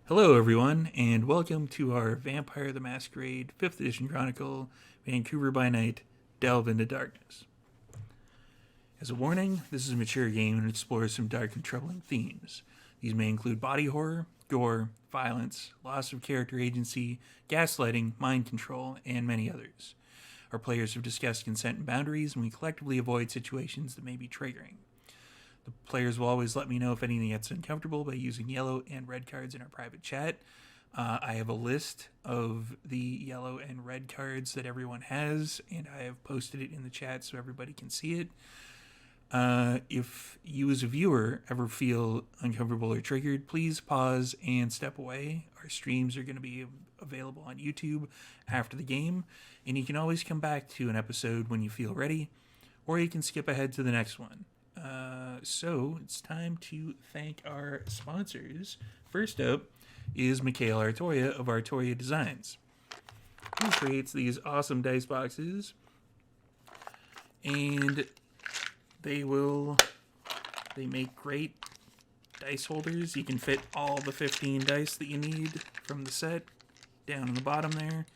Hello, everyone, and welcome to our Vampire the Masquerade 5th Edition Chronicle, Vancouver by Night, Delve into Darkness. As a warning, this is a mature game and explores some dark and troubling themes. These may include body horror, gore, violence, loss of character agency, gaslighting, mind control, and many others. Our players have discussed consent and boundaries, and we collectively avoid situations that may be triggering. The players will always let me know if anything gets uncomfortable by using yellow and red cards in our private chat. I have a list of the yellow and red cards that everyone has, and I have posted it in the chat so everybody can see it. If you as a viewer ever feel uncomfortable or triggered, please pause and step away. Our streams are going to be available on YouTube after the game, and you can always come back to an episode when you feel ready, or you can skip ahead to the next one. So it's time to thank our sponsors. First up is Mikhail Artoria of Artoria Designs, who creates these awesome dice boxes, and they make great dice holders. You can fit all the 15 dice that you need from the set down in the bottom there,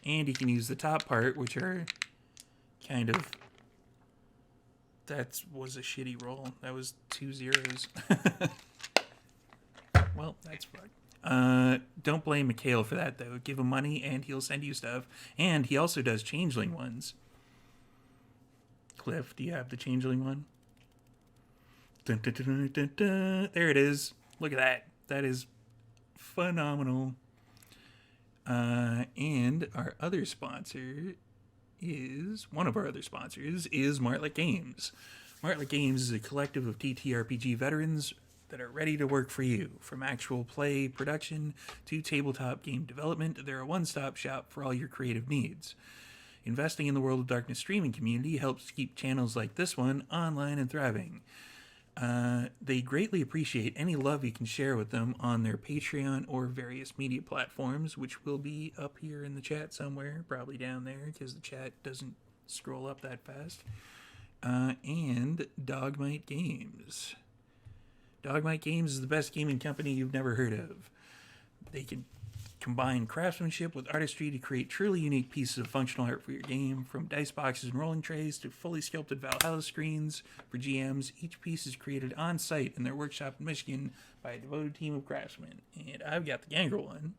and you can use the top part, which are kind of... That was a shitty roll. That was 2 zeros. Well, that's fine. Don't blame Mikhail for that, though. Give him money, and he'll send you stuff. And he also does changeling ones. Cliff, do you have the changeling one? Dun, dun, dun, dun, dun, dun. There it is. Look at that. That is phenomenal. And our other sponsor... one of our other sponsors is Martlet Games. Martlet Games is a collective of TTRPG veterans that are ready to work for you. From actual play production to tabletop game development, they're a one-stop shop for all your creative needs. Investing in the World of Darkness streaming community helps keep channels like this one online and thriving. They greatly appreciate any love you can share with them on their Patreon or various media platforms, which will be up here in the chat somewhere, probably down there, because the chat doesn't scroll up that fast. And Dogmite Games. Dogmite Games is the best gaming company you've never heard of. They can combine craftsmanship with artistry to create truly unique pieces of functional art for your game. From dice boxes and rolling trays to fully sculpted Valhalla screens for GMs, each piece is created on site in their workshop in Michigan by a devoted team of craftsmen. And I've got the Gangrel one.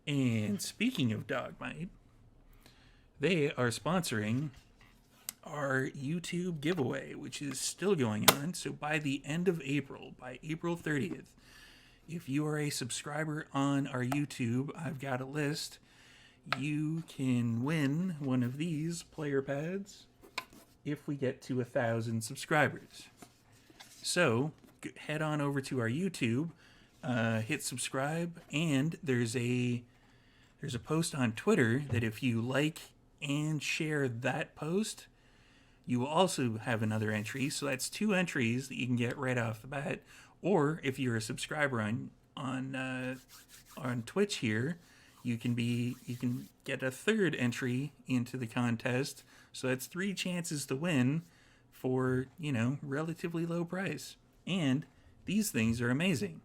And speaking of Dogmite, they are sponsoring our YouTube giveaway, which is still going on. So by the end of April, by April 30th, if you are a subscriber on our YouTube, I've got a list. You can win one of these player pads if we get to 1,000 subscribers. So head on over to our YouTube, hit subscribe, and there's a post on Twitter that if you like and share that post, you will also have another entry. So that's 2 entries that you can get right off the bat. Or if you're a subscriber on Twitch here, you can get a 3rd entry into the contest. So that's 3 chances to win for, relatively low price. And these things are amazing.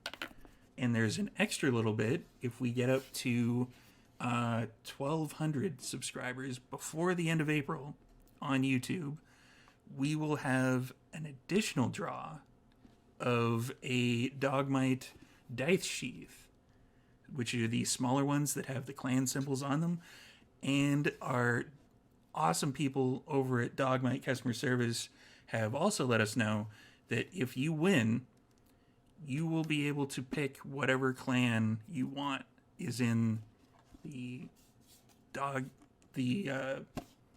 And there's an extra little bit if we get up to 1,200 subscribers before the end of April on YouTube. We will have an additional draw of a Dogmite dice sheath, which are the smaller ones that have the clan symbols on them. And our awesome people over at Dogmite Customer Service have also let us know that if you win, you will be able to pick whatever clan you want is in the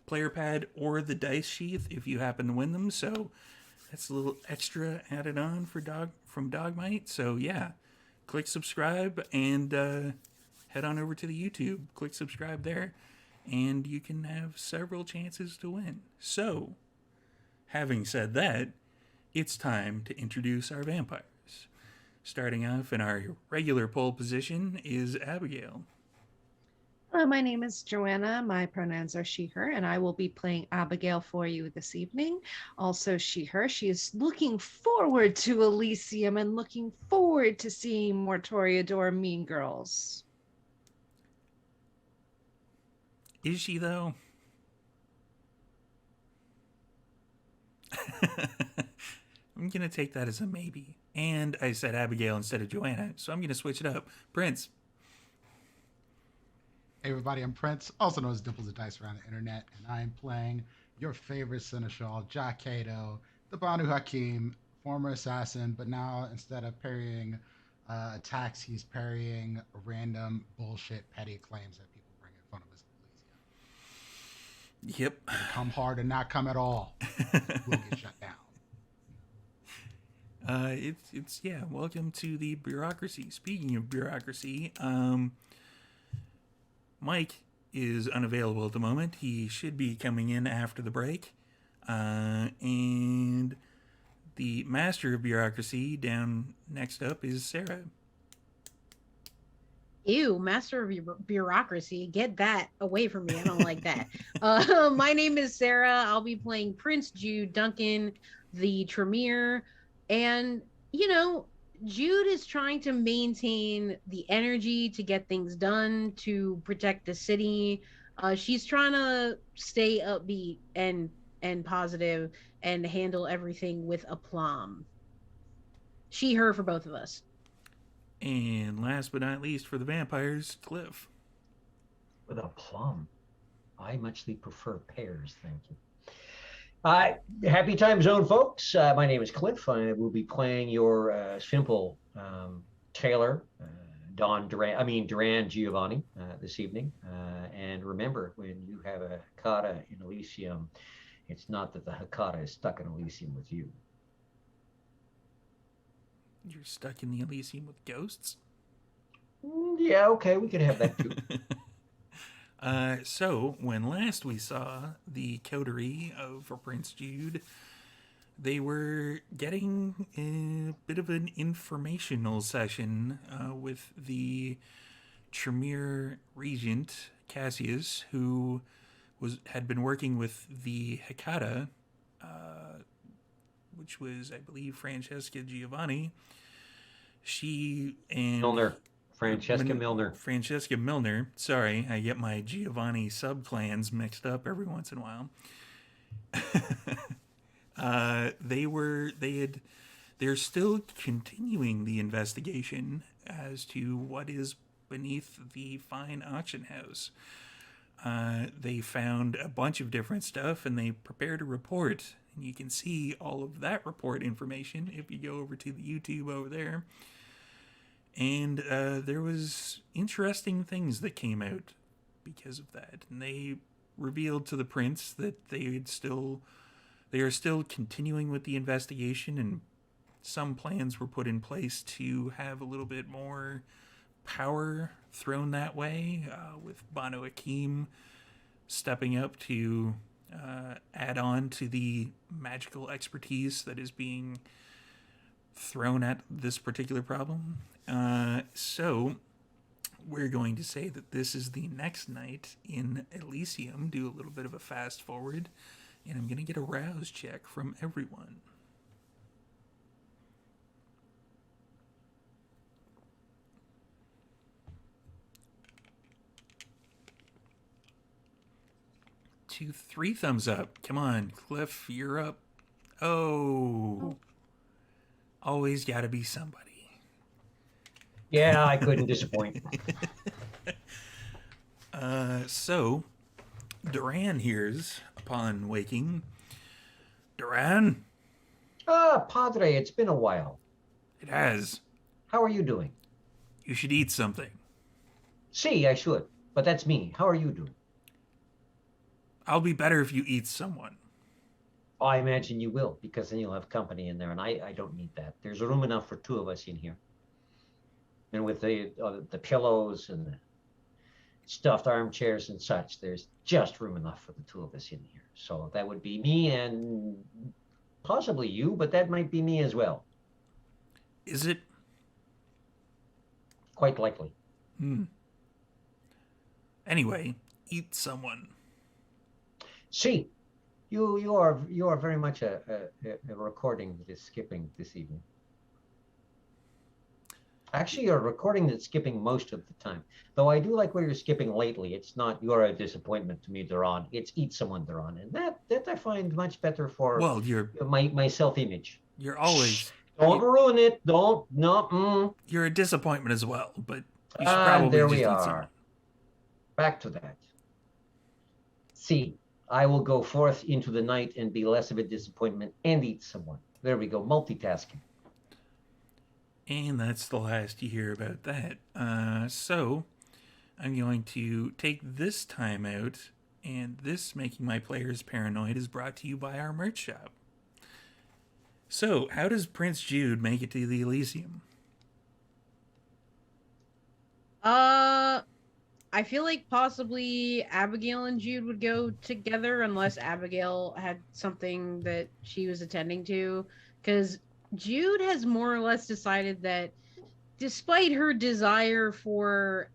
player pad or the dice sheath if you happen to win them. So that's a little extra added on from Dogmite. So yeah, click subscribe and head on over to the YouTube. Click subscribe there, and you can have several chances to win. So, having said that, it's time to introduce our vampires. Starting off in our regular pole position is Abigail. My name is Joanna. My pronouns are she, her, and I will be playing Abigail for you this evening. Also, she, her. She is looking forward to Elysium and looking forward to seeing more Toreador Mean Girls. Is she, though? I'm going to take that as a maybe. And I said Abigail instead of Joanna, so I'm going to switch it up. Prince. Hey everybody, I'm Prince, also known as Dimples of Dice around the internet, and I am playing your favorite Seneschal, Jack Cato, the Banu Hakim, former assassin, but now instead of parrying attacks, he's parrying random bullshit petty claims that people bring in front of us in Elysium. Yep. They come hard and not come at all. We'll get shut down. It's yeah. Welcome to the bureaucracy. Speaking of bureaucracy, Mike is unavailable at the moment. He should be coming in after the break, and the master of bureaucracy down next up is Sara. Ew, master of bureaucracy. Get that away from me. I don't like that. My name is Sara. I'll be playing Prince Jude Duncan, the Tremere. And, you know, Jude is trying to maintain the energy to get things done, to protect the city. She's trying to stay upbeat and positive and handle everything with aplomb. She, her for both of us. And last but not least for the vampires, Cliff. With a plum. I muchly prefer pears, thank you. Happy time zone, folks. My name is Cliff. I will be playing your simple tailor, Duran Giovanni, this evening. And remember, when you have a Hakata in Elysium, it's not that the Hakata is stuck in Elysium with you. You're stuck in the Elysium with ghosts? Yeah, okay, we can have that too. So, when last we saw the coterie of Prince Jude, they were getting a bit of an informational session with the Tremere regent, Cassius, who had been working with the Hecata, which was, I believe, Francesca Giovanni. She and Francesca Milner. Sorry, I get my Giovanni subclans mixed up every once in a while. They're still continuing the investigation as to what is beneath the fine auction house. They found a bunch of different stuff and they prepared a report. And you can see all of that report information if you go over to the YouTube over there. And there was interesting things that came out because of that. And they revealed to the prince that they are still continuing with the investigation, and some plans were put in place to have a little bit more power thrown that way, with Banu Hakim stepping up to add on to the magical expertise that is being thrown at this particular problem. So we're going to say that this is the next night in Elysium. Do a little bit of a fast forward, and I'm going to get a rouse check from everyone. Two, three thumbs up. Come on, Cliff, you're up. Oh. Always gotta be somebody. Yeah, I couldn't disappoint. So, Duran hears upon waking. Duran? Padre, it's been a while. It has. How are you doing? You should eat something. See, I should. But that's me. How are you doing? I'll be better if you eat someone. Oh, I imagine you will, because then you'll have company in there, and I don't need that. There's room enough for two of us in here. And with the pillows and the stuffed armchairs and such, there's just room enough for the two of us in here. So that would be me and possibly you, but that might be me as well. Is it? Quite likely. Anyway, eat someone. See, you are very much a recording that is skipping this evening. Actually, you're a recording that's skipping most of the time. Though I do like where you're skipping lately. It's not "you're a disappointment to me, Duran." It's "eat someone, Duran," and that I find much better for Well, my self-image. you're always Don't ruin it. Don't no. You're a disappointment as well, but you should probably There just we eat are. someone. Back to that. See, I will go forth into the night and be less of a disappointment and eat someone. There we go, multitasking. And that's the last you hear about that. So, I'm going to take this time out, and this Making My Players Paranoid is brought to you by our merch shop. So, how does Prince Jude make it to the Elysium? I feel like possibly Abigail and Jude would go together unless Abigail had something that she was attending to, because Jude has more or less decided that despite her desire for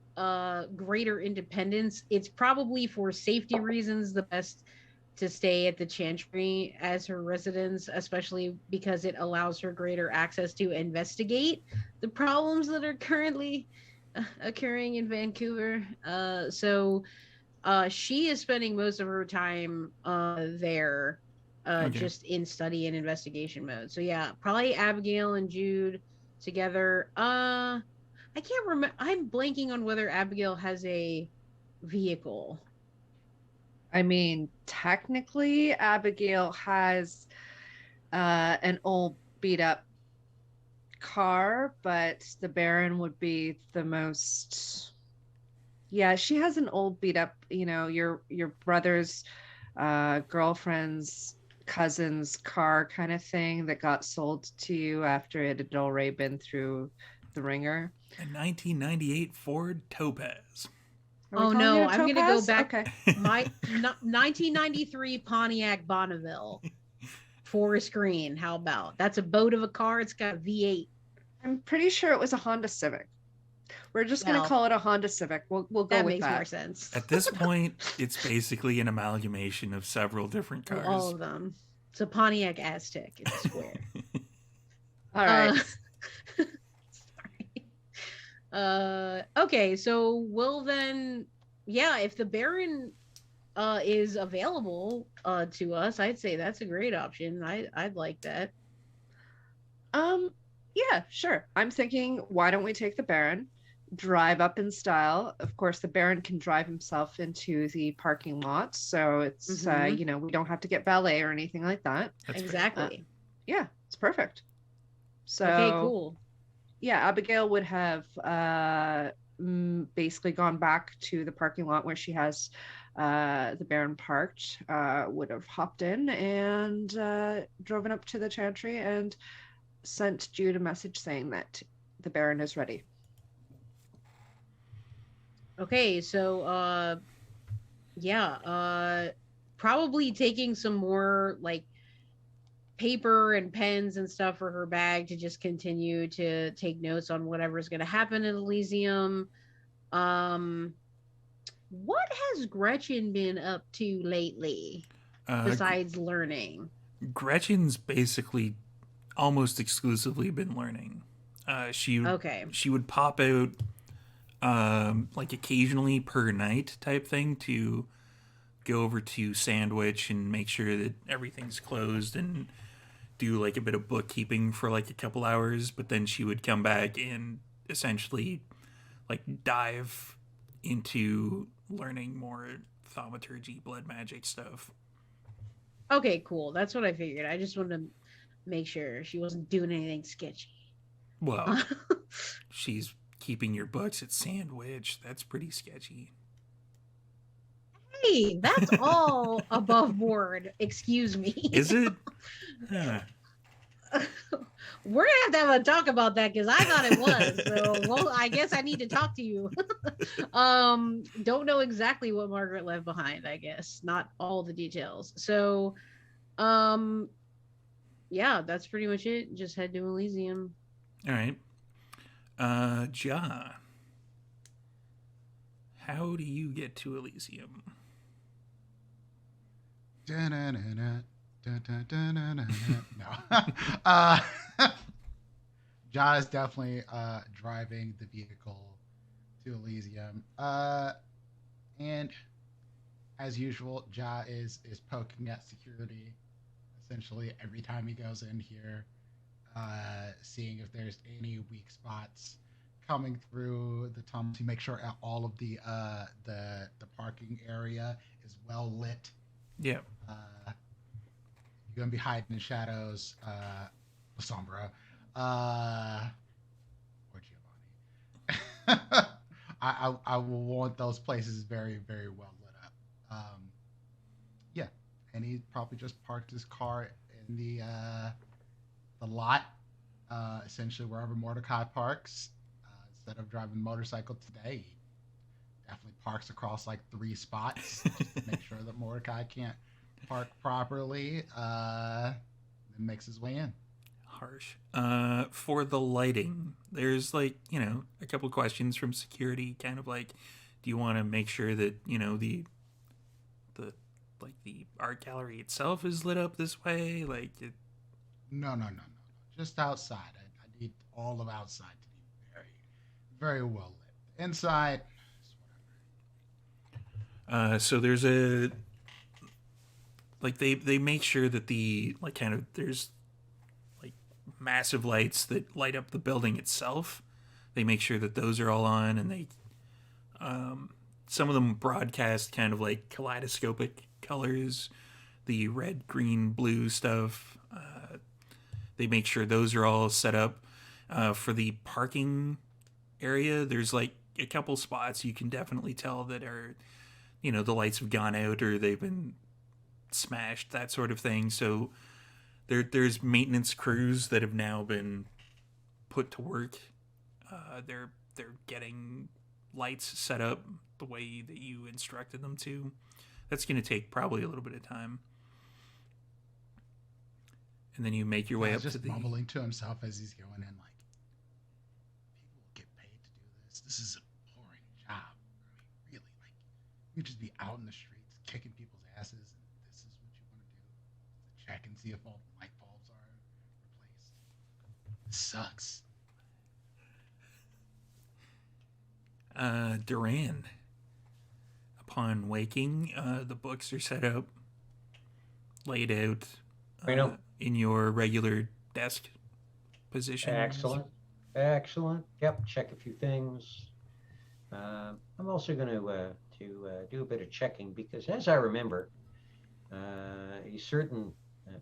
greater independence, it's probably for safety reasons the best to stay at the Chantry as her residence, especially because it allows her greater access to investigate the problems that are currently occurring in Vancouver. So she is spending most of her time there, Okay. just in study and investigation mode. So yeah, probably Abigail and Jude together. I can't remember. I'm blanking on whether Abigail has a vehicle. I mean, technically, Abigail has an old beat up car, but the Baron would be the most. Yeah, she has an old beat up, your brother's girlfriend's cousin's car kind of thing that got sold to you after it had already been through the ringer. A 1998 Ford Topaz. Are we Oh calling no, it a I'm gonna go Topaz? back. Okay. My 1993 Pontiac Bonneville, forest green. How about that's a boat of a car? It's got a V8. I'm pretty sure it was a Honda Civic. We're just going to Well, call it a Honda Civic. We'll go that with makes that. more sense. At this point, it's basically an amalgamation of several different cars. All of them. It's a Pontiac Aztec. It's a square. All right. Sorry. Okay, so we'll then, yeah, if the Baron is available to us, I'd say that's a great option. I'd like that. Yeah, sure. I'm thinking, why don't we take the Baron, drive up in style? Of course, the Baron can drive himself into the parking lot, so it's we don't have to get valet or anything like that. That's exactly. Yeah, it's perfect. So okay, cool. Yeah, Abigail would have basically gone back to the parking lot where she has the Baron parked, would have hopped in and driven up to the Chantry and sent Jude a message saying that the Baron is ready. Okay, so probably taking some more like paper and pens and stuff for her bag to just continue to take notes on whatever's going to happen in Elysium. What has Gretchen been up to lately besides learning? Gretchen's basically almost exclusively been learning. She would pop out like occasionally per night type thing to go over to Sandwich and make sure that everything's closed and do like a bit of bookkeeping for like a couple hours, but then she would come back and essentially like dive into learning more thaumaturgy, blood magic stuff. Okay, cool. That's what I figured. I just wanted to make sure she wasn't doing anything sketchy. Well, she's keeping your books at Sandwich. That's pretty sketchy. Hey, that's all above board. Excuse me. Is it? Huh. We're gonna have a talk about that because I thought it was. So, well, I guess I need to talk to you. Don't know exactly what Margaret left behind. I guess not all the details. So, yeah, that's pretty much it. Just head to Elysium. All right. Ja. How do you get to Elysium? Da-na-na-na, da-da-da-na-na-na. No. uh, Ja is definitely driving the vehicle to Elysium. And as usual, Ja is poking at security essentially every time he goes in here, seeing if there's any weak spots coming through the tunnel to make sure all of the parking area is well lit. Yeah. You're gonna be hiding in shadows, Sombra, or Giovanni. I will want those places very, very well lit up. Yeah, and he probably just parked his car in the lot, essentially wherever Mordecai parks. Instead of driving a motorcycle today, he definitely parks across like 3 spots just to make sure that Mordecai can't park properly. Then makes his way in. Harsh. For the lighting, there's like, a couple questions from security, kind of like, do you want to make sure that, the art gallery itself is lit up this way? No. Just outside. I need all of outside to be very, very well lit. Inside, so there's they make sure that there's like massive lights that light up the building itself. They make sure that those are all on, and they some of them broadcast kind of like kaleidoscopic colors, the red, green, blue stuff. They make sure those are all set up. For the parking area, there's like a couple spots you can definitely tell that are, the lights have gone out or they've been smashed, that sort of thing. So there's maintenance crews that have now been put to work. They're getting lights set up the way that you instructed them to. That's going to take probably a little bit of time. And then you make your way up just to the... mumbling to himself as he's going in, like, people get paid to do this. This is a boring job. I mean, really, like, you just be out in the streets kicking people's asses, and this is what you want to do? Check and see if all the light bulbs are replaced. This sucks. Duran. Upon waking, the books are set up, laid out in your regular desk position. Excellent. Yep, check a few things. I'm also going to do a bit of checking because, as I remember, a certain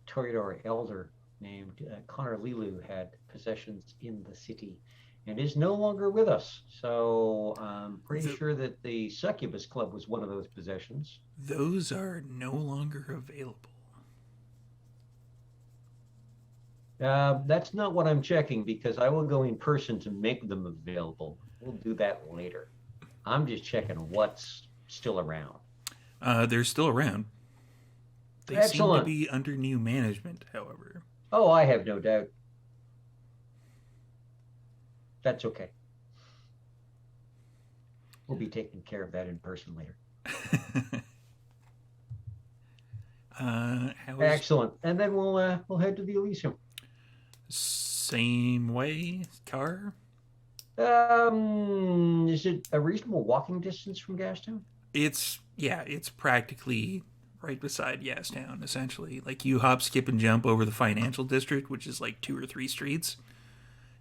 Toreador elder named Connor Lilu had possessions in the city and is no longer with us. So I'm pretty sure that the Succubus Club was one of those possessions. Those are no longer available. That's not what I'm checking because I will go in person to make them available. We'll do that later. I'm just checking what's still around. They're still around. They Excellent. seem to be under new management, however. Oh, I have no doubt. That's okay. We'll be taking care of that in person later. Excellent. And then we'll head to the Elysium. Same way, car? Is it a reasonable walking distance from Gastown? It's practically right beside Gastown, essentially. Like you hop, skip, and jump over the financial district, which is like 2 or 3 streets.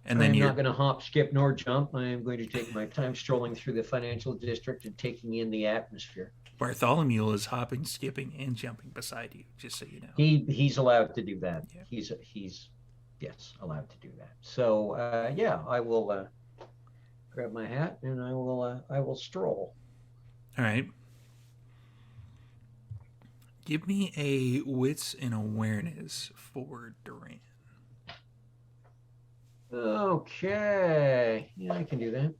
And then I'm not going to hop, skip, nor jump. I am going to take my time strolling through the financial district and taking in the atmosphere. Bartholomew is hopping, skipping, and jumping beside you, just so you know. He's allowed to do that. Yeah. He's allowed to do that. So I will grab my hat and I will stroll. All right. Give me a wits and awareness for Duran. Okay. Yeah, I can do that.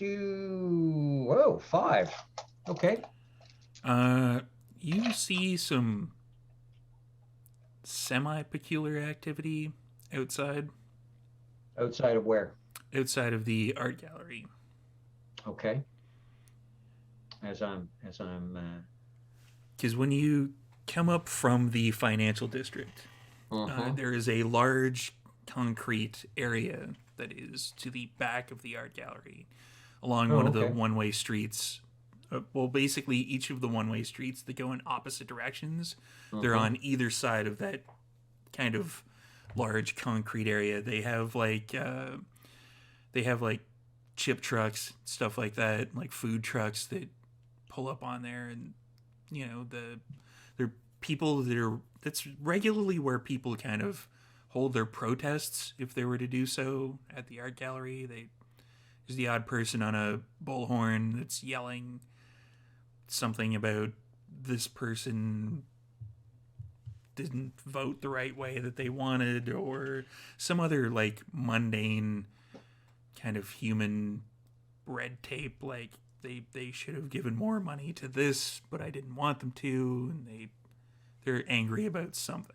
Whoa, 5. Okay. You see some semi-peculiar activity outside Outside of where? outside of the art gallery. Okay. As I'm Because when you come up from the financial district, uh-huh. there is a large concrete area that is to the back of the art gallery along one of the Okay. one-way streets. Well, basically, each of the one-way streets that go in opposite directions, they're Uh-huh. on either side of that kind of large concrete area. They have like chip trucks, stuff like that, like food trucks that pull up on there, and they're people that's regularly where people kind of hold their protests if they were to do so at the art gallery. There's the odd person on a bullhorn that's yelling something about this person didn't vote the right way that they wanted, or some other like mundane kind of human red tape, like they should have given more money to this, but I didn't want them to, and they're angry about something.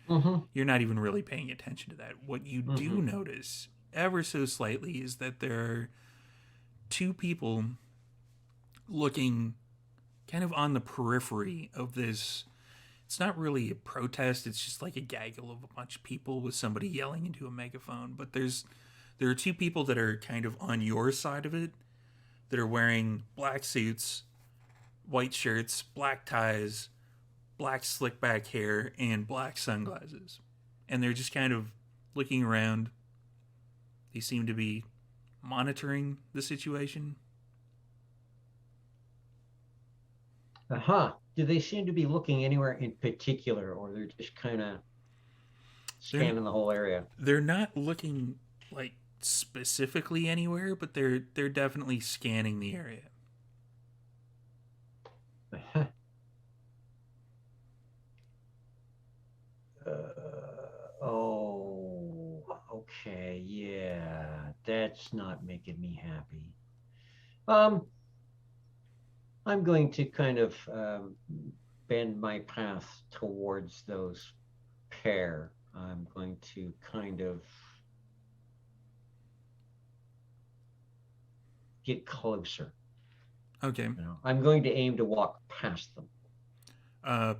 Uh-huh. You're not even really paying attention to that. What you do Mhm. notice ever so slightly is that there are two people looking kind of on the periphery of this. It's not really a protest, it's just like a gaggle of a bunch of people with somebody yelling into a megaphone. But there are two people that are kind of on your side of it that are wearing black suits, white shirts, black ties, black slick back hair, and black sunglasses. And they're just kind of looking around. They seem to be monitoring the situation. Uh-huh. Do they seem to be looking anywhere in particular, or they're just kind of scanning the whole area? They're not looking like specifically anywhere, but they're definitely scanning the area. Uh-huh. Oh, okay, yeah, that's not making me happy. I'm going to kind of bend my path towards those pair. I'm going to kind of get closer. Okay. I'm going to aim to walk past them.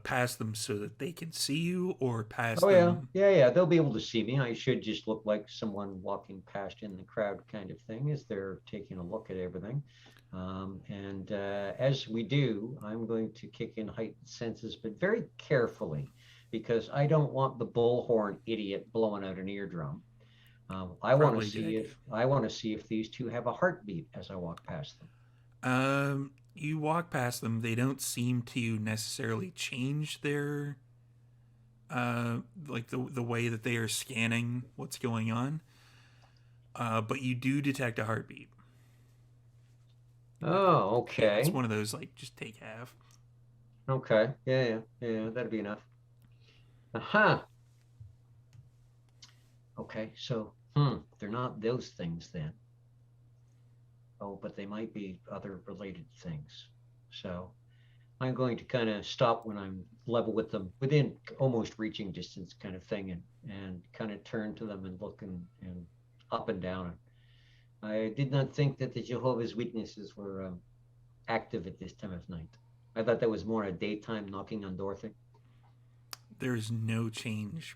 Past them so that they can see you, or past Oh yeah, them? yeah. They'll be able to see me. I should just look like someone walking past in the crowd, kind of thing, as they're taking a look at everything. And as we do, I'm going to kick in heightened senses, but very carefully, because I don't want the bullhorn idiot blowing out an eardrum. I want to see if these two have a heartbeat as I walk past them. You walk past them. They don't seem to necessarily change their like the way that they are scanning what's going on. But you do detect a heartbeat. Oh, okay. It's one of those like just take half. Okay. Yeah. That'd be enough. Aha. Okay. So, they're not those things then. Oh, but they might be other related things. So I'm going to kind of stop when I'm level with them, within almost reaching distance kind of thing, and kind of turn to them and look and up and down. I did not think that the Jehovah's Witnesses were active at this time of night. I thought that was more a daytime knocking on door thing. There's no change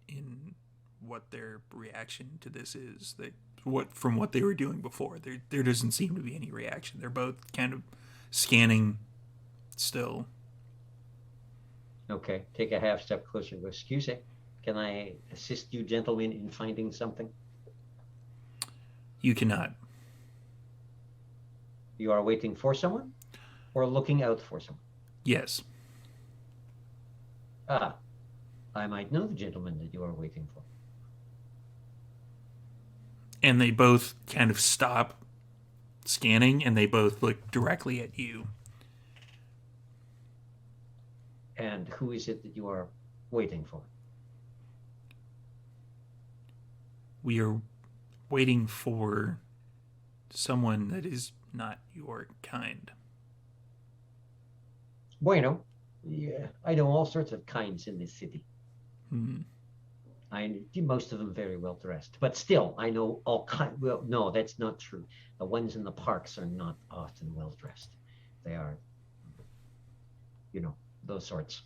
in what their reaction to this is. From what they were doing before. There doesn't seem to be any reaction. They're both kind of scanning still. Okay, take a half step closer. Excuse me, can I assist you gentlemen in finding something? You cannot. You are waiting for someone, or looking out for someone? Yes. Ah, I might know the gentleman that you are waiting for. And they both kind of stop scanning, and they both look directly at you. And who is it that you are waiting for? We are waiting for someone that is not your kind. Bueno, yeah, I know all sorts of kinds in this city. I most of them very well dressed, but still, I know all kind. Well, no, that's not true. The ones in the parks are not often well dressed. They are, those sorts.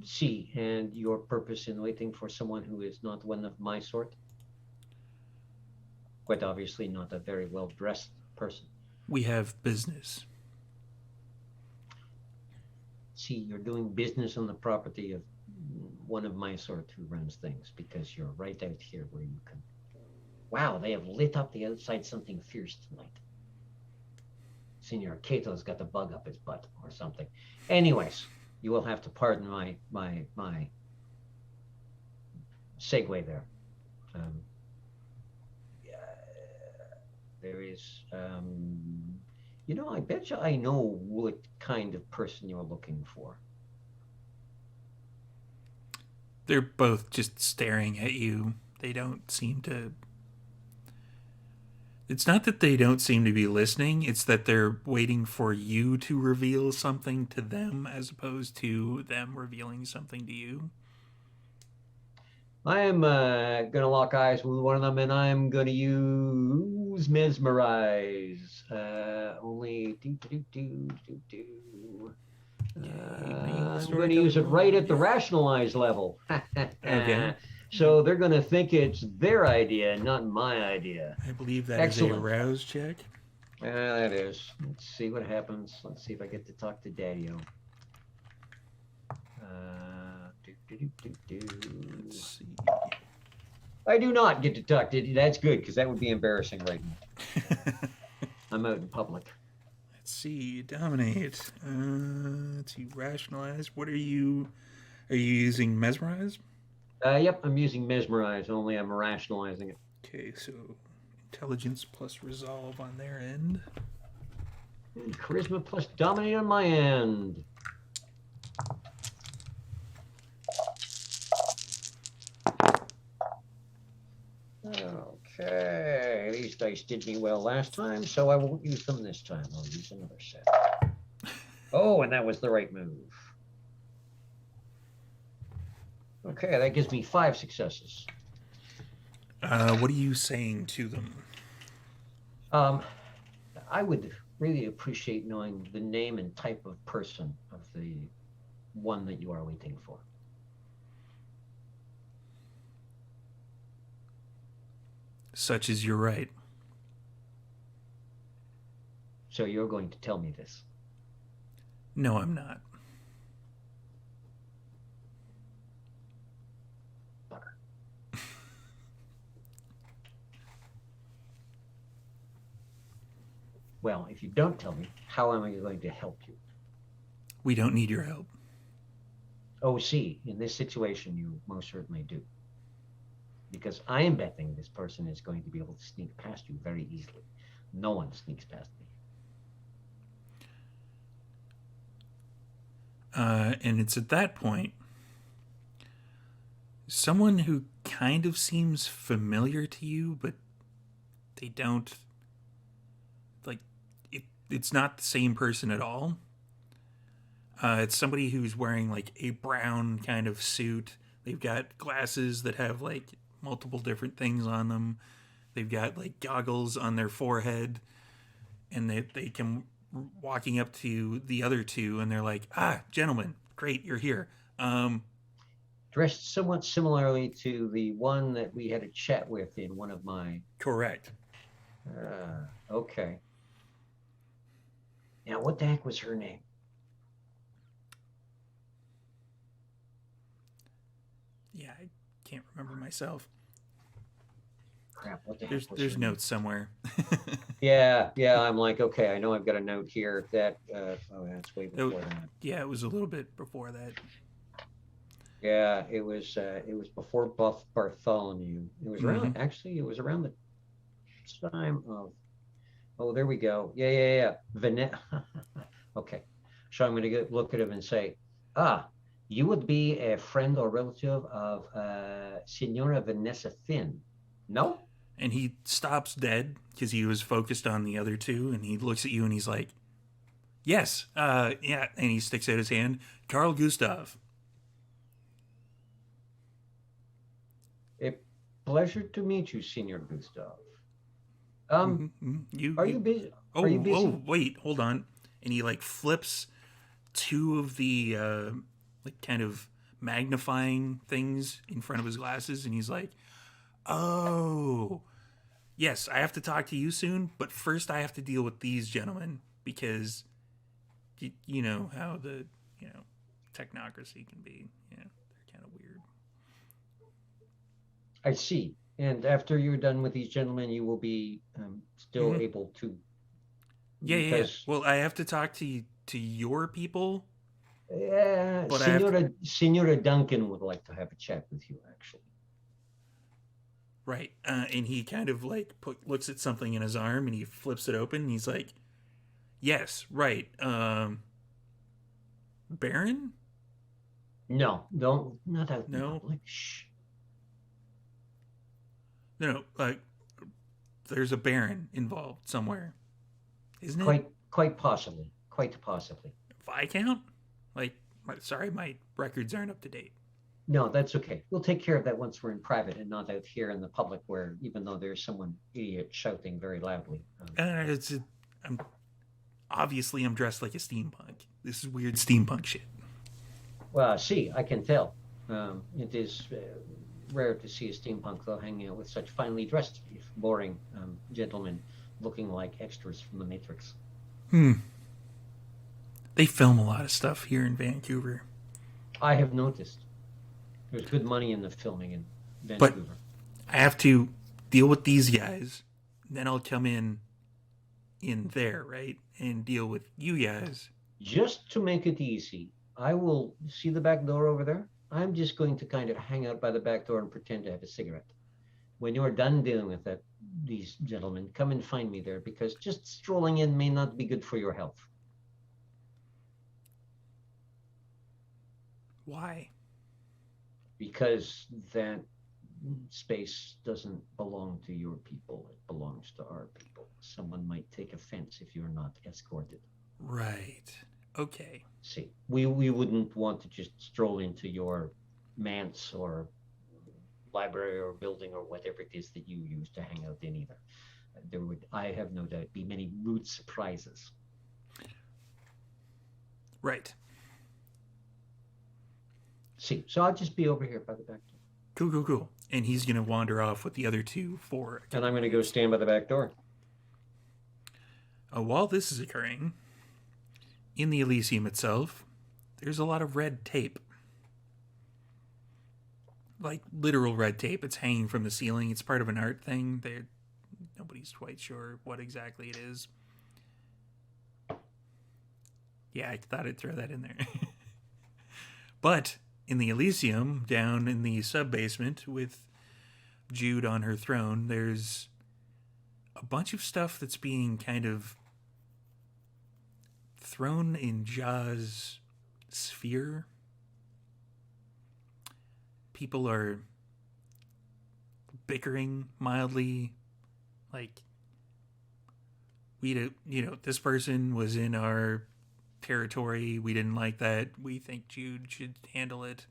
See, and your purpose in waiting for someone who is not one of my sort? Quite obviously, not a very well dressed person. We have business. See, you're doing business on the property of one of my sort who runs things, because you're right out here where you can. Wow, they have lit up the outside something fierce tonight. Senor Cato's got the bug up his butt or something. Anyways, you will have to pardon my segue there. There is, I bet you I know what kind of person you're looking for. They're both just staring at you. They don't seem to... It's not that they don't seem to be listening, it's that they're waiting for you to reveal something to them as opposed to them revealing something to you. I am going to lock eyes with one of them, and I'm going to use Mesmerize. Only I'm going to use it right at the Rationalize level. Okay. So they're going to think it's their idea, not my idea. I believe that Excellent. is a rouse check. That is. Let's see what happens. Let's see if I get to talk to Daddy-O. Let's see. I do not get to talk to. That's good, because that would be embarrassing right now. I'm out in public. Let's see. Dominate. Let's see. Rationalize. What are you using? Mesmerize? Yep, I'm using Mesmerize, only I'm rationalizing it. Okay, so intelligence plus resolve on their end. And charisma plus dominate on my end. Okay, these dice did me well last time, so I won't use them this time. I'll use another set. Oh, and that was the right move. Okay, that gives me 5 successes. What are you saying to them? I would really appreciate knowing the name and type of person of the one that you are waiting for. Such is your right. So you're going to tell me this? No, I'm not. Bugger. Well, if you don't tell me, how am I going to help you? We don't need your help. Oh, see, in this situation, you most certainly do. Because I am betting this person is going to be able to sneak past you very easily. No one sneaks past me. And it's at that point, someone who kind of seems familiar to you, but they don't, like, it's not the same person at all. It's somebody who's wearing, like, a brown kind of suit. They've got glasses that have, like, multiple different things on them. They've got, like, goggles on their forehead. And they come walking up to the other two, and they're like, gentlemen, great, you're here. Dressed somewhat similarly to the one that we had a chat with in one of my... Correct. Okay. Now, what the heck was her name? Yeah, I can't remember myself. Crap, what the heck was There's her name? notes somewhere. Yeah, I'm like, okay, I know I've got a note here that, that's way before that. Yeah, it was a little bit before that. Yeah, it was before Bartholomew. It was around, actually, it was around the time of, oh, there we go. Yeah. Okay. So I'm going to look at him and say, you would be a friend or relative of Signora Vanessa Finn. No? And he stops dead because he was focused on the other two, and he looks at you and he's like, Yes. Yeah. And he sticks out his hand. Carl Gustav. A pleasure to meet you, Senor Gustav. You. Are you busy? Oh. Are you busy? Oh. Wait. Hold on. And he like flips two of the like kind of magnifying things in front of his glasses, and he's like, "Oh, yes. I have to talk to you soon, but first I have to deal with these gentlemen because you know how the technocracy can be. You know, they're kind of weird." I see. And after you're done with these gentlemen, you will be still Mhm. able to. Yeah. Well, I have to talk to your people. But I have Senora Duncan would like to have a chat with you, actually. Right. And he kind of like looks at something in his arm and he flips it open and he's like, "Yes, right. Baron? No, not out in No. public. Shh. No, like there's a Baron involved somewhere. Isn't it? Quite possibly. Quite possibly. Viscount? Like, sorry, my records aren't up to date. No, that's okay. We'll take care of that once we're in private and not out here in the public where, even though there's someone idiot shouting very loudly. I'm dressed like a steampunk. This is weird steampunk shit. Well, see, I can tell. It is rare to see a steampunk, though, hanging out with such finely dressed, if boring gentlemen looking like extras from the Matrix. They film a lot of stuff here in Vancouver. I have noticed. There's good money in the filming in Vancouver. But I have to deal with these guys, then I'll come in there, right? And deal with you guys. Just to make it easy, I will see the back door over there. I'm just going to kind of hang out by the back door and pretend to have a cigarette. When you're done dealing with these gentlemen, come and find me there, because just strolling in may not be good for your health. Why? Because that space doesn't belong to your people. It belongs to our people. Someone might take offense if you're not escorted. Right. Okay. See, we wouldn't want to just stroll into your manse or library or building or whatever it is that you use to hang out in either. There would, I have no doubt, be many rude surprises. Right. See, so I'll just be over here by the back door. Cool. And he's going to wander off with the other two And I'm going to go stand by the back door. While this is occurring, in the Elysium itself, there's a lot of red tape. Like literal red tape. It's hanging from the ceiling. It's part of an art thing. Nobody's quite sure what exactly it is. Yeah, I thought I'd throw that in there. But in the Elysium, down in the sub-basement with Jude on her throne, there's a bunch of stuff that's being kind of thrown in Ja's sphere. People are bickering mildly, like, this person was in our territory. We didn't like that. We think Jude should handle it.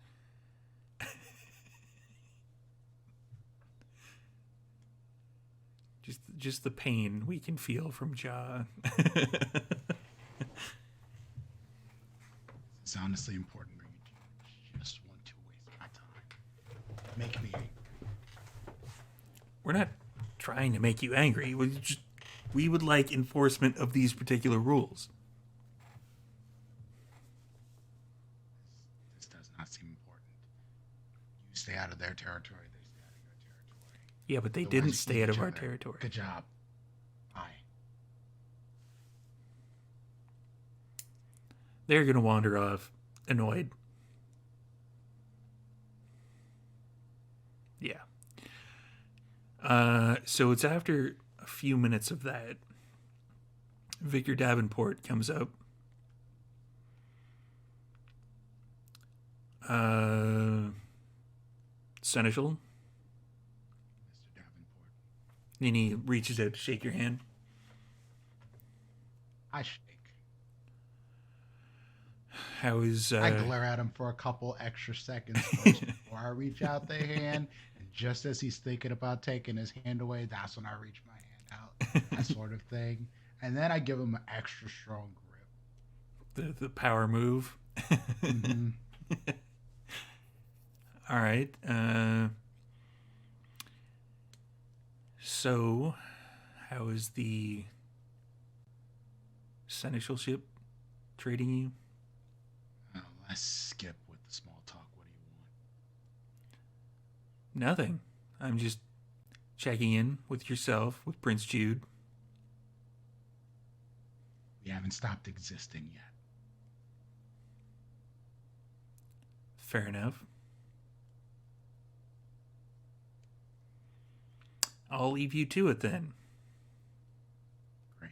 just the pain we can feel from Ja. It's honestly important, or you just want to waste my time. Make me angry. We're not trying to make you angry. We would like enforcement of these particular rules. This does not seem important. You stay out of their territory, they stay out of your territory. Yeah, but they Otherwise, didn't you stay eat out of each our other. territory. Good job. Bye. They're going to wander off, annoyed. Yeah. So it's after a few minutes of that, Victor Davenport comes up. Seneschal. Mr. Davenport. And he reaches out to shake your hand. I shake. How is I glare at him for a couple extra seconds first before I reach out the hand. And just as he's thinking about taking his hand away, that's when I reach my hand out. That sort of thing. And then I give him an extra strong grip. the power move? Mm-hmm. All right. So, how is the seneschalship treating you? Oh, let's skip with the small talk. What do you want? Nothing. I'm just checking in with yourself, with Prince Jude. We haven't stopped existing yet. Fair enough. I'll leave you to it then. Great.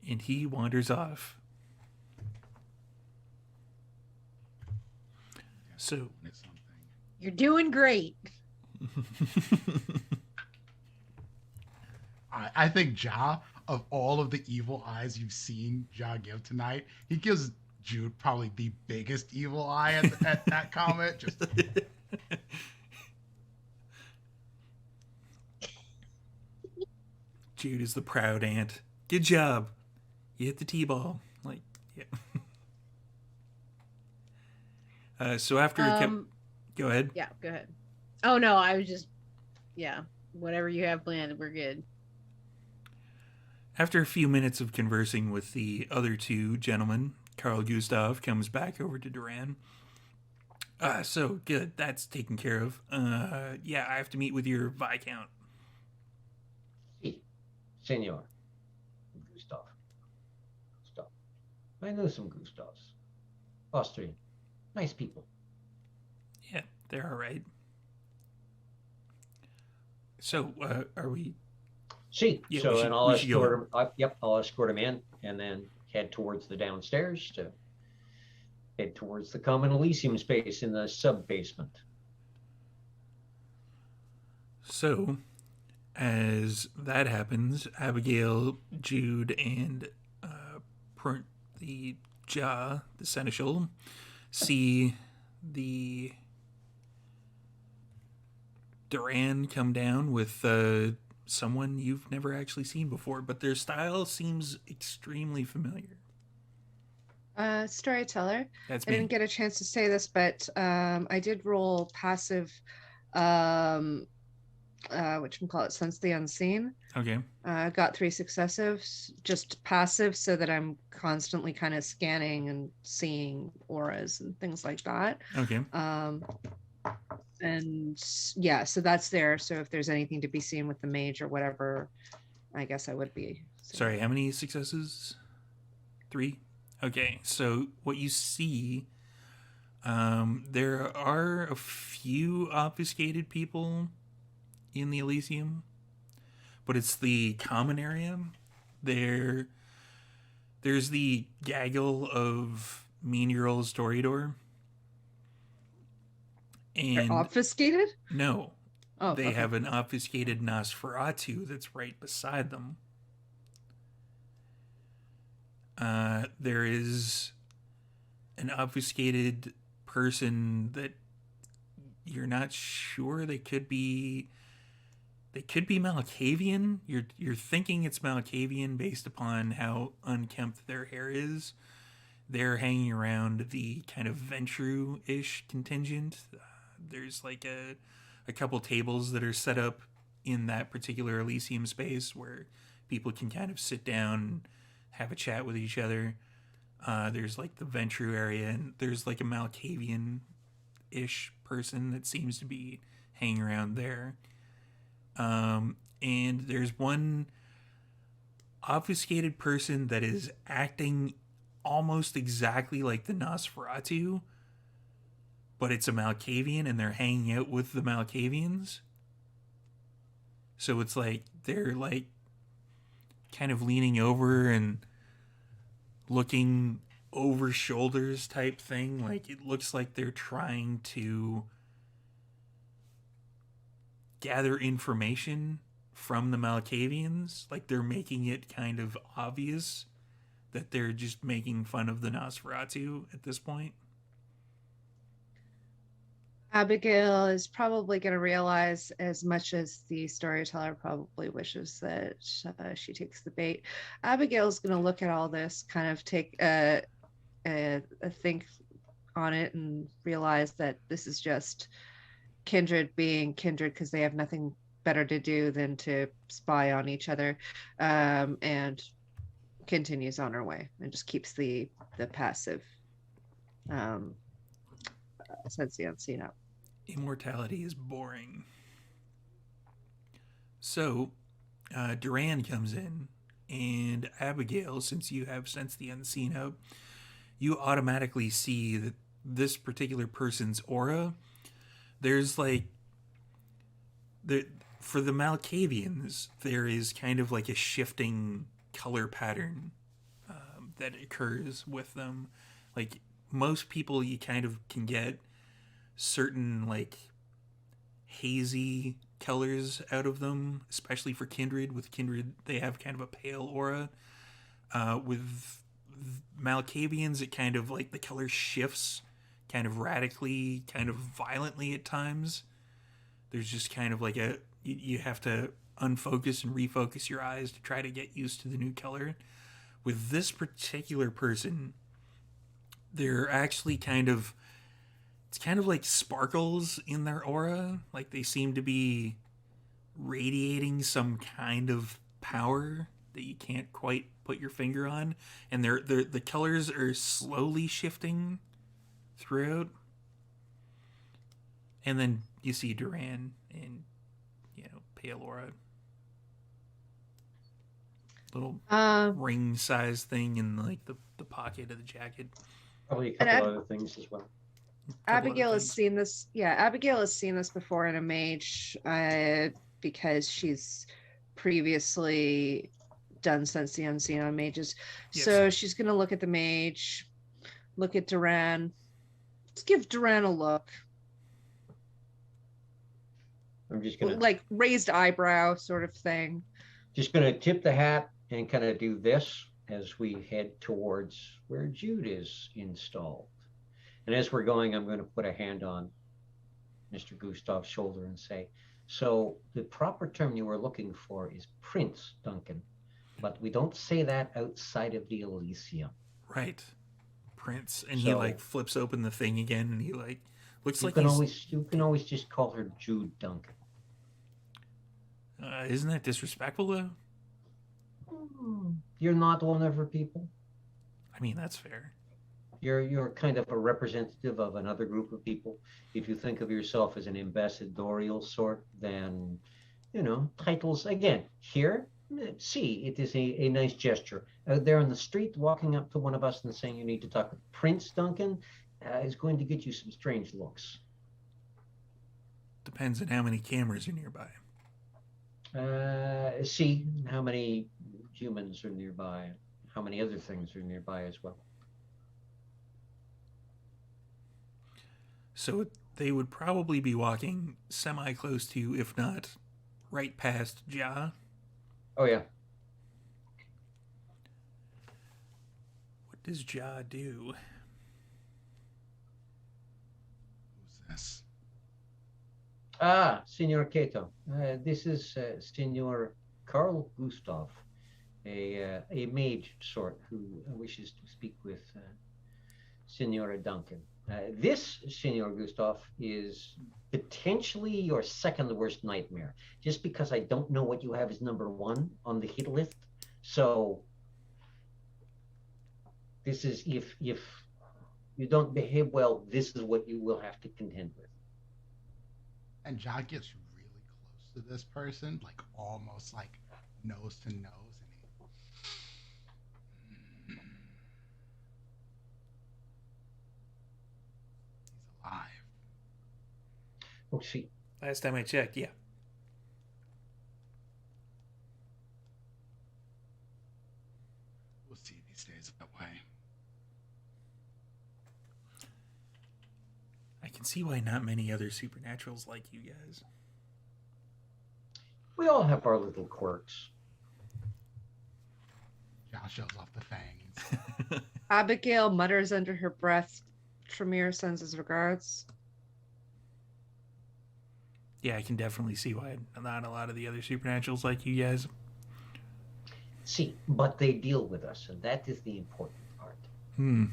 And he wanders off. So, It's something. You're doing great. I think Ja, of all of the evil eyes you've seen Ja give tonight, he gives Jude probably the biggest evil eye at that comment. Just Jude is the proud ant. Good job. You hit the T-ball. Like, yeah. So after it kept... Go ahead. Yeah, go ahead. Oh no, I was just, yeah, whatever you have planned, we're good. After a few minutes of conversing with the other two gentlemen, Carl Gustav comes back over to Duran. So good, that's taken care of. Yeah, I have to meet with your Viscount. Si, Senor. Gustav. Gustav. I know some Gustavs. Austrian. Nice people. Yeah, they're all right. So, are we... See, Yeah, so we should- and I'll we should go escort him. Yep, I'll escort him in, and then head towards the downstairs to head towards the common Elysium space in the sub basement. So, as that happens, Abigail, Jude, and the seneschal, see the Duran come down with someone you've never actually seen before, but their style seems extremely familiar. Storyteller. That's I me. didn't get a chance to say this, but I did roll passive, whatchamacallit, Sense the Unseen. Okay. Got 3 successives, just passive, so that I'm constantly kind of scanning and seeing auras and things like that. Okay. And yeah, so that's there. So if there's anything to be seen with the mage or whatever, I guess I would be. Sorry, how many successes? 3? Okay, so what you see, there are a few obfuscated people in the Elysium, but it's the common area. There's the gaggle of mean-year-old Storydoor. And They're obfuscated? no, Oh, they okay. have an obfuscated Nosferatu that's right beside them. There is an obfuscated person that you're not sure. They could be Malkavian. You're thinking it's Malkavian based upon how unkempt their hair is. They're hanging around the kind of Ventru-ish contingent. There's like a couple tables that are set up in that particular Elysium space where people can kind of sit down, have a chat with each other. There's like the Ventru area, and there's like a Malkavian-ish person that seems to be hanging around there. And there's one obfuscated person that is acting almost exactly like the Nosferatu, but it's a Malkavian and they're hanging out with the Malkavians. So it's like they're like kind of leaning over and looking over shoulders type thing. Like it looks like they're trying to gather information from the Malkavians. Like they're making it kind of obvious that they're just making fun of the Nosferatu at this point? Abigail is probably going to realize, as much as the storyteller probably wishes that she takes the bait. Abigail's going to look at all this, kind of take a think on it, and realize that this is just kindred being kindred because they have nothing better to do than to spy on each other, and continues on her way and just keeps the passive sense the unseen up. Immortality is boring. So, Duran comes in, and Abigail, since you have Sense the Unseen up, you automatically see that this particular person's aura, there's like, for the Malkavians, there is kind of like a shifting color pattern that occurs with them. Like, most people, you kind of can get certain like hazy colors out of them, especially for kindred. With kindred, they have kind of a pale aura. With Malkavians, it kind of like the color shifts kind of radically, kind of violently at times. There's just kind of like you have to unfocus and refocus your eyes to try to get used to the new color. With this particular person, they're actually it's kind of like sparkles in their aura. Like they seem to be radiating some kind of power that you can't quite put your finger on. And the colors are slowly shifting throughout. And then you see Duran in, pale aura. Little ring-sized thing in like the pocket of the jacket. Probably a couple other things as well. Abigail has seen this. Yeah, Abigail has seen this before in a mage, because she's previously done Sense the Unseen on mages. Yes. So she's gonna look at the mage, look at Duran. Let's give Duran a look. I'm just gonna like raised eyebrow sort of thing. Just gonna tip the hat and kind of do this as we head towards where Jude is installed. And as we're going, I'm going to put a hand on Mr. Gustav's shoulder and say, so the proper term you were looking for is Prince Duncan, but we don't say that outside of the Elysium. Right. Prince. And he like flips open the thing again, and he like looks like you can always just call her Jude Duncan. Isn't that disrespectful though? You're not one of her people. I mean, that's fair. You're kind of a representative of another group of people. If you think of yourself as an ambassadorial sort, then, titles, again, here, see, it is a nice gesture. Out there on the street, walking up to one of us and saying you need to talk with Prince Duncan is going to get you some strange looks. Depends on how many cameras are nearby. See how many humans are nearby, how many other things are nearby as well. So they would probably be walking semi-close to, if not right past Ja. Oh, yeah. What does Ja do? Who's this? Senor Cato. This is Senor Carl Gustav, a mage sort who wishes to speak with Senora Duncan. This, Senor Gustav, is potentially your second worst nightmare, just because I don't know what you have as number one on the hit list. So this is, if you don't behave well, this is what you will have to contend with. And Ja gets really close to this person, like almost like nose to nose, and he's alive. Oh, see. Last time I checked, yeah. We'll see if he stays that way. I can see why not many other supernaturals like you guys. We all have our little quirks. Ja shows off the fangs. Abigail mutters under her breath. Tremere sends his regards. Yeah, I can definitely see why not a lot of the other supernaturals like you guys. See, but they deal with us, and that is the important part. Hmm.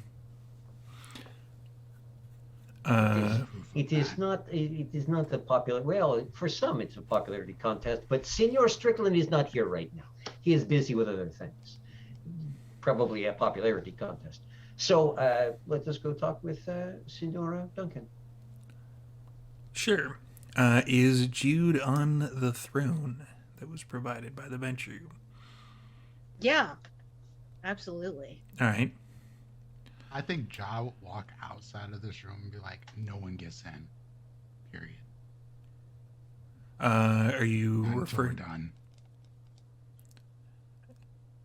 It is not a popular. Well, for some, it's a popularity contest. But Senor Strickland is not here right now. He is busy with other things. Probably a popularity contest. So let us go talk with Senora Duncan. Sure. Is Jude on the throne that was provided by the venture? Yeah, absolutely. All right. I think Ja would walk outside of this room and be like, no one gets in. Period. Are you Until we're referring? done.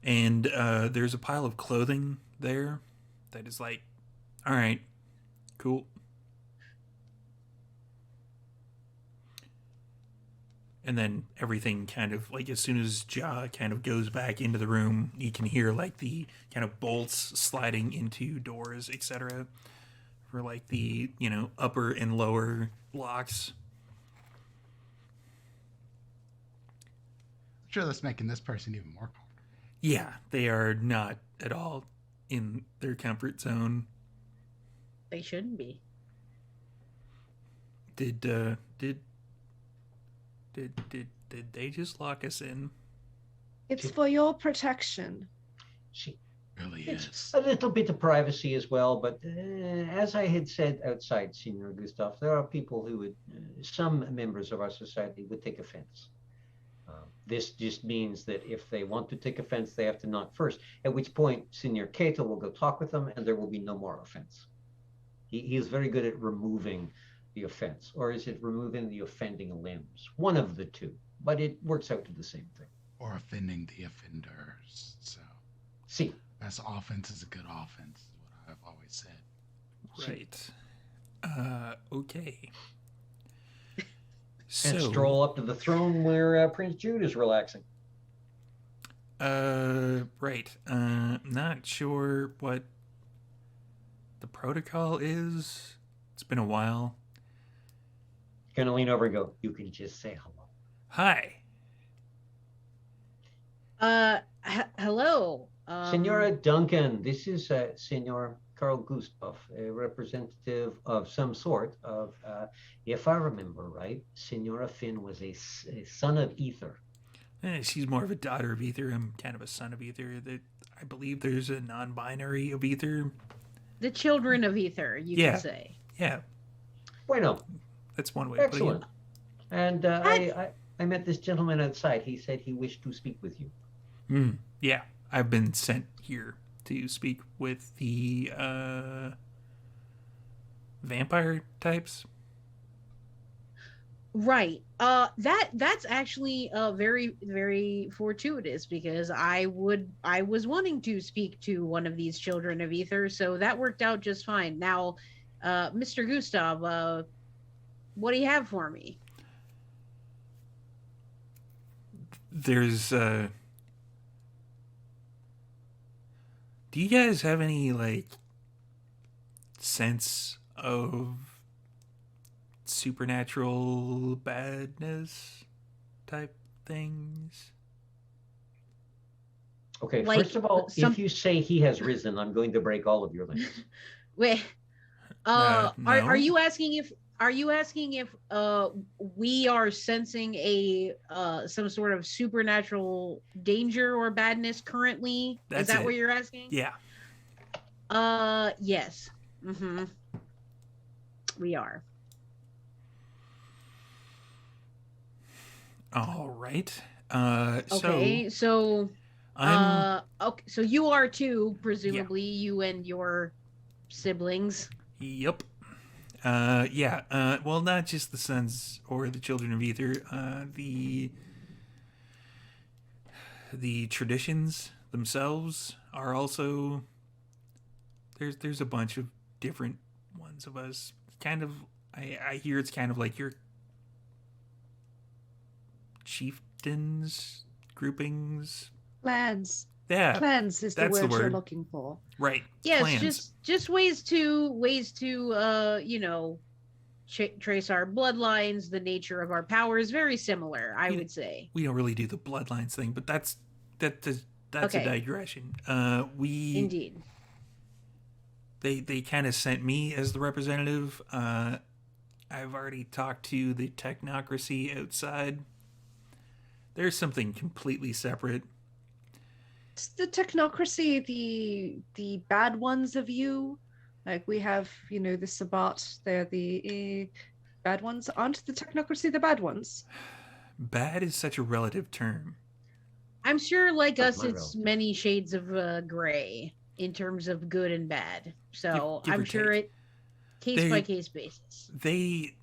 And there's a pile of clothing there that is like, all right, cool. And then everything kind of like as soon as Ja kind of goes back into the room, you can hear like the kind of bolts sliding into doors, etc. For like the, upper and lower locks. I'm sure that's making this person even more comfortable. Yeah, they are not at all in their comfort zone. They shouldn't be. Did they just lock us in? It's for your protection. She, Really it's is. a little bit of privacy as well, but as I had said outside, Senor Gustav, there are people who would, some members of our society would take offense. This just means that if they want to take offense, they have to knock first, at which point Senor Cato will go talk with them and there will be no more offense. He is very good at removing the offense, or is it removing the offending limbs? One of the two, but it works out to the same thing. Or offending the offenders. So, See, best offense is a good offense, is what I've always said. Right. Okay. and stroll up to the throne where Prince Jude is relaxing. Right. Not sure what the protocol is. It's been a while. Gonna lean over and go, you can just say hello. Hi. Hello. Senora Duncan, this is Senor Carl Gustav, a representative of some sort of, if I remember right, Senora Finn was a son of Ether. She's more of a daughter of Ether. I'm kind of a son of Ether. I believe there's a non-binary of Ether. The children of Ether, you Yeah. could say. Yeah, Bueno, that's one way of putting it. excellent. And I met this gentleman outside. He said he wished to speak with you. Yeah, I've been sent here to speak with the vampire types. Right. That's actually very, very fortuitous because I was wanting to speak to one of these children of Ether, so that worked out just fine. Now, Mr. Gustav, what do you have for me? There's do you guys have any like sense of supernatural badness type things? Okay, Like, first of all, some- if you say he has risen, I'm going to break all of your limbs. Wait. No. Are you asking if we are sensing a some sort of supernatural danger or badness currently? That's Is that it. what you're asking? Yeah. Yes. Mm-hmm. We are. All right. Okay, so I'm okay, so you are too, presumably, you and your siblings. Yep. Yeah. Well, not just the sons or the children of Ether. The traditions themselves are also there's a bunch of different ones of us. Kind of, I hear it's kind of like your chieftains groupings. Lads. Yeah, Cleanse is the that's the word you're word. looking for. Right. Yes, Plans. just ways to trace our bloodlines. The nature of our power is very similar, I We, would say. we don't really do the bloodlines thing, but that's a Okay, digression. indeed. They kind of sent me as the representative. I've already talked to the technocracy outside. There's something completely separate. It's the technocracy, the bad ones of you. Like we have, the Sabbat, they're the bad ones. Aren't the technocracy the bad ones? Bad is such a relative term. I'm sure, like That's us, my it's relative. many shades of gray in terms of good and bad. So Give I'm or sure take. it case by They case basis. they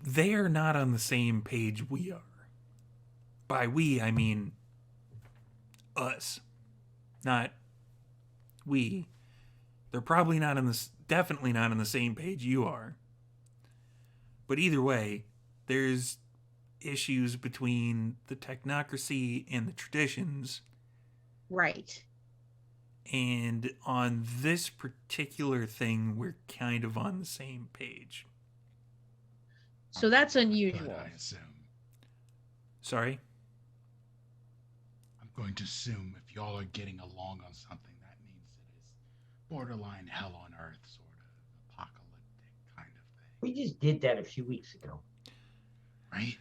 they are not on the same page we are. By we, I mean us, not we. They're probably not on this, definitely not on the same page you are. But either way, there's issues between the technocracy and the traditions. Right. And on this particular thing, we're kind of on the same page. So that's But unusual. I assume. Sorry? I'm going to assume if y'all are getting along on something, that means it is borderline hell on earth, sort of apocalyptic kind of thing, We just did that a few weeks ago. right?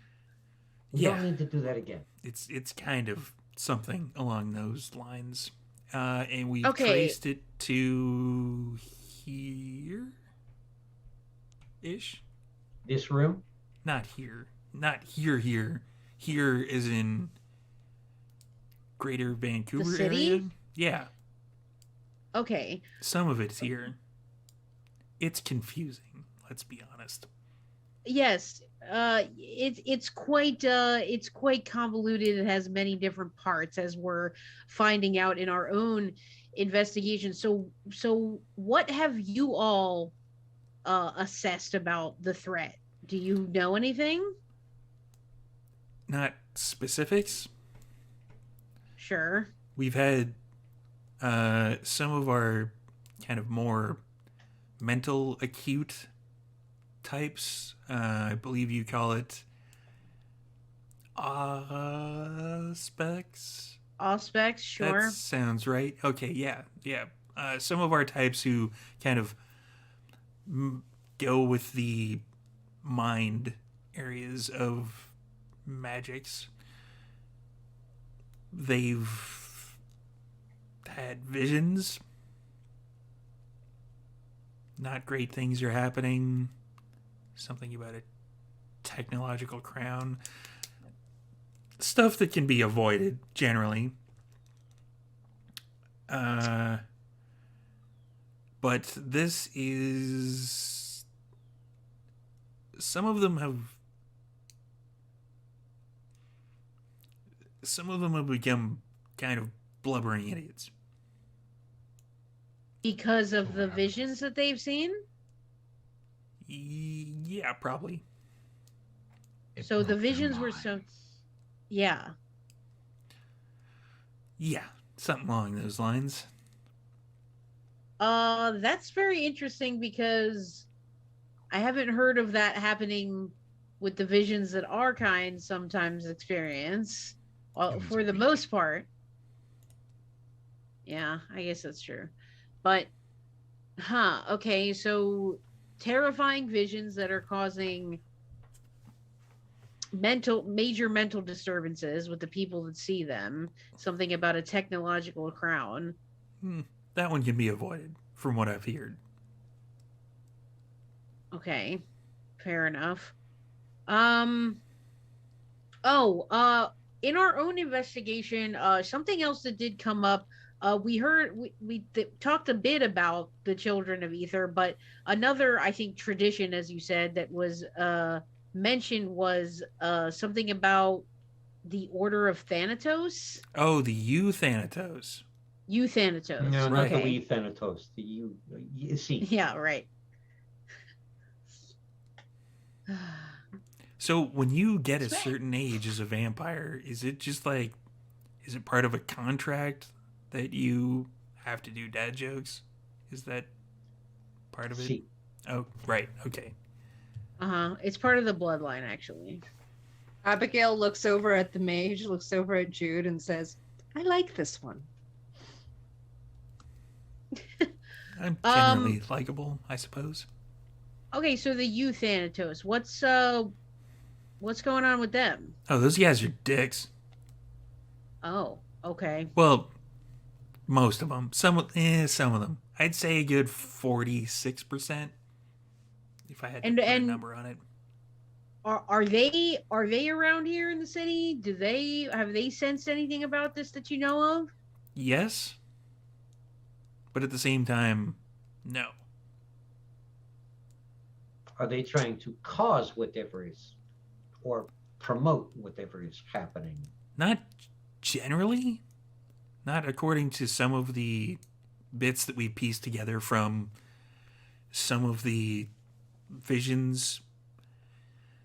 We Yeah. don't need to do that again. It's kind of something along those lines. And we've Okay. traced it to here ish. This room? Not here. Not here. Here is in Greater Vancouver city? area. Yeah. Okay. Some of it's here. It's confusing, let's be honest. Yes. It's quite convoluted. It has many different parts, as we're finding out in our own investigation. So what have you all assessed about the threat? Do you know anything? Not specifics. Sure. We've had some of our kind of more mental acute types. I believe you call it aspects. Aspects, sure. That sounds right. Okay, yeah. Some of our types who kind of go with the mind areas of magics. They've had visions. Not great things are happening. Something about a technological crown. Stuff that can be avoided, generally. But this is... Some of them have become kind of blubbering idiots. Because of So the what visions happens? that they've seen? Yeah, probably. It So the broke their visions were so- minds. Yeah. Yeah, something along those lines. That's very interesting because I haven't heard of that happening with the visions that our kind sometimes experience. Well, Humans for are the weak. most part. Yeah, I guess that's true. But, okay, so terrifying visions that are causing major mental disturbances with the people that see them. Something about a technological crown. That one can be avoided, from what I've heard. Okay, fair enough. In our own investigation, something else that did come up. We talked a bit about the children of ether, but another, I think, tradition, as you said, that was mentioned was something about the Order of Thanatos. Oh, the Thanatos. Euthanatos. No, not the Okay. we Thanatos. The you see. Yeah, right. So when you get a Sweet. certain age as a vampire, is it just like, is it part of a contract that you have to do dad jokes? Is that part of it? See, Oh, right. Okay. It's part of the bloodline, actually. Abigail looks over at the mage, looks over at Jude, and says, I like this one. I'm generally likable, I suppose. Okay, so the Thanatos. What's going on with them? Oh, those guys are dicks. Oh, okay. Well, most of them. Some of them. I'd say a good 46%. If I had to put a number on it. Are they around here in the city? Have they sensed anything about this that you know of? Yes. But at the same time, no. are they trying to cause whatever is, or promote whatever is happening? Not generally. Not according to some of the bits that we pieced together from some of the visions.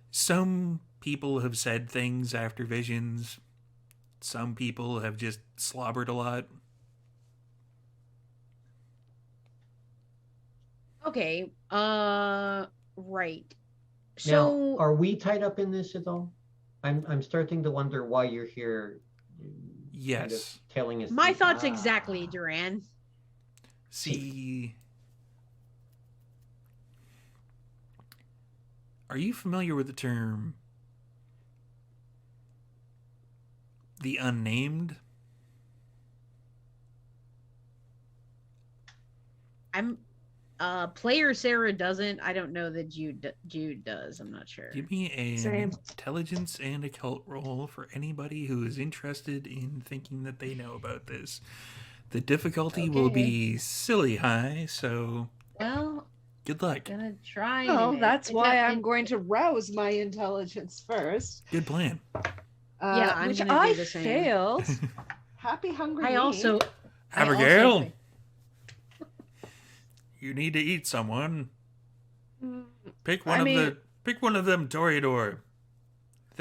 Some people have said things after visions. Some people have just slobbered a lot. Okay. Right. Now, So are we tied up in this at all? I'm starting to wonder why you're here. Kind of Yes. telling us my thoughts exactly, Duran. See, are you familiar with the term the unnamed? I'm player Sara doesn't. I don't know that Jude does. I'm not sure. Give me an Same. intelligence and occult roll for anybody who is interested in thinking that they know about this. The difficulty will be silly high, so Well, good luck. gonna try. Oh, it. that's It's why a- I'm going to rouse my intelligence first. Good plan. Yeah, I'm which gonna I do the same. failed. Happy hungry. I me. also. Abigail, you need to eat someone. Mm, Pick one of them Toreador.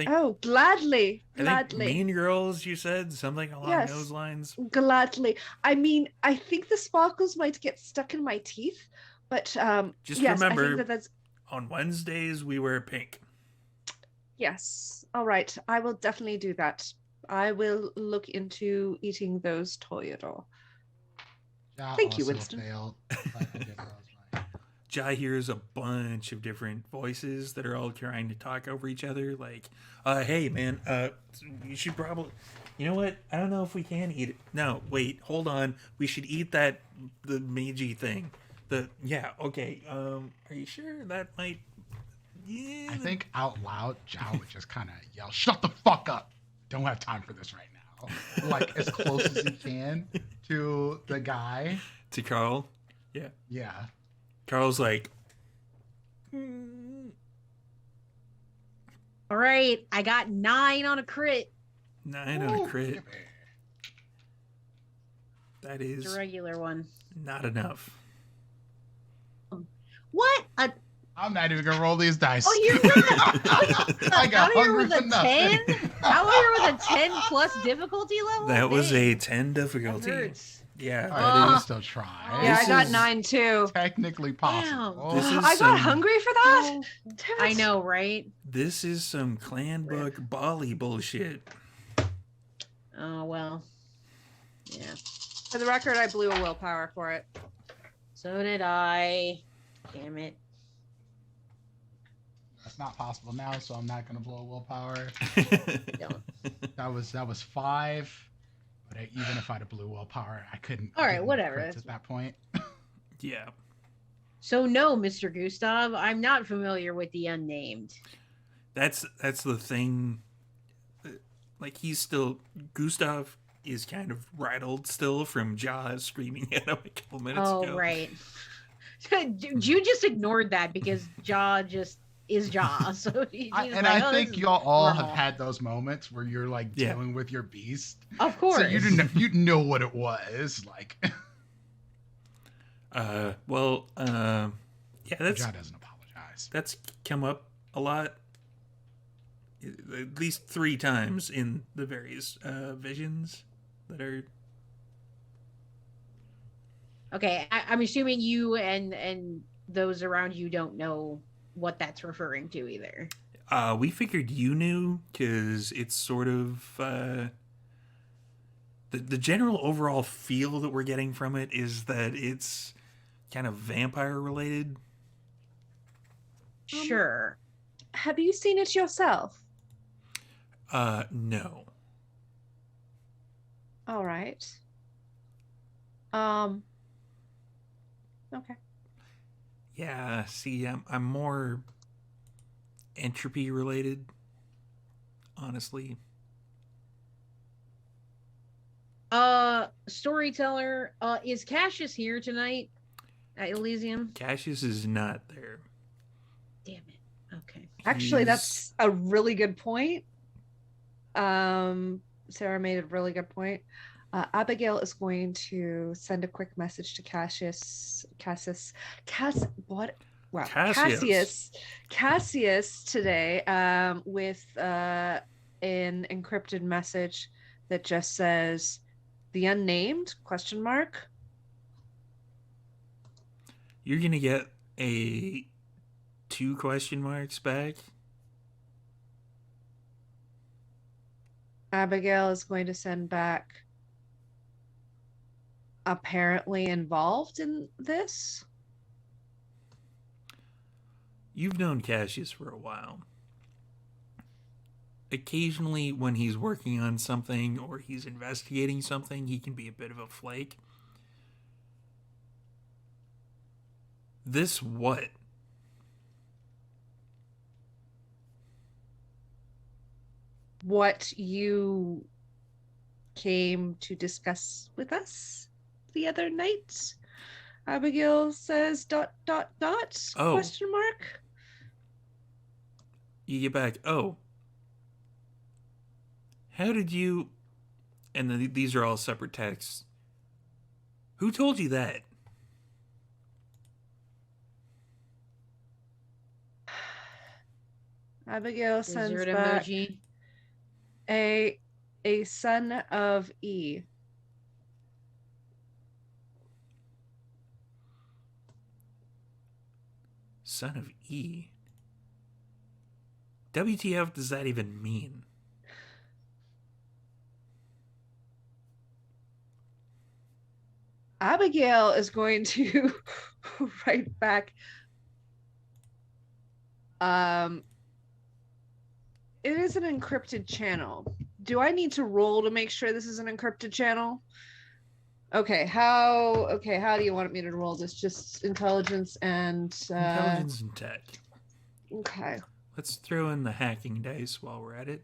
Oh, gladly, I think gladly, Mean Girls, you said? Something along Yes. those lines? gladly. I mean, I think the sparkles might get stuck in my teeth, but Just yes, I remember, think that's on Wednesdays we wear pink. yes. All right, I will definitely do that. I will look into eating those Toreador. Ja Thank you, also Winston. failed, but I did Rosemary. Jai hears a bunch of different voices that are all trying to talk over each other. Like, hey, man, you should probably... You know what? I don't know if we can eat it. No, wait, hold on. We should eat the Meiji thing. Yeah, okay. Are you sure that might... Yeah. I think out loud, Zhao would just kind of yell, "Shut the fuck up! Don't have time for this right now." Like as close as he can to the guy. To Carl. Yeah. Yeah. Carl's like... All right, I got 9 on a crit. 9 on a Ooh, crit. give me- That It's is a regular one. not enough. What? I'm not even gonna roll these dice. Oh, you're with a, I got out here hungry with for a nothing. 10? Out here with a 10 plus difficulty level? That was Dang, a 10 that difficulty. hurts. Yeah, All that right, Oh. let's still try. Yeah, This I got is- 9 too. Technically possible. This is I got some- hungry for that. Oh, Damn I it. know, right? This is some clan book Bali bullshit. Oh, well. Yeah. For the record, I blew a willpower for it. So did I. Damn it. That's not possible now, so I'm not gonna blow willpower. Don't. That was 5. But even if I'd have blew willpower, I couldn't. All right, get enough whatever, crits that's At that point. Yeah. So no, Mr. Gustav, I'm not familiar with the unnamed. That's the thing. Like, he's still... Gustav is kind of rattled still from Jaws screaming at him a couple minutes Oh, ago. right. You just ignored that because Jaw just is Jaw. So he's I like, oh, this think is y'all all have normal. had those moments where you're like Yeah. dealing with your beast. Of course. So you know what it was like. Yeah, Ja doesn't apologize. that's come up a lot. at least 3 times in the various visions that are. Okay, I'm assuming you and those around you don't know what that's referring to either. We figured you knew because it's sort of the general overall feel that we're getting from it is that it's kind of vampire related. Sure. Have you seen it yourself? No. All right. Okay. Yeah, see, I'm more entropy related, honestly. Storyteller, is Cassius here tonight at Elysium? Cassius is not there. Damn it. Okay. Actually, He's- that's a really good point. Sarah made a really good point. Abigail is going to send a quick message to Cassius today, with an encrypted message that just says the unnamed ? You're gonna get a 2 question marks back. Abigail is going to send back apparently involved in this. You've known Cassius for a while. Occasionally, when he's working on something or he's investigating something, he can be a bit of a flake. This what? What you came to discuss with us the other night? Abigail says ... Oh. ? You get back, oh. How did you... And then these are all separate texts. Who told you that? Abigail sends Lizard back emoji. a son of E. Son of E? WTF does that even mean? Abigail is going to write back. It is an encrypted channel. Do I need to roll to make sure this is an encrypted channel? Okay, how do you want me to roll this? Just intelligence and Intelligence and tech. Okay. Let's throw in the hacking dice while we're at it.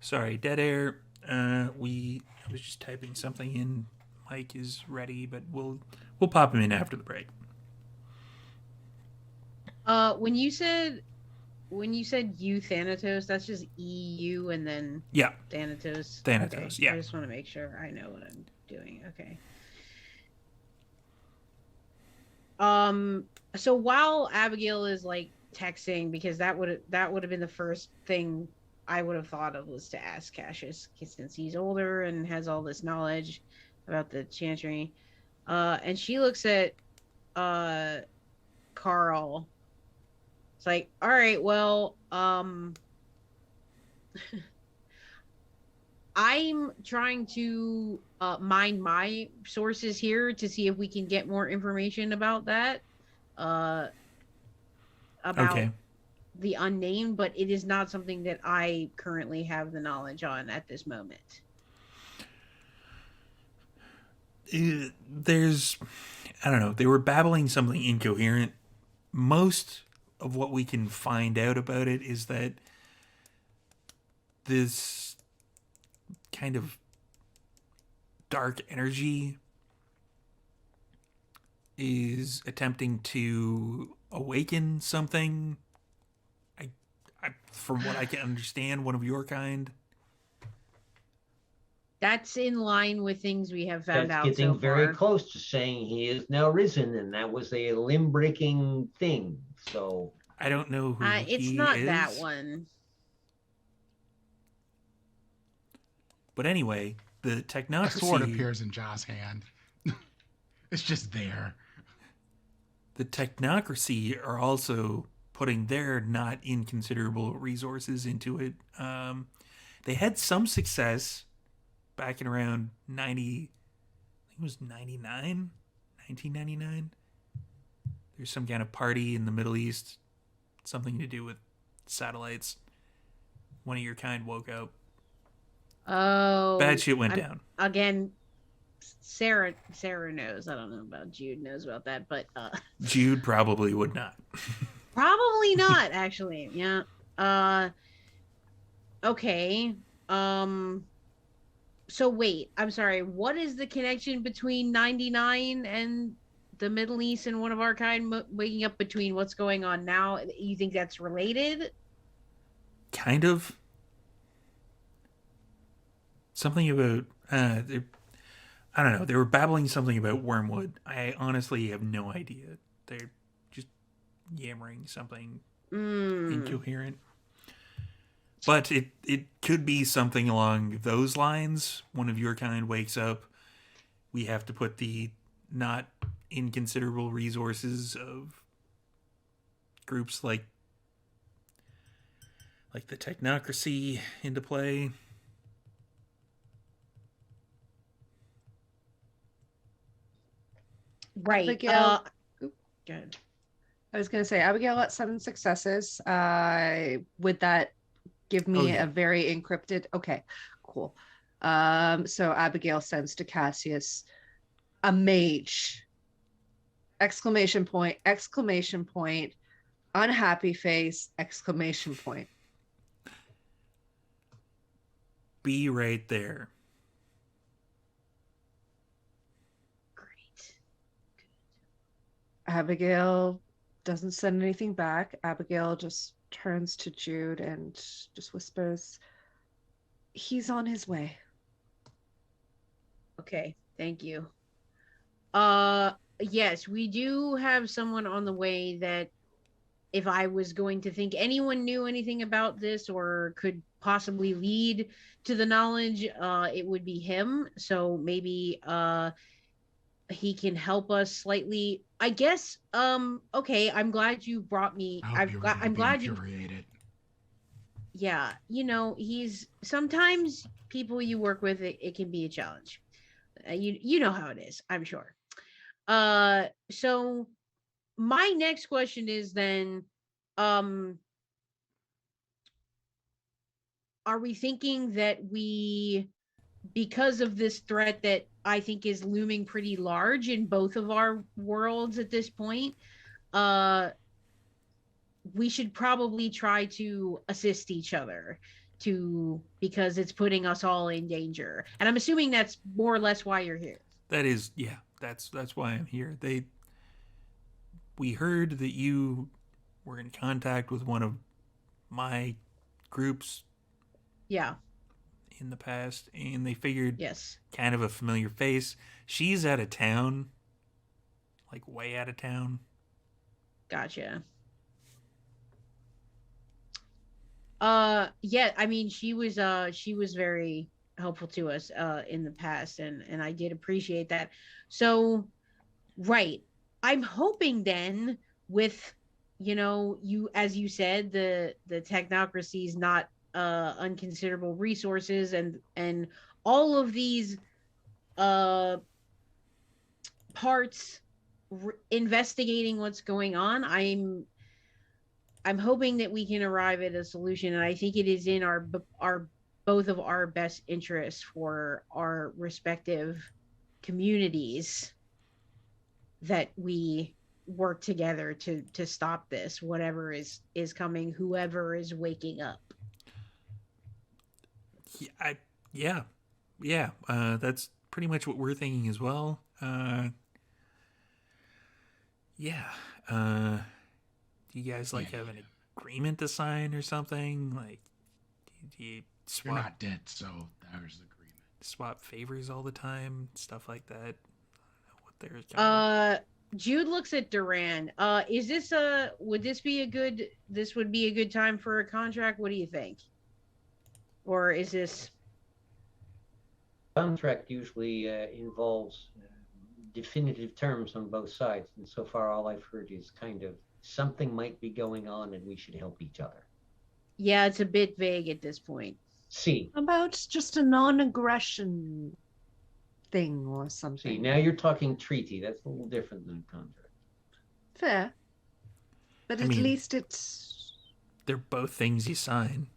Sorry, dead air. I was just typing something in. Mike is ready, but we'll pop him in after the break. When you said you Thanatos, that's just EU and then Yeah, Thanatos. Thanatos, Okay. yeah. I just want to make sure I know what I'm doing. Okay. So while Abigail is like texting, because that would have been the first thing I would have thought of, was to ask Cassius, since he's older and has all this knowledge about the chantry. And she looks at Carl. It's like, all right, well, I'm trying to mine my sources here to see if we can get more information about that. About Okay. the unnamed, but it is not something that I currently have the knowledge on at this moment. There's, I don't know, they were babbling something incoherent. Most of what we can find out about it is that this kind of dark energy is attempting to awaken something. I from what I can understand, one of your kind. That's in line with things we have found That's out getting so very far. close to saying he is now risen, and that was a limb-breaking thing. So I don't know who It's he not that is. one. But anyway, the A sword technocracy. appears in Ja's hand. It's just there. The technocracy are also putting their not inconsiderable resources into it. They had some success back in around 90, I think it was 99, 1999. There's some kind of party in the Middle East, something to do with satellites. One of your kind woke up. Oh, Bad shit went down. Again, Sara knows. I don't know about Jude knows about that, but Jude probably would not. probably not actually. Yeah. Okay. So wait, I'm sorry. What is the connection between 99 and the Middle East and one of our kind waking up between what's going on now? You think that's related? Kind of. Something about I don't know. They were babbling something about wormwood. I honestly have no idea. They're just yammering something incoherent. But it could be something along those lines. One of your kind wakes up. We have to put the not inconsiderable resources of groups like the technocracy into play. Right. Abigail. Good. I was going to say, Abigail got 7 successes. Would that give me a very encrypted? Okay, cool. So Abigail sends to Cassius a mage! Exclamation point! Exclamation point! Unhappy face! Exclamation point! Be right there. Great. Abigail doesn't send anything back. Abigail just turns to Jude and just whispers, "He's on his way." Okay, thank you. Yes, we do have someone on the way that if I was going to think anyone knew anything about this or could possibly lead to the knowledge, it would be him. So maybe he can help us slightly. I guess okay, I'm glad you brought me. I hope you're ready to I'm be glad you infuriated. Yeah, he's sometimes people you work with it can be a challenge. You know how it is, I'm sure. So my next question is then um are we thinking that we, because of this threat that I think is looming pretty large in both of our worlds at this point, uh we should probably try to assist each other because it's putting us all in danger. And I'm assuming that's more or less why you're here. That is, yeah, that's why I'm here. We heard that you were in contact with one of my groups. Yeah. In the past, and they figured Yes. kind of a familiar face. She's out of town, like way out of town. Gotcha. Yeah, I mean she was very helpful to us in the past, and I did appreciate that. So right, I'm hoping then with you, as you said, the technocracy is not unconsiderable resources, and all of these parts investigating what's going on. I'm hoping that we can arrive at a solution, and I think it is in our both of our best interests for our respective communities that we work together to stop this, whatever is coming, whoever is waking up. Yeah. That's pretty much what we're thinking as well. Yeah. Do you guys have an agreement to sign or something? Like, do you swap? You're not dead, so there's agreement. swap favors all the time, stuff like that. I don't know what they're kind of... Jude looks at Duran. Is this would this be a good time for a contract? What do you think? Or is this Contract usually involves definitive terms on both sides, and so far all I've heard is kind of something might be going on and we should help each other. Yeah, it's a bit vague at this point. See, About just a non-aggression thing or something. see, now you're talking treaty. That's a little different than a contract. Fair. But I at mean- least it's... They're both things you sign.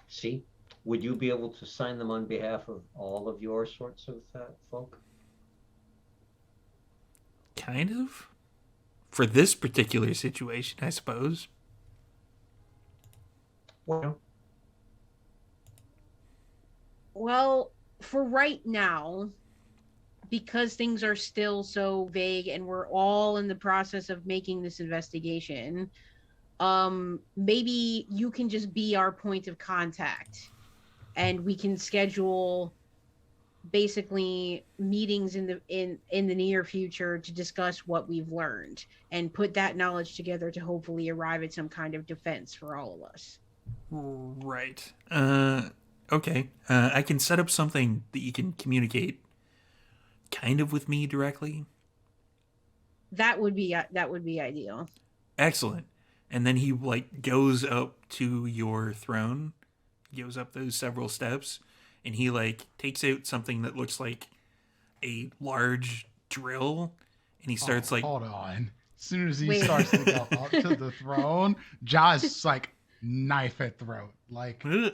See, would you be able to sign them on behalf of all of your sorts of folk? Kind of. For this particular situation, I suppose. Well, for right now, because things are still so vague and we're all in the process of making this investigation, maybe you can just be our point of contact and we can schedule basically meetings in the near future to discuss what we've learned and put that knowledge together to hopefully arrive at some kind of defense for all of us. Right. Okay. I can set up something that you can communicate kind of with me directly. That would be ideal. Excellent. And then he goes up to your throne, goes up those several steps, and he takes out something that looks like a large drill, and he starts Hold on. As soon as he starts to go up to the throne, Ja's knife at throat. "Ugh."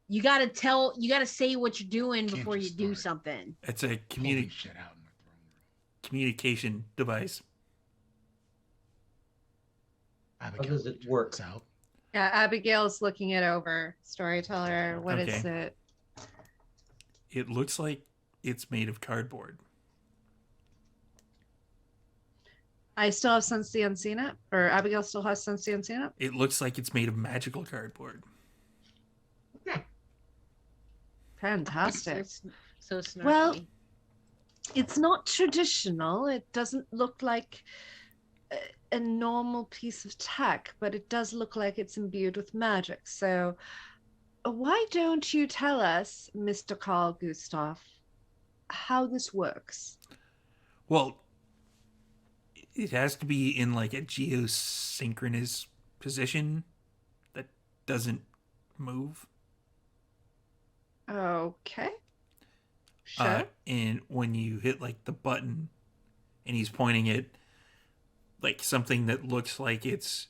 You gotta say what you're doing Can't before you just do start. something. It's a Holy shit out in the throne room. communication device. Abigail does it work? jerks out. Yeah, Abigail's looking it over. Storyteller, what is Okay. it? It looks like it's made of cardboard. I still have Sense the Unseen up? Or Abigail still has Sense the Unseen up? It looks like it's made of magical cardboard. Fantastic. So snarky. Well, it's not traditional. It doesn't look like a normal piece of tech, but it does look like it's imbued with magic. So why don't you tell us, Mr. Carl Gustav, how this works? Well, it has to be in a geosynchronous position that doesn't move. Okay. Sure. And when you hit the button and he's pointing it something that looks like it's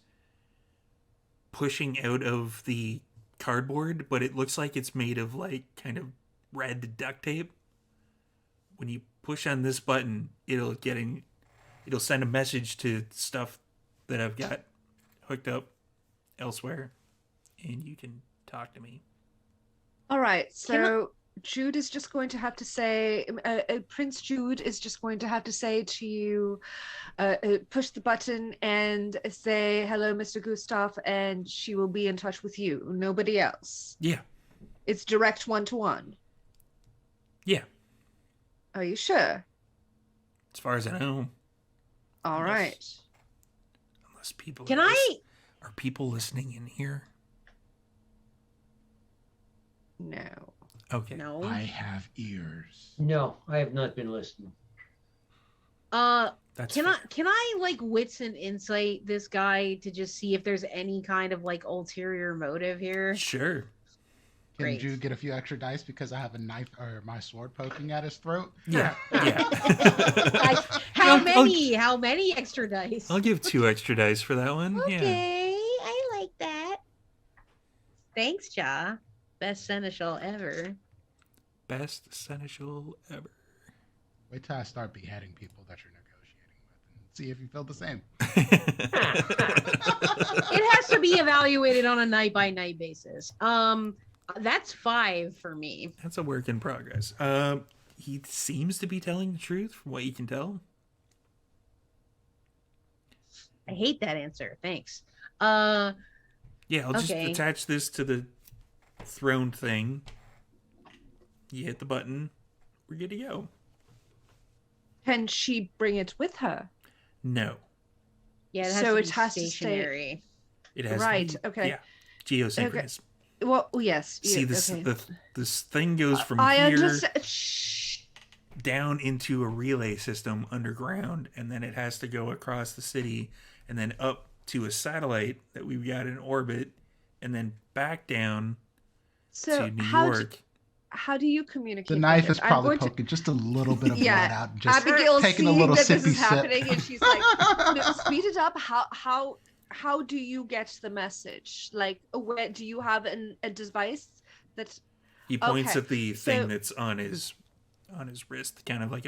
pushing out of the cardboard, but it looks like it's made of kind of red duct tape. When you push on this button, it'll send a message to stuff that I've got hooked up elsewhere, and you can talk to me. All right. So Jude is just going to have to say, Prince Jude is just going to have to say to you, push the button and say, hello, Mr. Gustav, and she will be in touch with you. Nobody else. Yeah. It's direct one-to-one. Yeah. Are you sure? As far as I know. All right. Unless people Can are people listening in here? No. Okay. No. I have ears. No, I have not been listening. That's Can fair. I wits and insight this guy to just see if there's any kind of ulterior motive here? Sure. Can Great. you get a few extra dice because I have a knife or my sword poking at his throat? Yeah. Yeah. How I'll- many extra dice? I'll give 2 extra dice for that one. Yeah. Okay, I like that. Thanks, Ja. Best seneschal ever. Best seneschal ever. Wait till I start beheading people that you're negotiating with and see if you feel the same. It has to be evaluated on a night by night basis. That's 5 for me. That's a work in progress. He seems to be telling the truth from what you can tell. I hate that answer. Thanks. Yeah, I'll just Okay. attach this to the throne thing. You hit the button. We're good to go. Can she bring it with her? No. Yeah, it has So to it be has to stay- stationary. It has Right, to be, okay. yeah, geosynchronous. Well, yes. See, okay. this thing goes from I here understand. Shh. down into a relay system underground, and then it has to go across the city, and then up to a satellite that we've got in orbit, and then back down So to New how York. how do you communicate? The with knife it? is I'm probably going to- poking just a little bit of Yeah, blood out. Just Abigail's taking a seeing little that this sippy is sip. happening, and she's like, "No, speed it up. How do you get the message? Like, where do you have a device that?" He points Okay, at the so- thing that's on his wrist, kind of like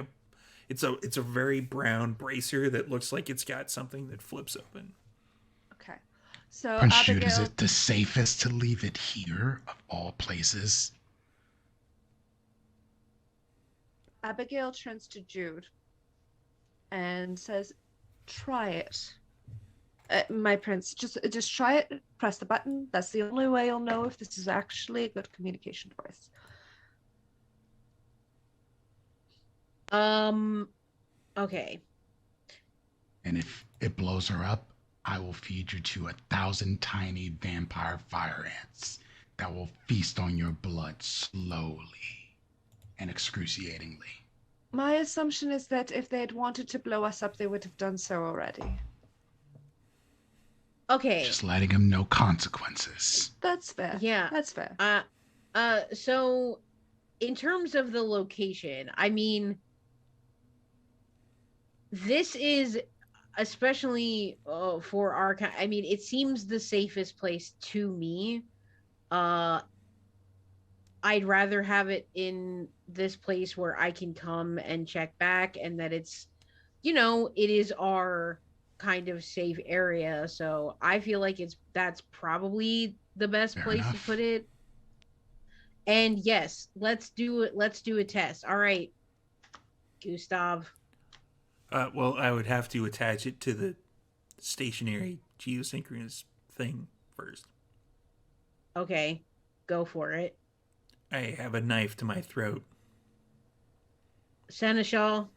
it's a very brown bracer that looks like it's got something that flips open. Okay, so Prince Jude, is Abigail, it the safest to leave it here of all places? Abigail turns to Jude and says, "Try it, my prince. Just try it. Press the button. That's the only way you'll know if this is actually a good communication device." Okay. And if it blows her up, I will feed you to 1,000 tiny vampire fire ants that will feast on your blood slowly and excruciatingly. My assumption is that if they had wanted to blow us up, they would have done so already. Okay. Just letting them know consequences. That's fair. Yeah. That's fair. So in terms of the location, I mean, this is especially for our I mean, it seems the safest place to me. I'd rather have it in this place where I can come and check back, and that it's, it is our kind of safe area. So I feel like that's probably the best Fair place enough. to put it. And yes, let's do it. Let's do a test. All right, Gustav. Well, I would have to attach it to the stationary geosynchronous thing first. Okay, go for it. I have a knife to my throat. Seneschal.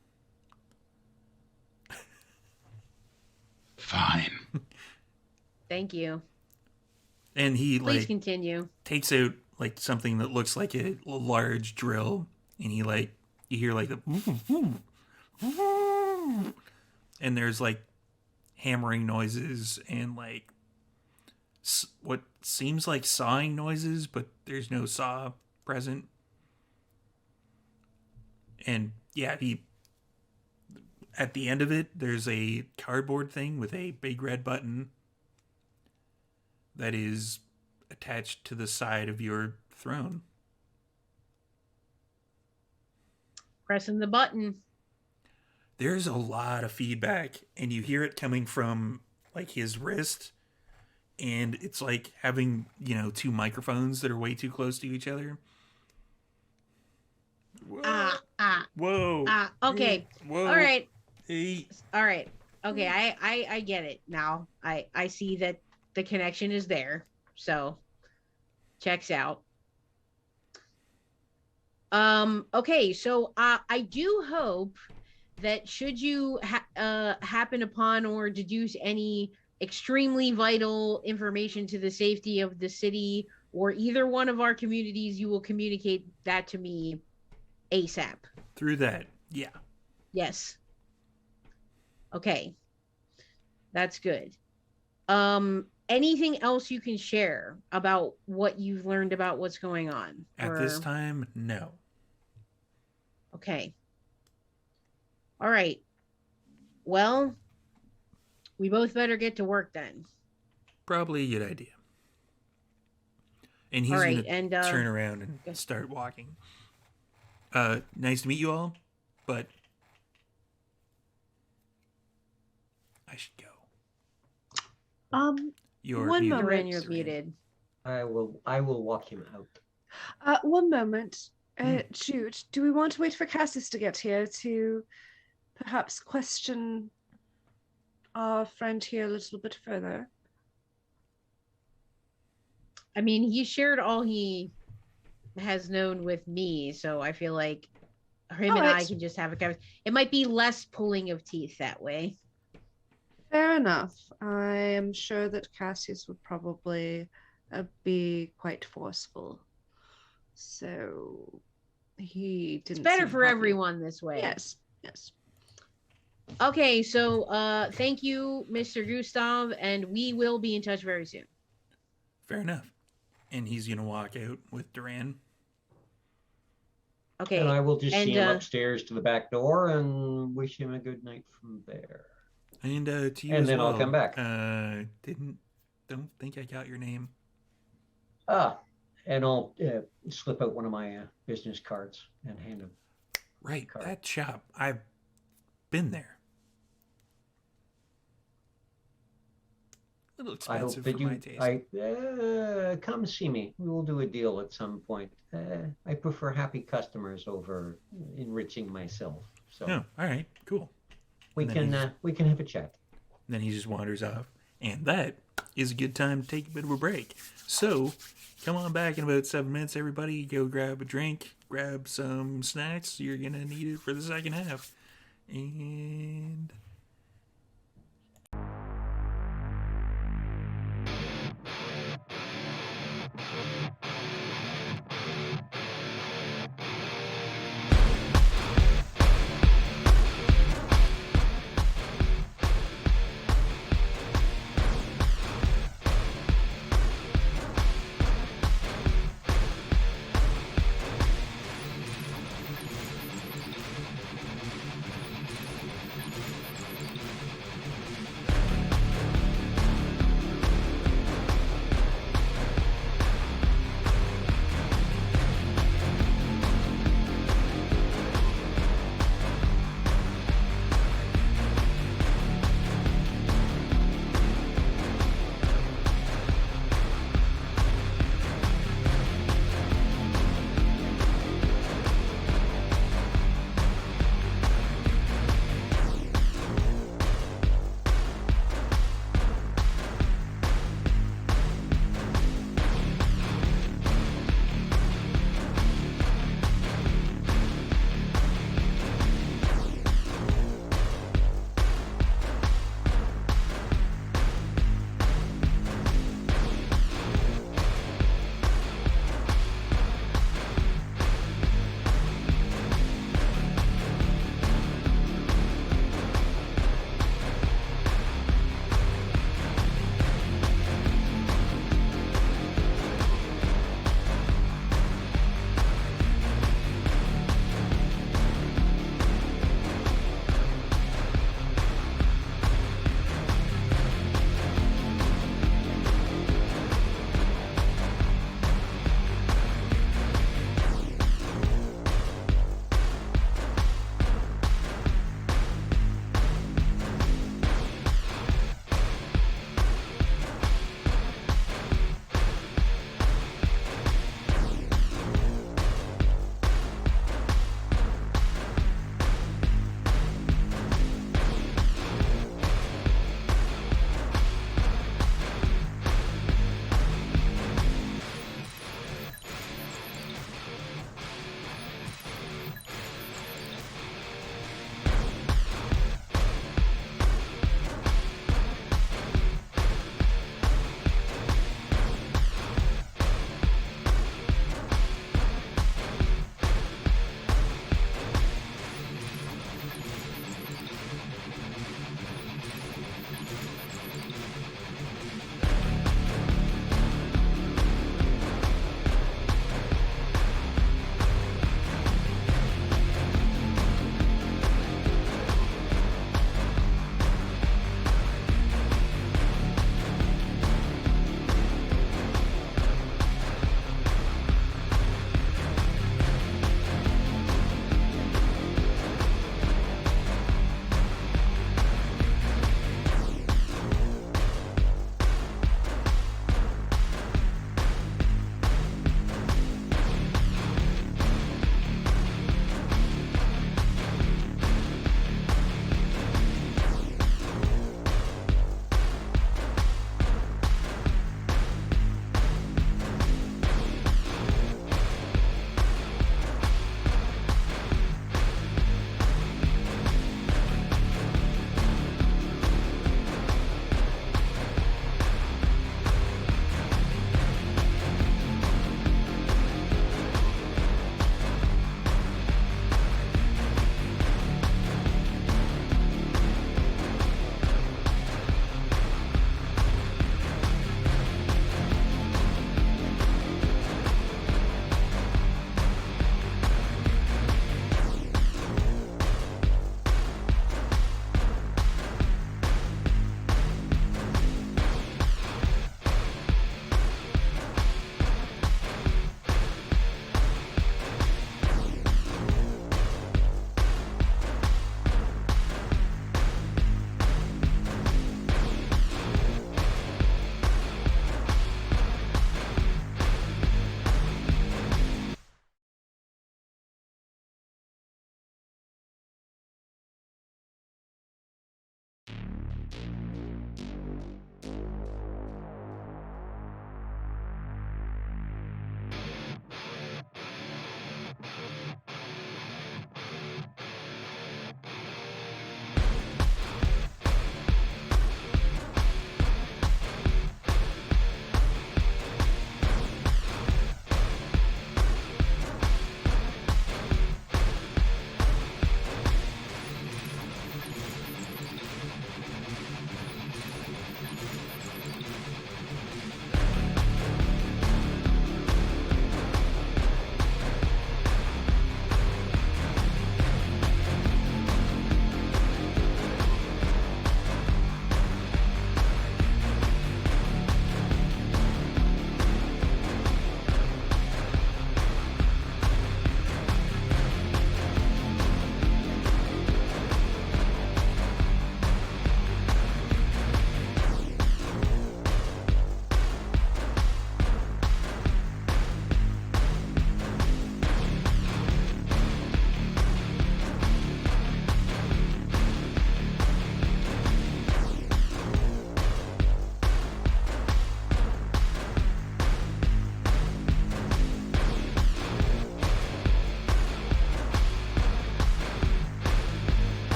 Fine. Thank you. And he Please continue. takes out like something that looks like a large drill, and he you hear like the and there's like hammering noises and like what seems like sawing noises, but there's no saw present. And yeah, at the end of it, there's a cardboard thing with a big red button that is attached to the side of your throne. Pressing the button. There's a lot of feedback, and you hear it coming from like his wrist, and it's like having, two microphones that are way too close to each other. Whoa. Whoa. Okay. Whoa. All right. Hey. All right. Okay. I get it now. I see that the connection is there. So checks out. Okay. So I do hope that should you happen upon or deduce any extremely vital information to the safety of the city or either one of our communities, you will communicate that to me ASAP. Through that. Yeah. Yes. Okay. That's good. Anything else you can share about what you've learned about what's going on? At this time, no. Okay. All right. Well, we both better get to work then. Probably a good idea. And he's right, going to turn around and start walking. Nice to meet you all, but I should go. You're one muted. moment. Duran, you're muted. I will walk him out. One moment. Jude, do we want to wait for Cassis to get here to perhaps question our friend here a little bit further? I mean, he shared all he has known with me, so I feel like him and I Alright. can just have a conversation. It might be less pulling of teeth that way. Fair enough. I am sure that Cassius would probably be quite forceful. So he didn't. It's better seem for happy. everyone this way. Yes. Yes. Okay, so thank you, Mr. Gustav, and we will be in touch very soon. Fair enough. And he's gonna walk out with Duran. Okay. And I will just and, see him upstairs to the back door and wish him a good night from there. And to you And as then well. I'll come back. Don't think I got your name. And I'll slip out one of my business cards and hand him. Right, Card. that shop. I've been there. A little I hope expensive that for my taste. come see me. We will do a deal at some point. I prefer happy customers over enriching myself. So Oh, all right, cool. we And then can have a chat. Then he just wanders off. And that is a good time to take a bit of a break. So, come on back in about 7 minutes, everybody. Go grab a drink, grab some snacks. You're going to need it for the second half. And...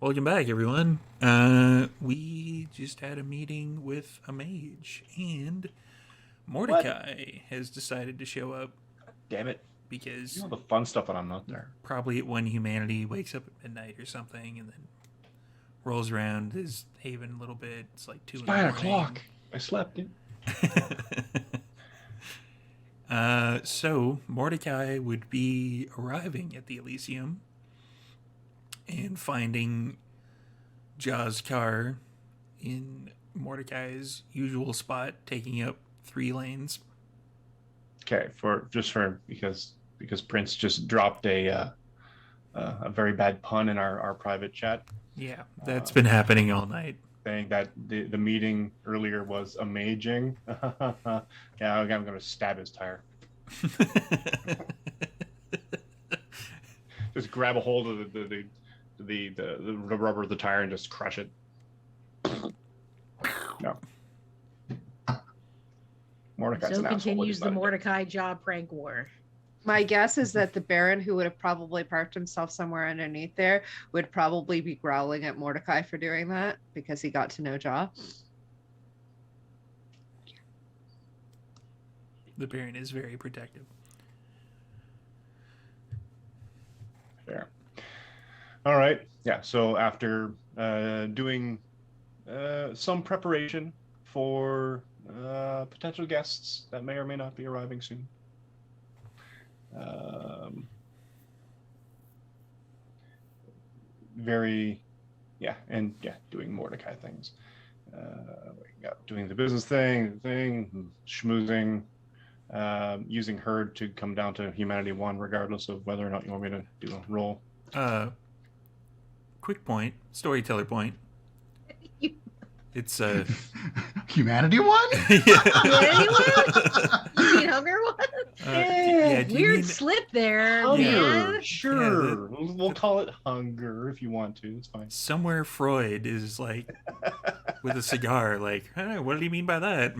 Welcome back, everyone. We just had a meeting with a mage, and Mordecai has decided to show up Damn it. because You know the fun stuff when I'm not there. probably when humanity wakes up at midnight or something, and then rolls around his haven a little bit. It's like 2 in the 9 morning. o'clock. I slept. Dude. So Mordecai would be arriving at the Elysium and finding Ja's car in Mordecai's usual spot, taking up 3 lanes. Okay, because Prince just dropped a very bad pun in our private chat, Yeah, that's been happening all night. saying that the meeting earlier was amazing. Yeah, I'm gonna stab his tire. Just grab a hold of the rubber of the tire and just crush it. No. Mordecai's So an asshole. continues He's the not a dick. Mordecai job prank war. My guess is that the Baron, who would have probably parked himself somewhere underneath there, would probably be growling at Mordecai for doing that because he got to know Jaw. The Baron is very protective. Fair. All right. Yeah. So after doing some preparation for potential guests that may or may not be arriving soon, doing Mordecai things. Doing the business thing, schmoozing, using Herd to come down to Humanity 1, regardless of whether or not you want me to do a roll. Quick point, storyteller point. It's Humanity one? yeah. You mean Hunger one? Yeah, do you Weird mean- slip there, Hunger, man. sure. We'll call it Hunger if you want to. It's fine. Somewhere Freud is like with a cigar, like, hey, what did he mean by that?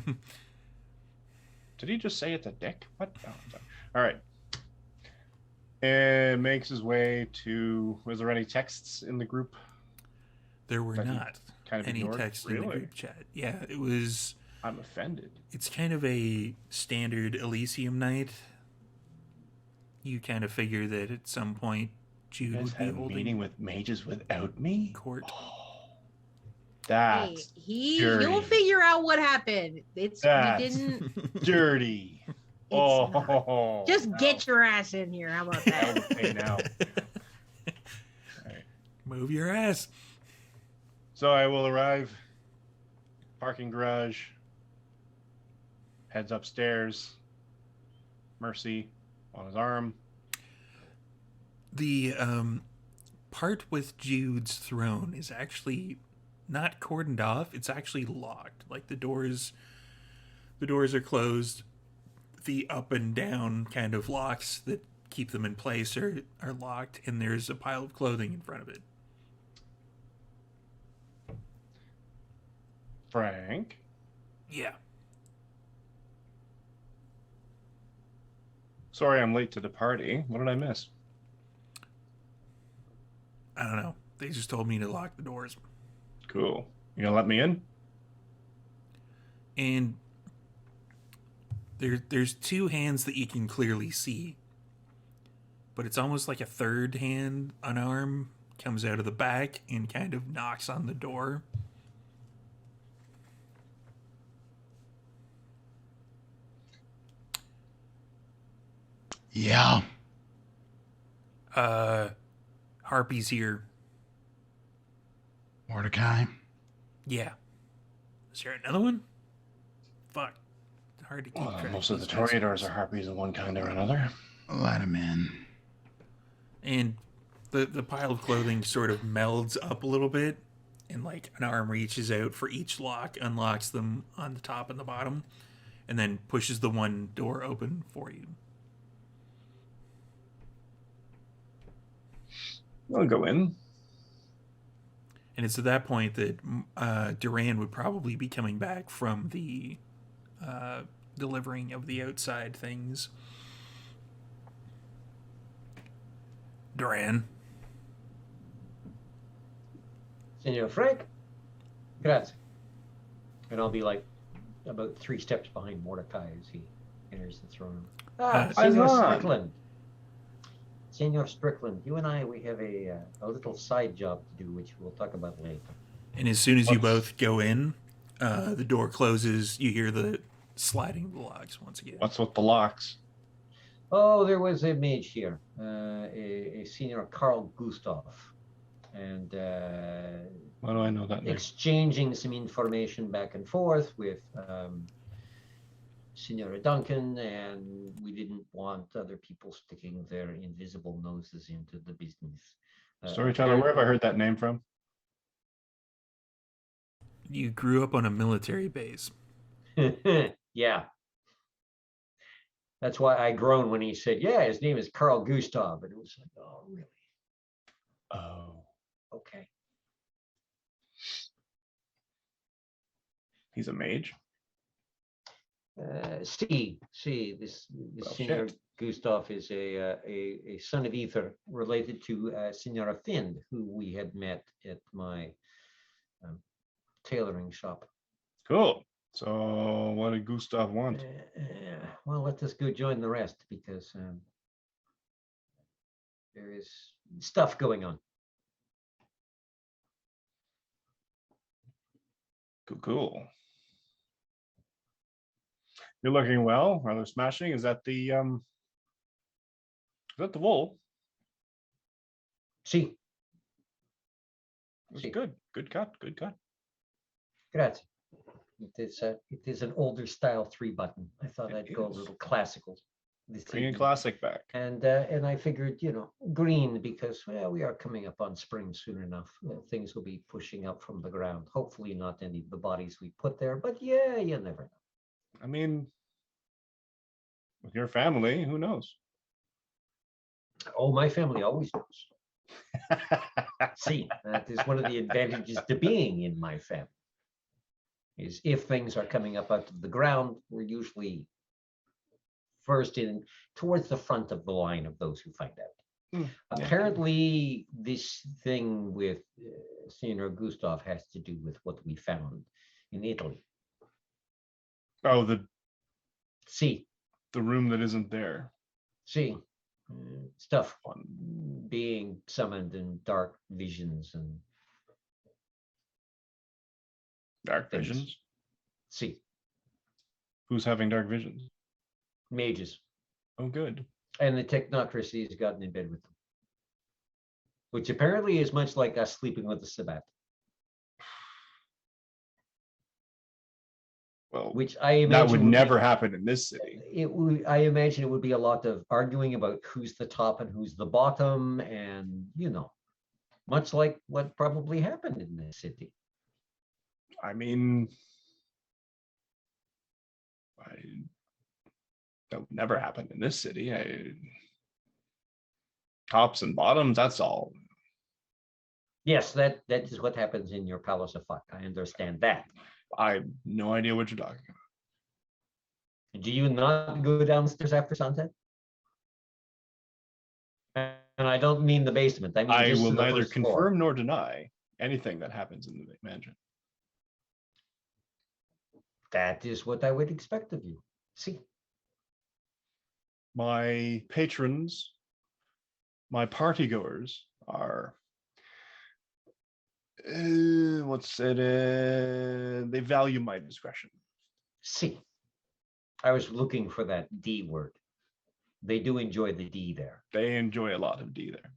Did he just say it's a dick? What? Oh, I'm sorry. All right. And makes his way to. Was there any texts in the group? There were That he not kind of any ignored? text in the Really? group chat. Yeah, it was. I'm offended. It's kind of a standard Elysium night. you kind of figure that at some point You Jude guys would be had a meeting holding with mages without me? court. That's You'll dirty. figure out what happened. We That's didn't. dirty. It's not. Oh, Just now- get your ass in here. How about now that? we'll pay now. Alright. Move your ass. So I will arrive, parking garage, heads upstairs, Mercy on his arm. The part with Jude's throne is actually not cordoned off. It's actually locked. Like the doors are closed. The up and down kind of locks that keep them in place are locked, and there's a pile of clothing in front of it. Frank. Yeah. Sorry I'm late to the party. What did I miss? I don't know. They just told me to lock the doors. Cool. You gonna let me in? And there's two hands that you can clearly see. But it's almost like a third hand, an arm, comes out of the back and kind of knocks on the door. Yeah. Harpy's here. Mordecai. Yeah. Is there another one? Fuck. It's hard to keep track. Most of the these guys. Toreadors are harpies of one kind or another. Let him in. And the pile of clothing sort of melds up a little bit, and like an arm reaches out for each lock, unlocks them on the top and the bottom, and then pushes the one door open for you. I'll go in. And it's at that point that Duran would probably be coming back from the delivering of the outside things. Duran. Senor Frank, grazie. And I'll be like about 3 steps behind Mordecai as he enters the throne room. Senor Ivan. Strickland. Senor Strickland, you and I, we have a little side job to do, which we'll talk about later. And as soon as you both go in, the door closes. You hear the sliding of the locks once again. What's with the locks? Oh, there was a mage here, a Senor Carl Gustav, and Why do I know that name? exchanging some information back and forth with Senora Duncan, and we didn't want other people sticking their invisible noses into the business. Storyteller, where have I heard that name from? You grew up on a military base. Yeah. That's why I groaned when he said, yeah, his name is Carl Gustav. And it was like, oh, really? Oh, Okay. he's a mage. This Well, Senor shit. Gustav is a son of Ether related to Senora Finn, who we had met at my tailoring shop. Cool. So, what did Gustav want? Well, let us go join the rest because there is stuff going on. Cool. You're looking well, rather smashing. Is that the wool? See, It's See. good. Good cut. Good cut. grazie. It is an older style 3-button. I thought It I'd go a is. little classical this Bringing evening. classic back. And I figured, green because we are coming up on spring soon enough. Things will be pushing up from the ground. Hopefully not any of the bodies we put there, but yeah, you never know. I mean, with your family, who knows? Oh, my family always knows. See, that is one of the advantages to being in my family. Is if things are coming up out of the ground, we're usually first in towards the front of the line of those who find out. Yeah. Apparently, this thing with Senor Gustav has to do with what we found in Italy. Oh, the See, room that isn't there. see, stuff being summoned in dark visions and Dark things. visions. See, Who's having dark visions? mages. Oh, good. And the technocracy has gotten in bed with them. Which apparently is much like us sleeping with the Sabbat. Well, Which I imagine that would be- never happen in this city. I imagine it would be a lot of arguing about who's the top and who's the bottom, and much like what probably happened in this city. I mean, that would never happen in this city. Tops and bottoms, that's all. Yes, that is what happens in your Palace of Fuck. I understand that. I have no idea what you're talking about. Do you not go downstairs after sunset? And I don't mean the basement. I mean I just will to the neither first floor. confirm nor deny anything that happens in the mansion. That is what I would expect of you. See, My patrons, my partygoers are they value my discretion. see. I was looking for that D word. They do enjoy the D there. They enjoy a lot of D there.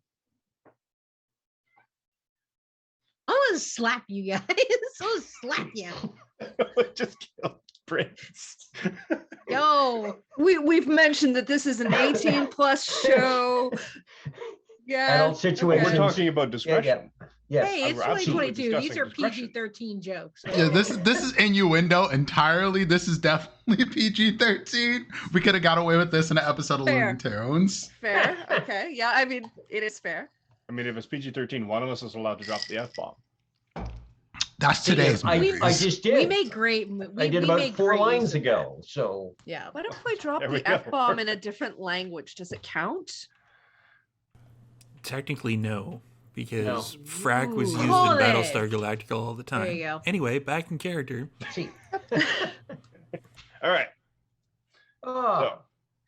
I'm gonna slap you guys. I'll slap you. Just kill Prince. Yo, We've mentioned that this is an 18 plus show. Yeah. Adult situations. We're talking about discretion. Yes. hey, it's we're absolutely 2022. These are discussing PG-13 jokes. Yeah, this is innuendo entirely. This is definitely PG-13. We could have got away with this in an episode of Fair. Looney Tunes. Fair. Okay. Yeah. I mean, it is fair. I mean, if it's PG-13, one of us is allowed to drop the F-bomb. That's today's I movies. just did. We make great. I did about 4 lines ago. So Yeah. What if we drop There we the go. F-bomb in a different language? Does it count? Technically, no, because No. frack was Ooh. used in Call it. Battlestar Galactica all the time. There you go. Anyway, back in character. see. All right. Oh,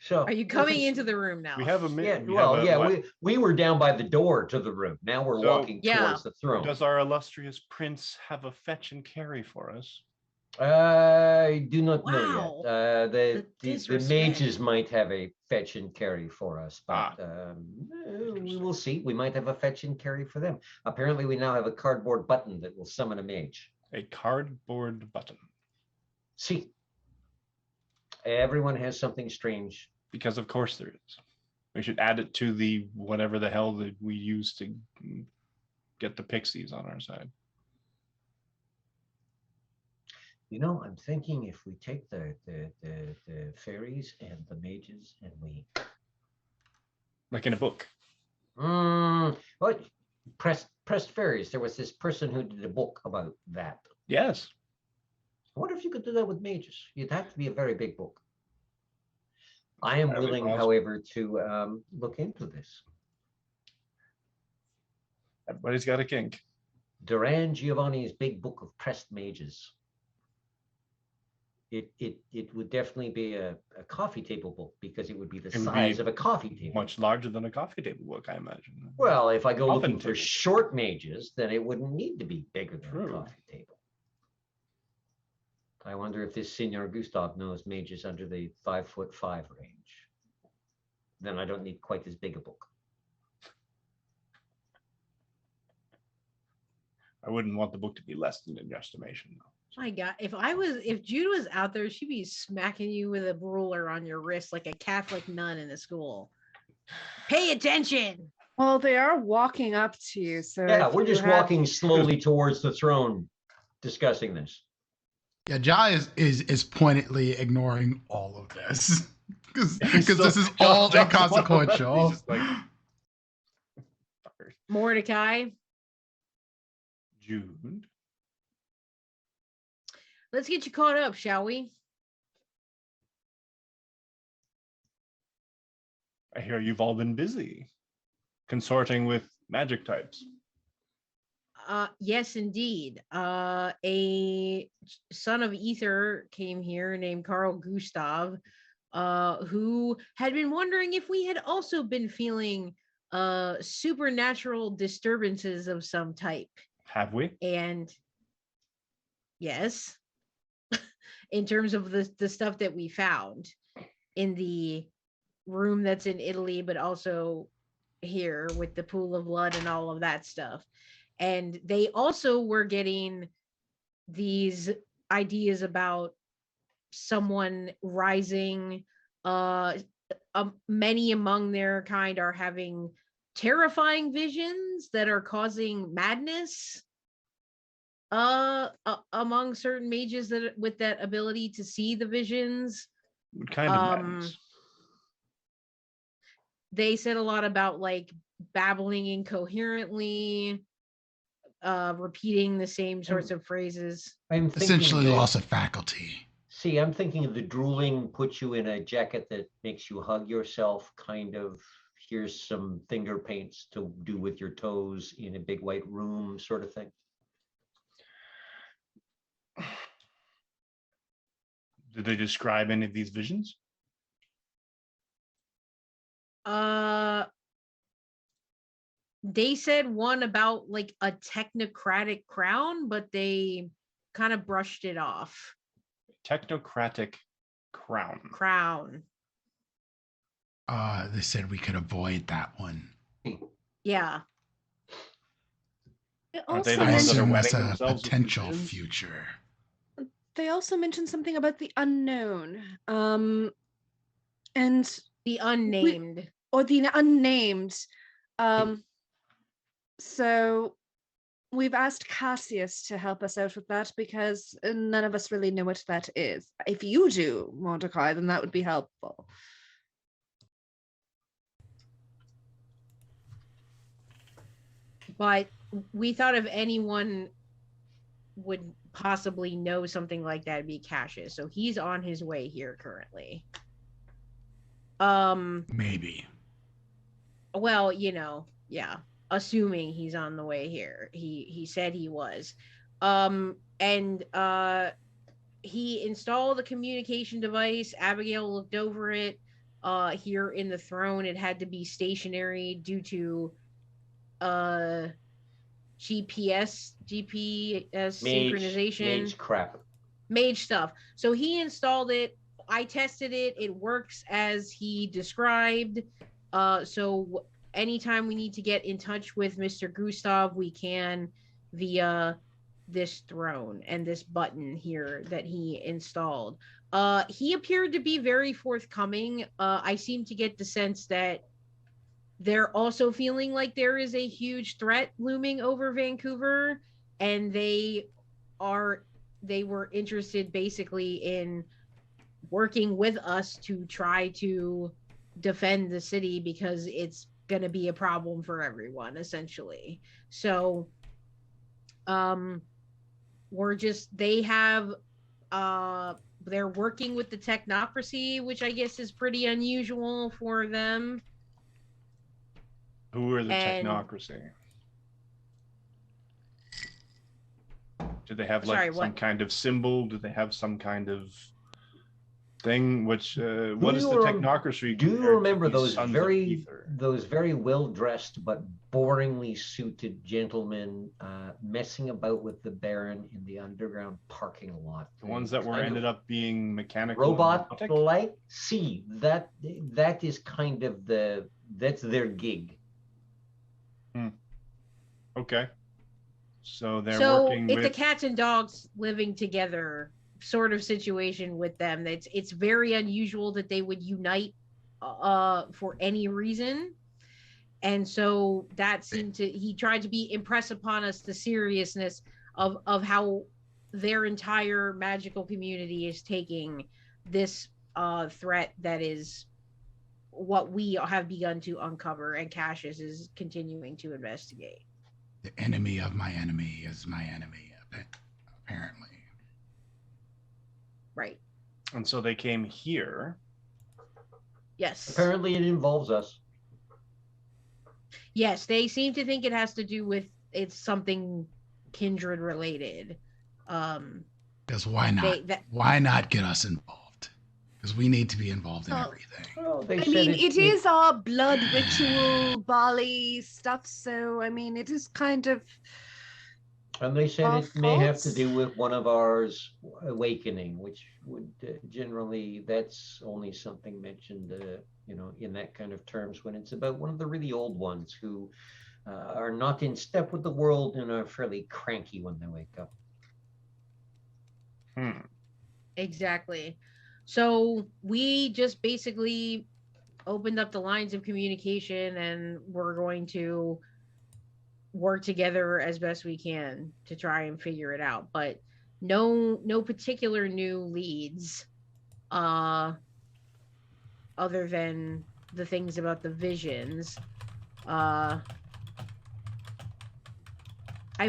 so Are you coming into the room now? We have a Yeah. minute. Well, we were down by the door to the room. Now we're So- walking Yeah. towards the throne. Does our illustrious prince have a fetch and carry for us? I do not know Wow. yet. The The disrespect. mages might have a fetch and carry for us, but Ah. we will see. We might have a fetch and carry for them. Apparently, we now have a cardboard button that will summon a mage. A cardboard button. See, everyone has something strange. Because of course there is. We should add it to the whatever the hell that we use to get the pixies on our side. I'm thinking if we take the fairies and the mages and we Like in a book. what pressed fairies. There was this person who did a book about that. Yes. I wonder if you could do that with mages. You'd have to be a very big book. I am Entirely willing, possible. however, to look into this. Everybody's got a kink. Duran Giovanni's big book of pressed mages. It would definitely be a coffee table book because it would be the It would size be of a coffee table. Much larger than a coffee table book, I imagine. Well, if I go Coffin looking for table. short mages, then it wouldn't need to be bigger than True. a coffee table. I wonder if this Senor Gustav knows mages under the 5'5" range. Then I don't need quite as big a book. I wouldn't want the book to be less than in your estimation, though. My God, if Jude was out there, she'd be smacking you with a ruler on your wrist like a Catholic nun in the school. Pay attention. Well, they are walking up to you, so Yeah, if we're you just have- walking slowly towards the throne, discussing this. Yeah, Jai is pointedly ignoring all of this because So- this is all John's inconsequential. He's just like, fuckers. Mordecai, Jude. let's get you caught up, shall we? I hear you've all been busy consorting with magic types. Yes, indeed. A son of Ether came here named Carl Gustav, who had been wondering if we had also been feeling supernatural disturbances of some type. Have we? And yes, in terms of the stuff that we found in the room that's in Italy, but also here with the pool of blood and all of that stuff. And they also were getting these ideas about someone rising. Many among their kind are having terrifying visions that are causing madness among certain mages that with that ability to see the visions. What kind of madness? They said a lot about like babbling incoherently, repeating the same sorts of phrases. I'm thinking Essentially that- loss of faculty. See, I'm thinking of the drooling puts you in a jacket that makes you hug yourself, kind of. Here's some finger paints to do with your toes in a big white room, sort of thing. Did they describe any of these visions? They said one about like a technocratic crown, but they kind of brushed it off. Technocratic crown. They said we could avoid that one. Yeah. They Aren't they also the ones that are Assume wedding that's a themselves with potential visions? future. They also mentioned something about the unknown. And The unnamed. or the unnamed. So we've asked Cassius to help us out with that because none of us really know what that is. If you do, Mordecai, then that would be helpful. But we thought if anyone would possibly know something like that, it'd be Cassius. So he's on his way here currently. Maybe. Well, you know, yeah. Assuming he's on the way here. He said he was. And he installed a communication device. Abigail looked over it. Here in the throne, it had to be stationary due to GPS synchronization. Mage crap. Mage stuff. So he installed it. I tested it. It works as he described. So anytime we need to get in touch with Mr. Gustav, we can via this throne and this button here that he installed. He appeared to be very forthcoming. I seem to get the sense that they're also feeling like there is a huge threat looming over Vancouver, and they were interested basically in working with us to try to defend the city because it's going to be a problem for everyone essentially. So they're working with the technocracy, which I guess is pretty unusual for them. Who are the technocracy? Do they have like some kind of symbol? Do they have some kind of thing? Which what is the technocracy? Do you remember those very well dressed but boringly suited gentlemen messing about with the Baron in the underground parking lot? The ones that were ended up being mechanical robot like? See, that is kind of that's their gig. Okay. So they're working it's with... a cats and dogs living together sort of situation with them. It's very unusual that they would unite for any reason. And so that seemed to, he tried to impress upon us the seriousness of how their entire magical community is taking this threat that is what we have begun to uncover, and Cassius is continuing to investigate. The enemy of my enemy is my enemy, apparently. Right. And so they came here. Yes. Apparently it involves us. Yes, they seem to think it has to do with it's something kindred related. Because why not? Why not get us involved? Because we need to be involved in Oh. everything. Well, they I said mean, it is our blood ritual, Bali stuff. So, I mean, it is kind of and they said our it may have to faults. do with one of ours awakening, which would generally, that's only something mentioned, in that kind of terms when it's about one of the really old ones who are not in step with the world and are fairly cranky when they wake up. Exactly. So we just basically opened up the lines of communication, and we're going to work together as best we can to try and figure it out. But no particular new leads, other than the things about the visions. I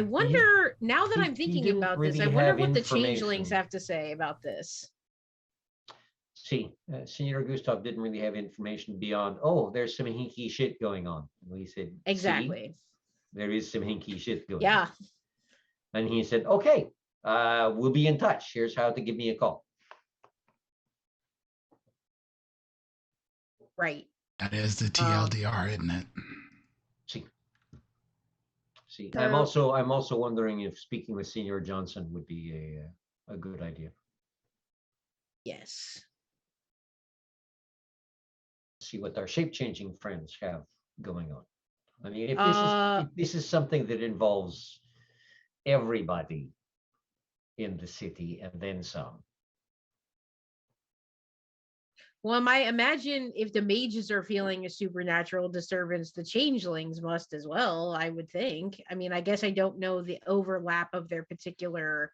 wonder, now that I'm thinking didn't about this, really I wonder have what the changelings information. have to say about this. See, Senor Gustav didn't really have information beyond, there's some hinky shit going on. And we said, Exactly. see, there is some hinky shit going Yeah. on. And he said, okay, we'll be in touch. Here's how to give me a call. Right. That is the TLDR, isn't it? See, So- I'm also wondering if speaking with Senior Johnson would be a good idea. Yes. See what our shape-changing friends have going on. I mean, if this is something that involves everybody in the city and then some. Well, I imagine if the mages are feeling a supernatural disturbance, the changelings must as well, I would think. I mean, I guess I don't know the overlap of their particular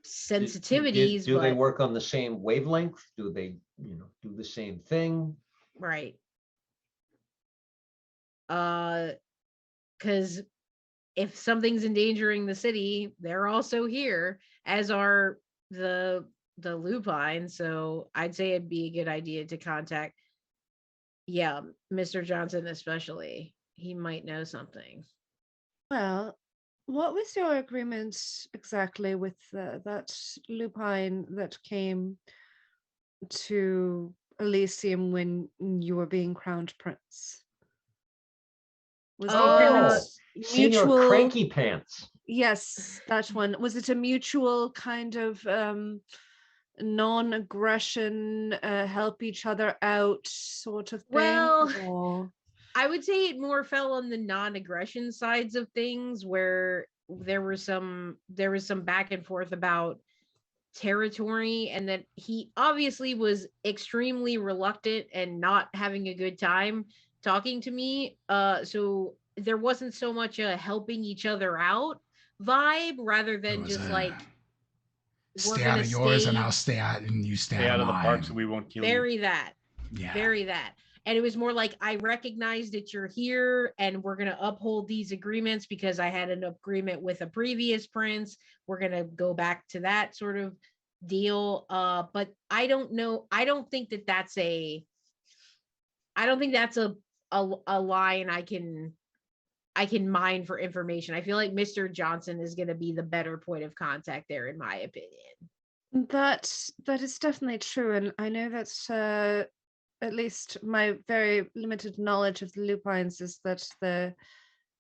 sensitivities. Do they work on the same wavelength? Do they, do the same thing? Right. Because if something's endangering the city, they're also here, as are the lupine. So I'd say it'd be a good idea to contact, Mr. Johnson especially. He might know something. Well, what was your agreement exactly with that lupine that came to Elysium when you were being crowned prince? Was the agreement Senior mutual? Cranky Pants. Yes, that one. Was it a mutual kind of non-aggression, help each other out sort of thing? Well, or... I would say it more fell on the non-aggression sides of things, where there was some back and forth about territory, and that he obviously was extremely reluctant and not having a good time talking to me. So there wasn't so much a helping each other out vibe, rather than just like, we're stay out gonna of yours and stay I'll stay out and you stay out out of the mine. park so we won't kill you. very that. Yeah. Very that. And it was more like, I recognize that you're here and we're going to uphold these agreements because I had an agreement with a previous prince. We're going to go back to that sort of deal. But I don't know. I don't think that's a line I can mine for information. I feel like Mr. Johnson is going to be the better point of contact there, in my opinion. That is definitely true. And I know that at least my very limited knowledge of the lupines is that the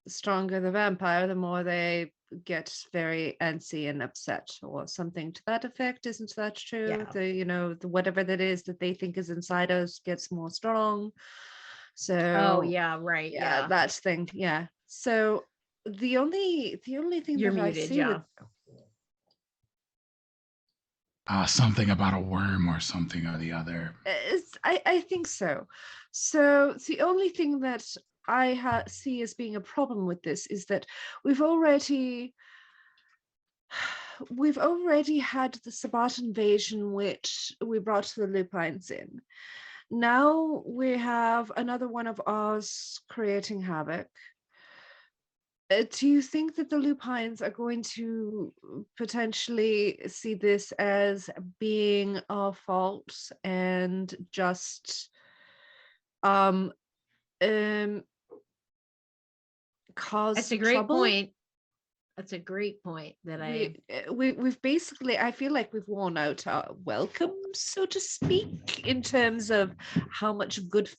stronger the vampire, the more they get very antsy and upset, or something to that effect. Isn't that true? Yeah. The whatever that is that they think is inside us gets more strong. So Right. Yeah. that thing. Yeah. So the only thing You're that muted, I see yeah. Something about a worm or something or the other. I think so. So the only thing that I see as being a problem with this is that we've already had the Sabbat invasion, which we brought the lupines in. Now we have another one of ours creating havoc. Do you think that the lupines are going to potentially see this as being our fault and just cause That's a great trouble? point. That's a great point that we've basically, I feel like we've worn out our welcome, so to speak, in terms of how much good,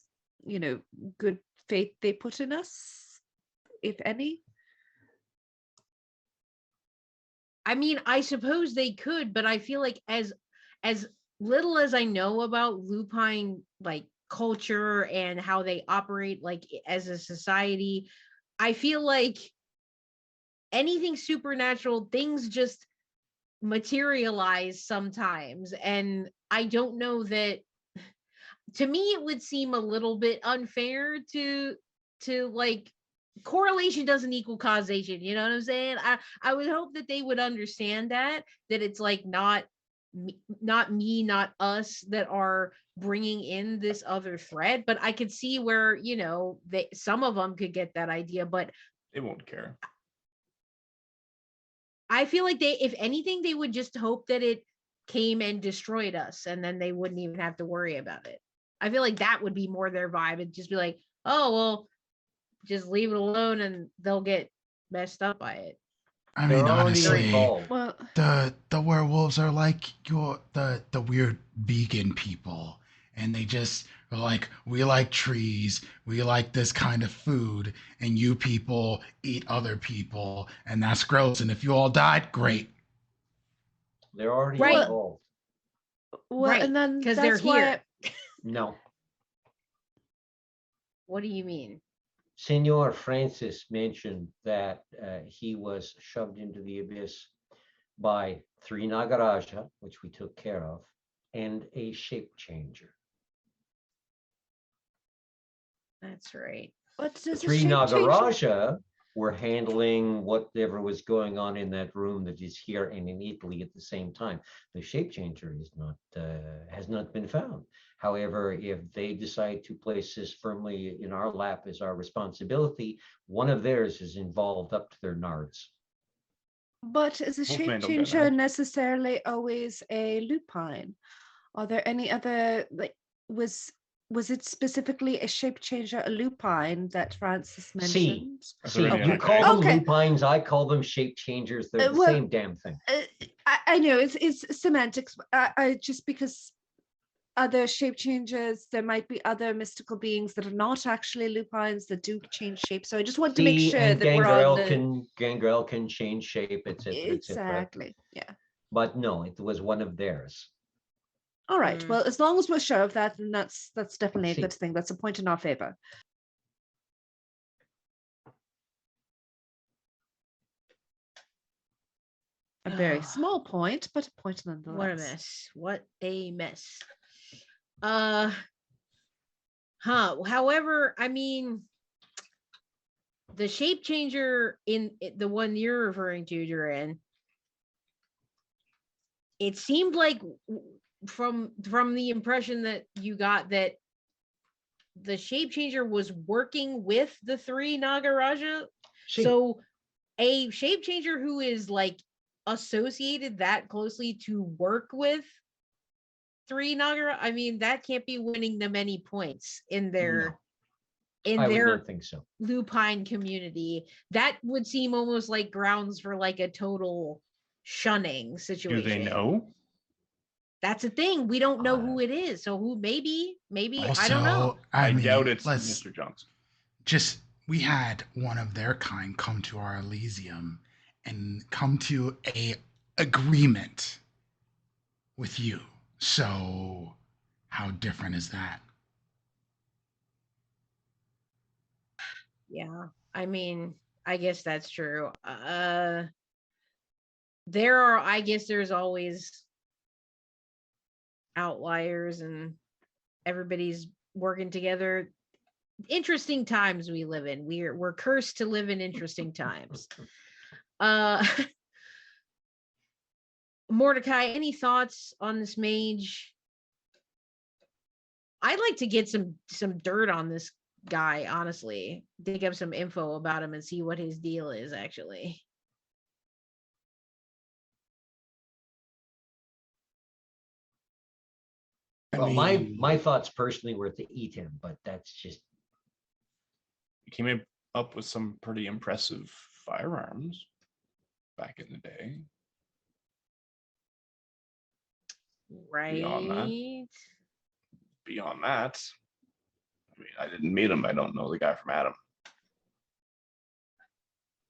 good faith they put in us, if any. I mean, I suppose they could, but I feel like as little as I know about lupine like culture and how they operate like as a society, I feel like anything supernatural, things just materialize sometimes. And I don't know that, to me it would seem a little bit unfair to like, correlation doesn't equal causation, you know what I'm saying? I would hope that they would understand that it's like not me, not us that are bringing in this other threat. But I could see where, some of them could get that idea, but They won't care. I feel like they, if anything, they would just hope that it came and destroyed us, and then they wouldn't even have to worry about it. I feel like that would be more their vibe. It'd just be like, oh, well, just leave it alone and they'll get messed up by it. I They're mean, already honestly, involved. Well, the werewolves are like the weird vegan people, and they just are like, we like trees, we like this kind of food, and you people eat other people, and that's gross. And if you all died, great. They're already Right. involved. well, Right, and then because that's they're here. why No. What do you mean? Senor Francis mentioned that he was shoved into the abyss by 3 Nagaraja, which we took care of, and a shape changer. That's right. what does a 3 shape changer? Nagaraja were handling whatever was going on in that room that is here and in Italy at the same time. The shape changer is not has not been found. However, if they decide to place this firmly in our lap as our responsibility, one of theirs is involved up to their nards. But is a Wolfman shape don't get changer mad. necessarily always a lupine? Are there any other, like, was it specifically a shape changer, a lupine that Francis mentioned? See, Really you not call right. them Okay. lupines, I call them shape changers. They're the well, same damn thing. I know it's semantics. I just, because other shape changers, there might be other mystical beings that are not actually lupines that do change shape. So I just want to make sure And that we're on the Gangrel can change shape, etc., etc. exactly. Yeah. But no, it was one of theirs. All right. Mm. Well, as long as we're sure of that, then that's definitely a See. good thing. That's a point in our favor. A very small point, but a point nonetheless. What a mess. What a mess. However, I mean, the shape changer in the one you're referring to, Duran, it seemed like from the impression that you got that the shape changer was working with the 3 Nagaraja. So a shape changer who is like associated that closely to work with 3 Nagara, I mean, that can't be winning them any points in their I would not think so. lupine community. That would seem almost like grounds for like a total shunning situation. Do they know? That's a thing. We don't know who it is. So who, maybe Also, I don't know. I mean, doubt it's let's Mr. Johnson. just, we had one of their kind come to our Elysium and come to a agreement with you. So how different is that? Yeah. I mean, I guess that's true. There's always outliers and everybody's working together. Interesting times we live in. We're cursed to live in interesting times. Mordecai, any thoughts on this mage? I'd like to get some dirt on this guy, honestly. Dig up some info about him and see what his deal is, actually. Well, my thoughts personally were to eat him, but that's just. He came up with some pretty impressive firearms. back in the day. Right. Beyond that, I mean, I didn't meet him. I don't know the guy from Adam.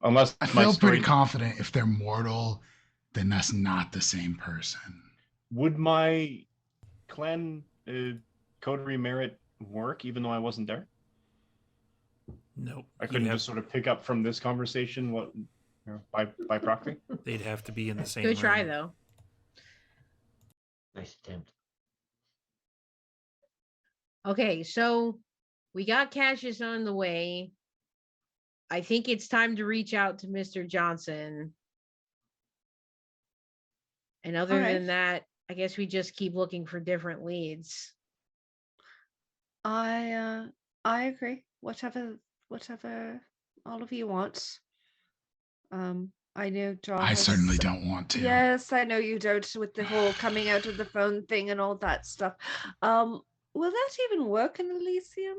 Unless I my feel story... pretty confident if they're mortal, then that's not the same person. Would my clan coterie merit work even though I wasn't there? Nope. I couldn't just sort of pick up from this conversation what by proxy. They'd have to be in the same Good try, room. though. Nice attempt. Okay, so we got Cassius on the way. I think it's time to reach out to Mr. Johnson. And other All right. than that, I guess we just keep looking for different leads. I agree. Whatever all of you want. I know John. I certainly don't want to. Yes, I know you don't with the whole coming out of the phone thing and all that stuff. Will that even work in Elysium?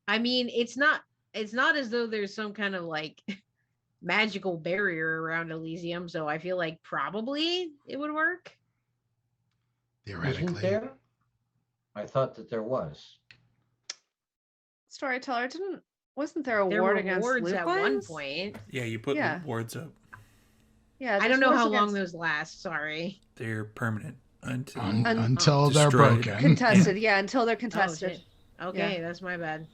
I mean, it's not as though there's some kind of like magical barrier around Elysium, so I feel like probably it would work. Theoretically. Isn't there? I thought that there was. Storyteller, wasn't there a There ward were against wards at one lupines? point. Yeah, you put wards up. Yeah, I don't know there's how wards long against- those last. Sorry. They're permanent until Until they're destroyed. broken. contested. Yeah, until they're Oh, contested. shit. Okay, that's my bad.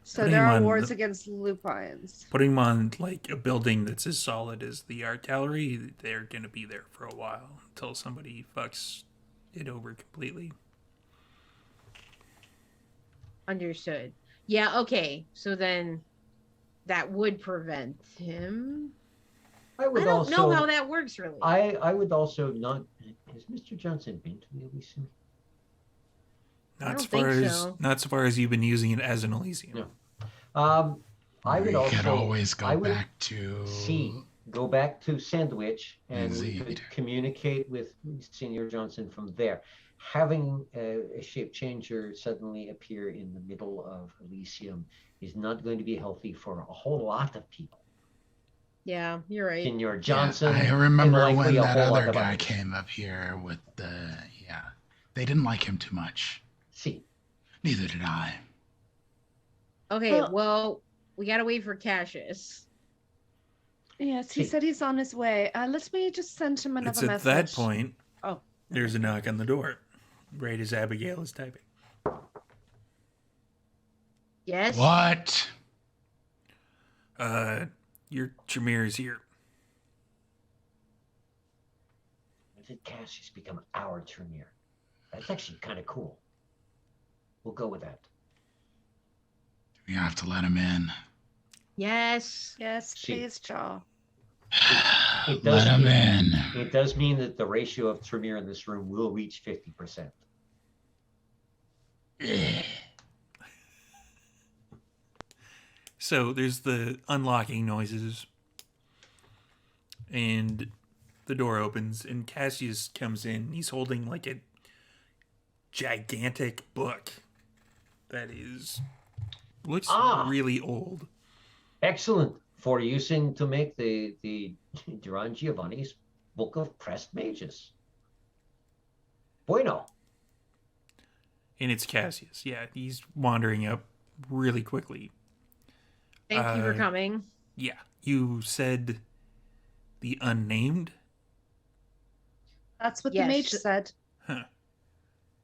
So Putting there them are on wards the- against lupines. Putting them on like a building that's as solid as the art gallery, they're gonna be there for a while until somebody fucks it over completely. Understood. Yeah, okay. So then that would prevent him. I would I don't also know how that works really. I would also not. Has Mr. Johnson been to the Elysium? I Not don't so far think as so. not so far as you've been using it as an Elysium. No. I would We also. could always I go would back to go back to Sandwich, and we could Indeed. communicate with Senior Johnson from there. Having a shape changer suddenly appear in the middle of Elysium is not going to be healthy for a whole lot of people. Yeah, you're right. Senior Johnson. I remember and when likely a that whole lot other of guy others. came up here with the They didn't like him too much. See. Neither did I. Okay, well, we gotta wait for Cassius. Yes, he said he's on his way. Let me just send him another It's at message. that point. Oh. There's a knock on the door. Right as Abigail is typing. Yes. What? Your Tremere is here. When did Cassius become our Tremere? That's actually kind of cool. We'll go with that. We have to let him in. Yes. Yes, See. please, Jaw. It does Let him mean, in. It does mean that the ratio of Tremere in this room will reach 50%. So there's the unlocking noises, and the door opens, and Cassius comes in. He's holding like a gigantic book that looks really old. Excellent for using to make the Duran Giovanni's Book of Pressed Mages. Bueno. And it's Cassius. Yeah, he's wandering up really quickly. Thank you for coming. Yeah, you said the unnamed? That's what Yes. the mage said. Huh.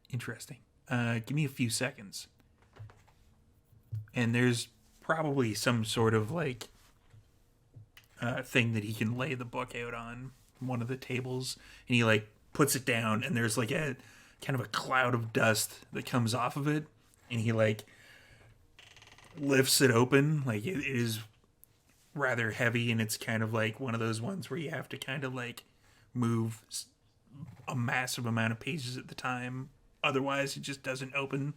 Interesting. Give me a few seconds. And there's probably some sort of like thing that he can lay the book out on one of the tables, and he like puts it down, and there's like a kind of a cloud of dust that comes off of it, and he like lifts it open. Like it is rather heavy, and it's kind of like one of those ones where you have to kind of like move a massive amount of pages at the time, otherwise it just doesn't open.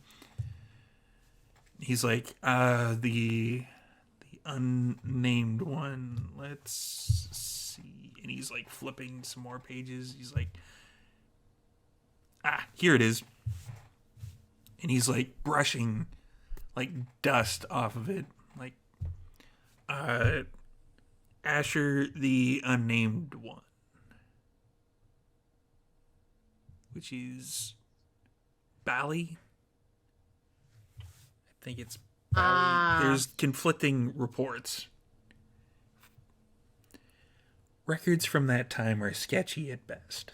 He's like, the unnamed one, let's see. And he's like flipping some more pages. He's like, here it is. And he's like brushing like dust off of it, like Asher the Unnamed One, which is Bali. I think it's Bali. There's conflicting reports. Records from that time are sketchy at best.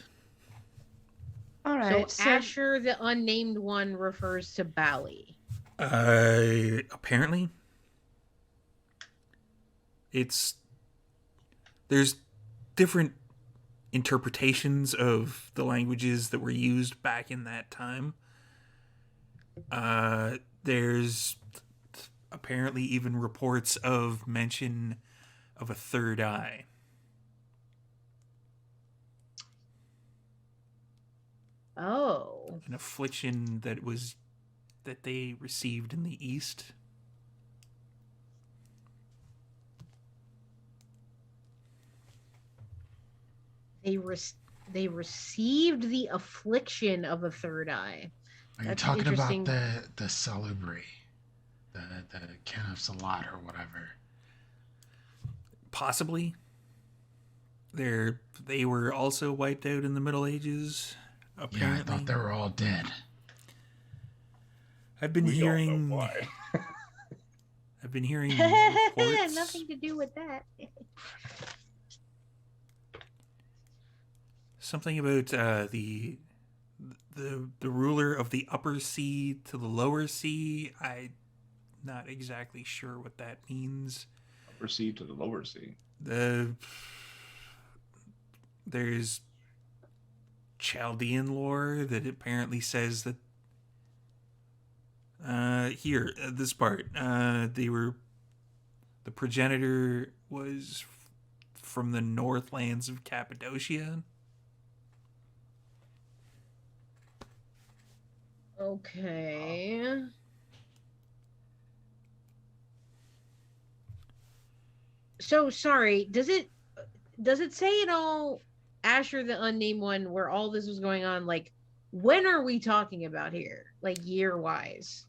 All right. So Asher, the Unnamed One, refers to Bali. Apparently, there's different interpretations of the languages that were used back in that time. There's apparently even reports of mention of a third eye. Oh. An affliction that they received in the East. They received the affliction of a third eye. Are you That's talking about interesting. the Celebri? The Ken of Salat or whatever? Possibly. They were also wiped out in the Middle Ages. Apparently. Yeah, I thought they were all dead. I've been We hearing don't know why. I've been hearing reports. Nothing to do with that. Something about the ruler of the upper sea to the lower sea. I'm not exactly sure what that means. Upper sea to the lower sea. There's Chaldean lore that apparently says that this part, the progenitor was from the northlands of Cappadocia. Okay. So sorry, does it say at all, Asher the Unnamed One, where all this was going on? Like, when are we talking about here? Like, year wise?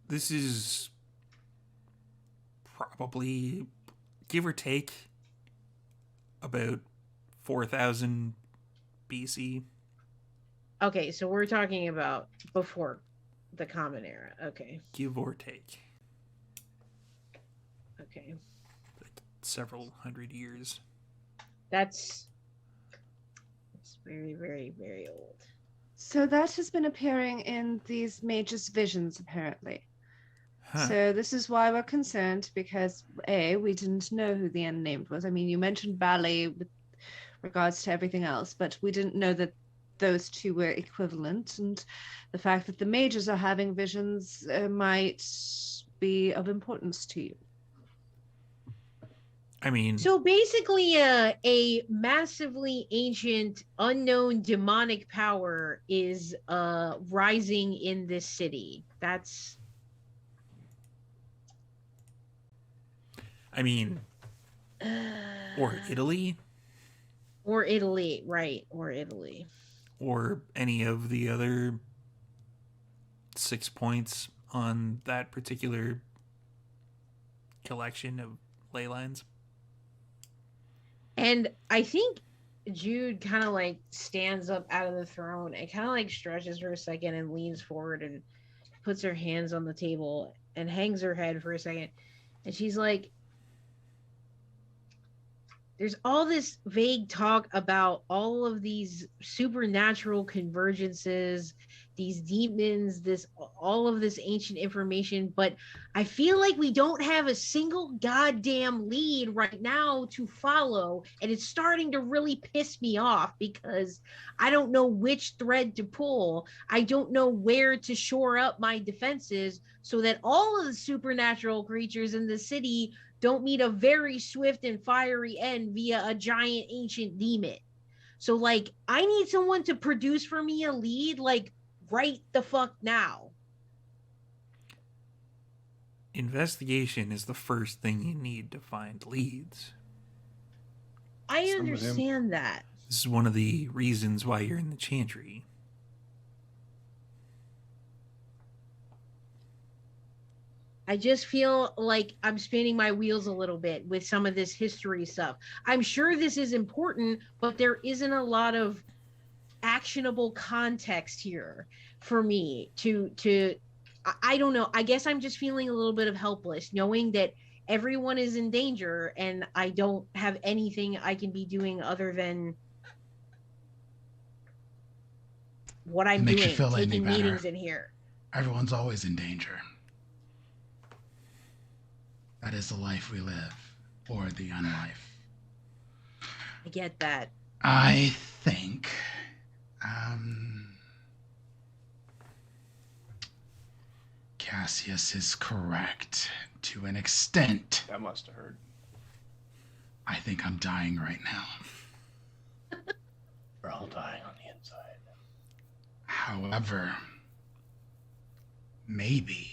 This is probably, give or take, about 4,000 BC. Okay, so we're talking about before the Common Era. Okay. Give or take. Okay. Like several hundred years. That's very, very, very old. So that has been appearing in these mages' visions, apparently. Huh. So this is why we're concerned, because A, we didn't know who the Unnamed was. I mean, you mentioned Bali with regards to everything else, but we didn't know that those two were equivalent, and the fact that the mages are having visions might be of importance to you. I mean, So basically, a massively ancient, unknown demonic power is rising in this city. That's. I mean, or Italy, Or Italy, right? Or Italy. or any of the other 6 points on that particular collection of ley lines. And I think Jude kind of like stands up out of the throne and kind of like stretches for a second and leans forward and puts her hands on the table and hangs her head for a second. And she's like, there's all this vague talk about all of these supernatural convergences, these demons, all of this ancient information, but I feel like we don't have a single goddamn lead right now to follow, and it's starting to really piss me off because I don't know which thread to pull. I don't know where to shore up my defenses so that all of the supernatural creatures in the city don't meet a very swift and fiery end via a giant ancient demon. So, like, I need someone to produce for me a lead, like, right the fuck now. Investigation is the first thing you need to find leads. I Some of him. understand that. This is one of the reasons why you're in the Chantry. I just feel like I'm spinning my wheels a little bit with some of this history stuff. I'm sure this is important, but there isn't a lot of actionable context here for me to I don't know. I guess I'm just feeling a little bit of helpless knowing that everyone is in danger and I don't have anything I can be doing other than what I'm Make you doing, feel any taking better. meetings in here. Everyone's always in danger. That is the life we live, or the unlife. I get that. I think Cassius is correct to an extent. That must have hurt. I think I'm dying right now. We're all dying on the inside. However, maybe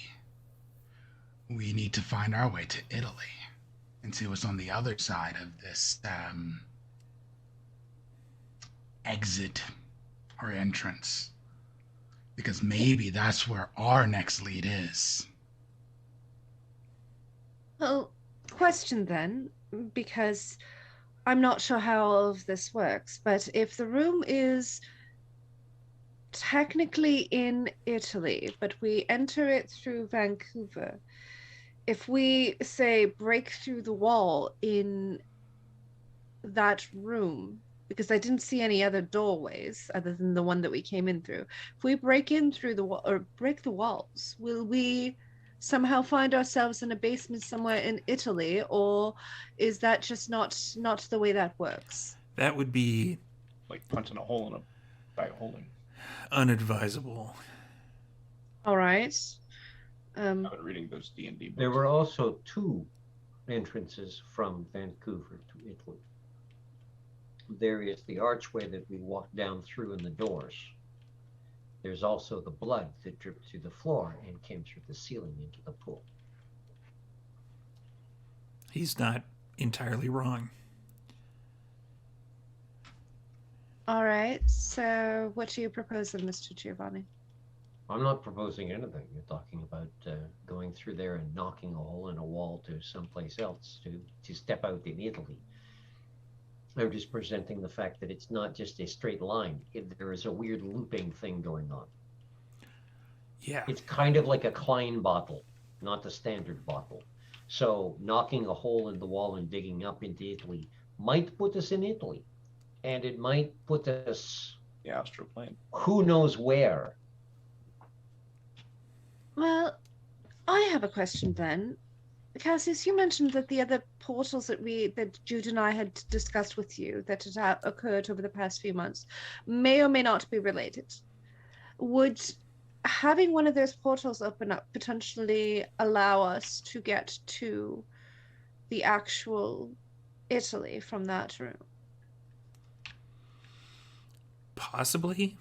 we need to find our way to Italy and see what's on the other side of this exit or entrance. Because maybe that's where our next lead is. Well, question then, because I'm not sure how all of this works, but if the room is technically in Italy, but we enter it through Vancouver, if we, say, break through the wall in that room, because I didn't see any other doorways other than the one that we came in through. If we break in through the wall or break the walls, will we somehow find ourselves in a basement somewhere in Italy, or is that just not the way that works? That would be Like punching a hole in a bag of holding. unadvisable. All right. I've been reading those D&D books. There were also 2 entrances from Vancouver to Italy. There is the archway that we walked down through in the doors. There's also the blood that dripped through the floor and came through the ceiling into the pool. He's not entirely wrong. All right. So what do you propose then, Mr. Giovanni? I'm not proposing anything. You're talking about going through there and knocking a hole in a wall to someplace else to step out in Italy. I'm just presenting the fact that it's not just a straight line. There is a weird looping thing going on. Yeah. It's kind of like a Klein bottle, not the standard bottle. So knocking a hole in the wall and digging up into Italy might put us in Italy. And it might put us The astral plane. who knows where. Well, I have a question then. Cassius, you mentioned that the other portals that Jude and I had discussed with you that had occurred over the past few months may or may not be related. Would having one of those portals open up potentially allow us to get to the actual Italy from that room? Possibly.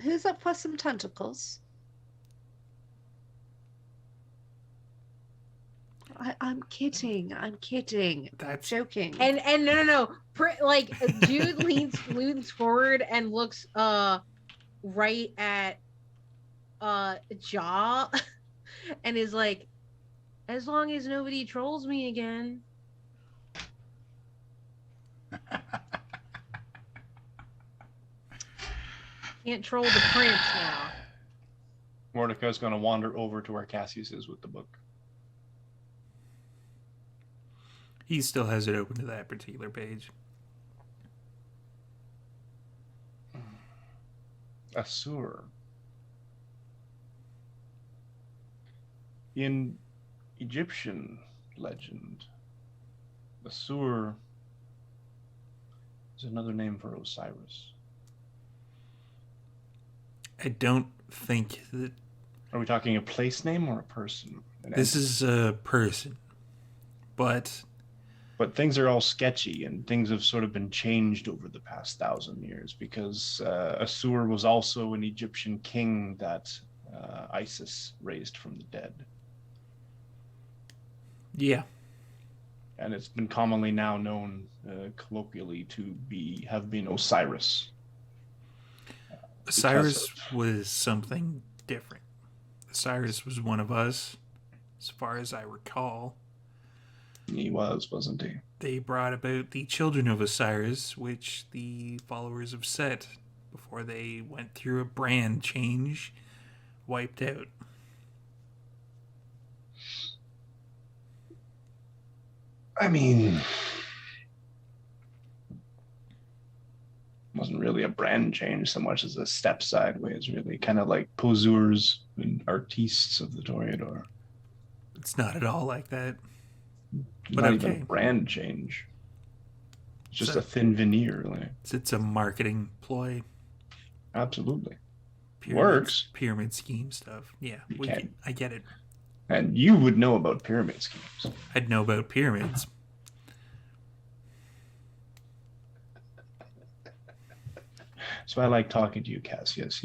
Who's up for some tentacles? I'm kidding. I'm kidding. That's Joking. And no. Like Jude leans forward and looks right at Jaw and is like, as long as nobody trolls me again. Can't troll the prince now. Mordecai's going to wander over to where Cassius is with the book. he still has it open to that particular page. Asur. In Egyptian legend, Asur is another name for Osiris. I don't think that Are we talking a place name or a person? this is a person, but But things are all sketchy, and things have sort of been changed over the past 1,000 years because Asur was also an Egyptian king that Isis raised from the dead. yeah, And it's been commonly now known colloquially to have been Osiris. Cyrus was something different. Osiris was one of us, as far as I recall. He was, wasn't he? They brought about the children of Osiris, which the followers of Set, before they went through a brand change, wiped out. I mean, wasn't really a brand change so much as a step sideways, really. Kind of like poseurs and artistes of the Toreador. It's not at all like that. But Not even okay. a brand change. It's just So- a thin veneer. Like, It's a marketing ploy. absolutely. Pyramid, Works. Pyramid scheme stuff. Yeah, I get it. And you would know about pyramid schemes. I'd know about pyramids. So I like talking to you, Cassius.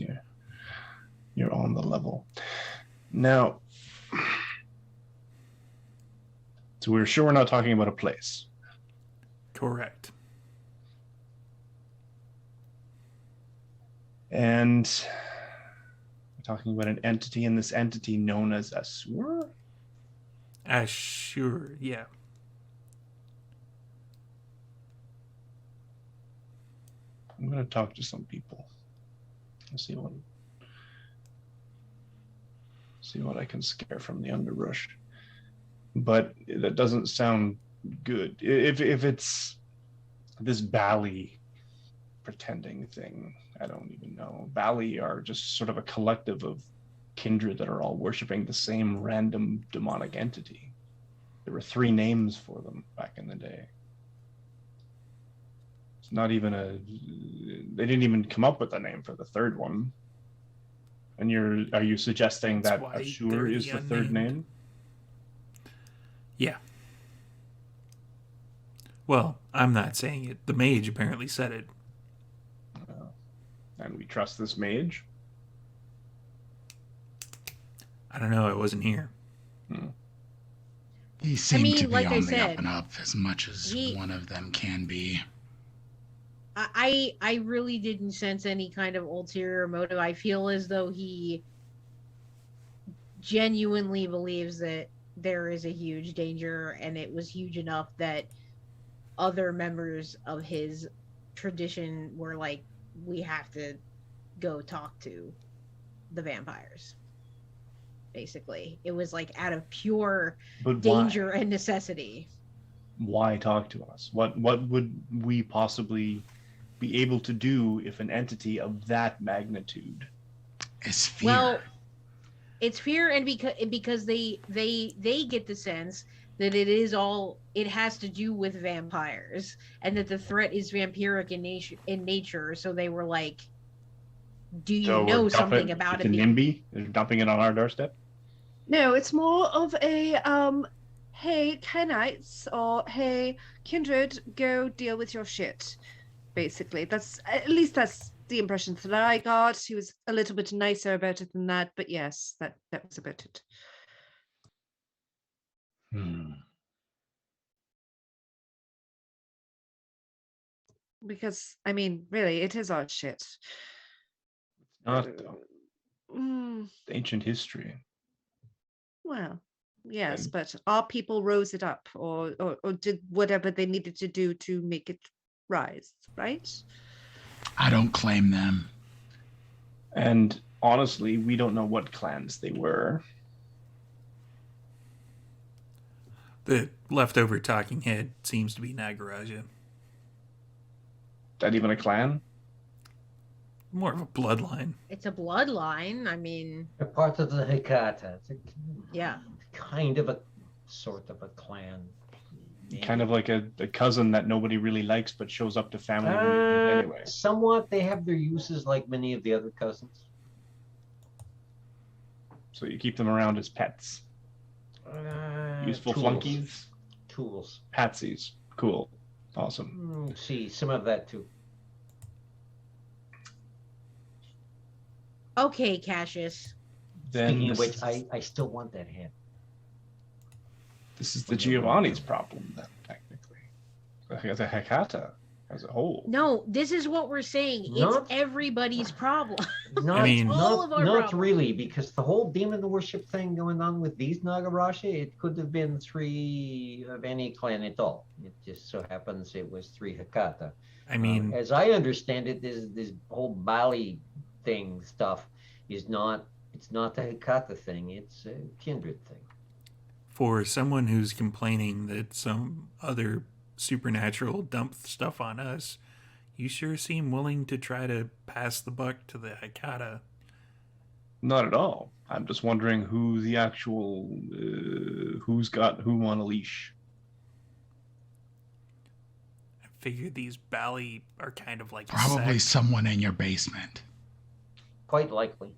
You're on the level. Now, so we're sure we're not talking about a place. Correct. And we're talking about an entity, and this entity known as Asur? Sure, yeah. I'm going to talk to some people. Let's see what I can scare from the underbrush. But that doesn't sound good. If it's this Bali pretending thing, I don't even know. Bali are just sort of a collective of kindred that are all worshiping the same random demonic entity. There were 3 names for them back in the day. It's not even they didn't even come up with a name for the 3rd one. And are you suggesting That's that why Ashur they're is the the 3rd unnamed. name? Yeah. Well, I'm not saying it. The mage apparently said it. And we trust this mage? I don't know. I wasn't here. He seemed mean, to be like I on the said, up and up as much as one of them can be. I really didn't sense any kind of ulterior motive. I feel as though he genuinely believes that there is a huge danger, and it was huge enough that other members of his tradition were like, we have to go talk to the vampires. Basically, it was like out of pure But danger and necessity. Why talk to us? What would we possibly be able to do if an entity of that magnitude? It's fear. Well, it's fear, and because they get the sense that it has to do with vampires, and that the threat is vampiric in nature. So they were like, "Do you So know we're something dumping about it? it?" It's a NIMBY? They're dumping it on our doorstep? No, it's more of a hey, Kenites, or hey, Kindred, go deal with your shit. Basically, that's the impression that I got. He was a little bit nicer about it than that, but yes, that was about it. Because I mean, really, it is our shit. Not though. Mm, Ancient history. well, yes, And- but our people rose it up, or did whatever they needed to do to make it rise, right? I don't claim them. And honestly, we don't know what clans they were. The leftover talking head seems to be Nagaraja. That even a clan? More of a bloodline. It's a bloodline. I mean, They're part of the Hecata. It's yeah. kind of a sort of a clan. Kind of like a cousin that nobody really likes but shows up to family reunions anyway. Somewhat. They have their uses like many of the other cousins. So you keep them around as pets. Useful Tools. flunkies. Tools. Patsies. Cool. Awesome. See, some of that too. Okay, Cassius. Then Speaking of this, which, I still want that head. this is the Giovanni's problem then, technically. The Hecata. as a whole. No, this is what we're saying. Not- It's everybody's problem. Not, mean- all of our not problem. really, because the whole demon worship thing going on with these Nagarashi, it could have been 3 of any clan at all. It just so happens it was 3 Hakata. I mean, as I understand it, this whole Bali thing stuff is not. It's not the Hakata thing. It's a kindred thing. for someone who's complaining that some other supernatural dumped stuff on us, you sure seem willing to try to pass the buck to the Hikata. Not at all. I'm just wondering who the actual who's got who on a leash. I figured these Bali are kind of like a Probably sect. someone in your basement. Quite likely.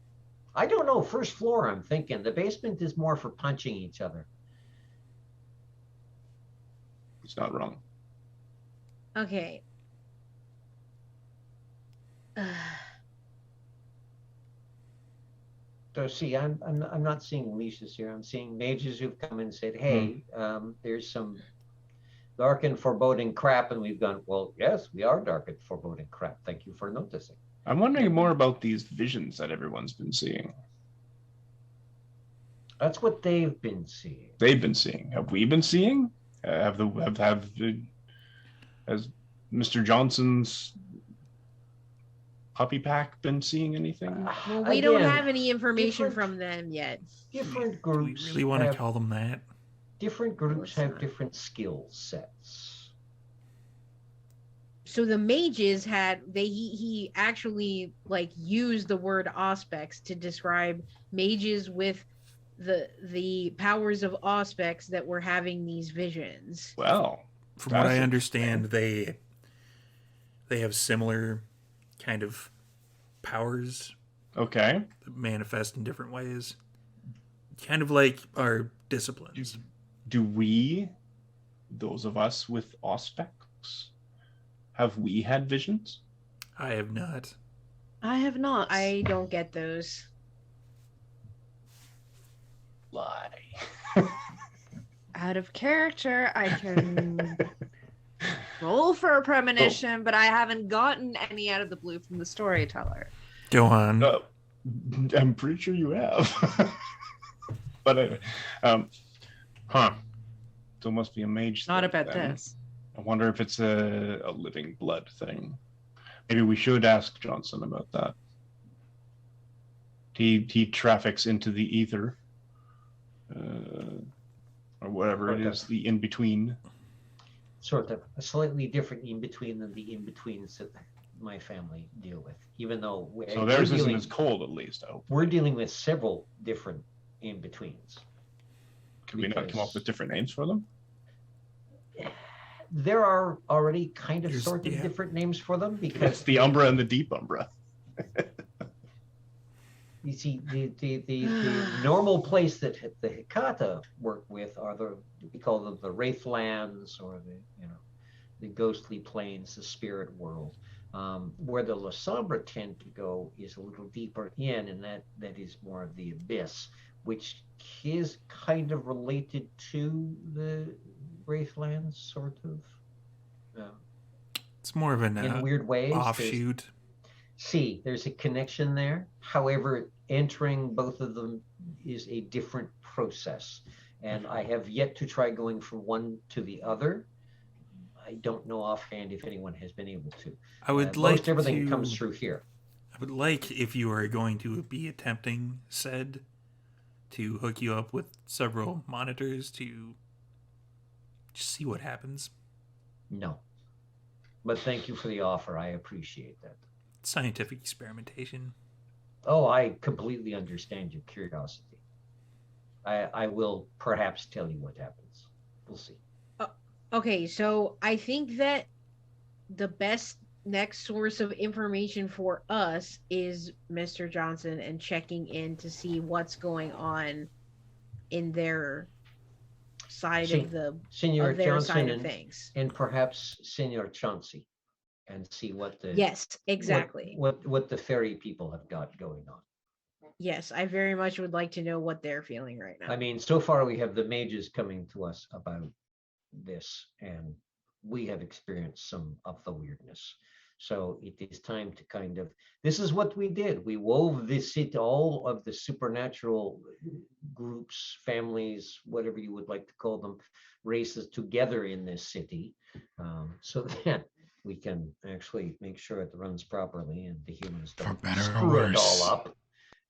I don't know. First floor, I'm thinking. The basement is more for punching each other. It's not wrong. Okay. So see, I'm not seeing leashes here. I'm seeing mages who've come and said, "Hey, there's some dark and foreboding crap," and we've gone, "Well, yes, we are dark and foreboding crap. Thank you for noticing." I'm wondering more about these visions that everyone's been seeing. That's what they've been seeing. They've been seeing. Have we been seeing? Has Mr. Johnson's puppy pack been seeing anything? Well, we don't Again, have any information different- from them yet. Different Do we groups. really want to have- call them that? Different groups it's have not. different skill sets. So the mages had he actually like used the word auspex to describe mages with the powers of auspex that were having these visions. Well, From what that's I understand, they have similar kind of powers okay. that manifest in different ways. Kind of like our disciplines. Do we, those of us with auspex, have we had visions? I have not. I have not. I don't get those. Lie. Out of character, I can roll for a premonition, but I haven't gotten any out of the blue from the storyteller. Go on. I'm pretty sure you have. But anyway, so it must be a mage. Not thing about then. this. I wonder if it's a living blood thing. Maybe we should ask Johnson about that. He traffics into the ether, or whatever it is, the in between. Sort of a slightly different in between than the in betweens that my family deal with. Even though So theirs isn't as cold, at least. I hope. we're dealing with several different in betweens. Can we not come up because- with different names for them? There are already kind of There's- sort of yeah. different names for them It's because the Umbra and the Deep Umbra. you see the normal place that the Hikata work with are we call them the Wraithlands or the ghostly plains, the spirit world. Where the La Sombra tend to go is a little deeper in, and that is more of the abyss, which is kind of related to the Wraithlands, sort of. It's more of an In weird ways. offshoot. There's a connection there. However, entering both of them is a different process. And I have yet to try going from one to the other. I don't know offhand if anyone has been able to. I would like Most everything to, comes through here. I would like, if you are going to be attempting said, to hook you up with several monitors to just see what happens. No. But thank you for the offer. I appreciate that. Scientific experimentation. Oh, I completely understand your curiosity. I will perhaps tell you what happens. We'll see. Okay, so I think that the best next source of information for us is Mr. Johnson and checking in to see what's going on in their side See, of the Senor of their Johnson side of and, things. and perhaps Senor Chauncey, and see what the Yes, exactly. what the fairy people have got going on. Yes, I very much would like to know what they're feeling right now. I mean, so far we have the mages coming to us about this, and we have experienced some of the weirdness. So it is time to kind of, this is what we did. We wove this city, all of the supernatural groups, families, whatever you would like to call them, races together in this city, so that we can actually make sure it runs properly and the humans For don't better or screw it all worse. up.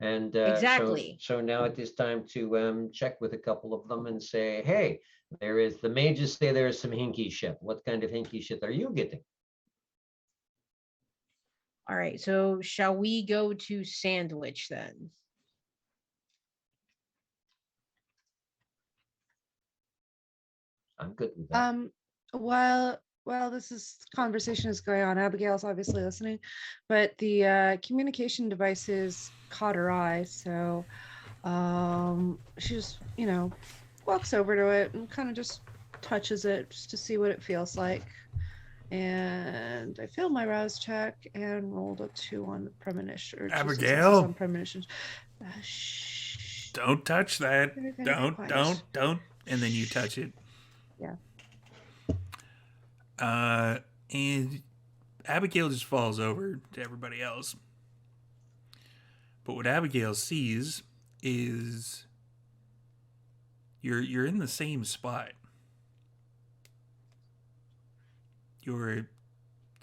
And Exactly. so now it is time to check with a couple of them and say, hey, the mages say there is some hinky shit. What kind of hinky shit are you getting? All right, so shall we go to Sandwich then? I'm good with that. While this conversation is going on, Abigail's obviously listening, but the communication devices caught her eye, so she just walks over to it and kind of just touches it just to see what it feels like. And I failed my rouse check and rolled a 2 on the premonition. Or 2 successes Abigail? on premonition. Shh. Don't touch that. Very, very Don't, quiet. don't. And then you touch it. Yeah. And Abigail just falls over to everybody else. But what Abigail sees is you're in the same spot.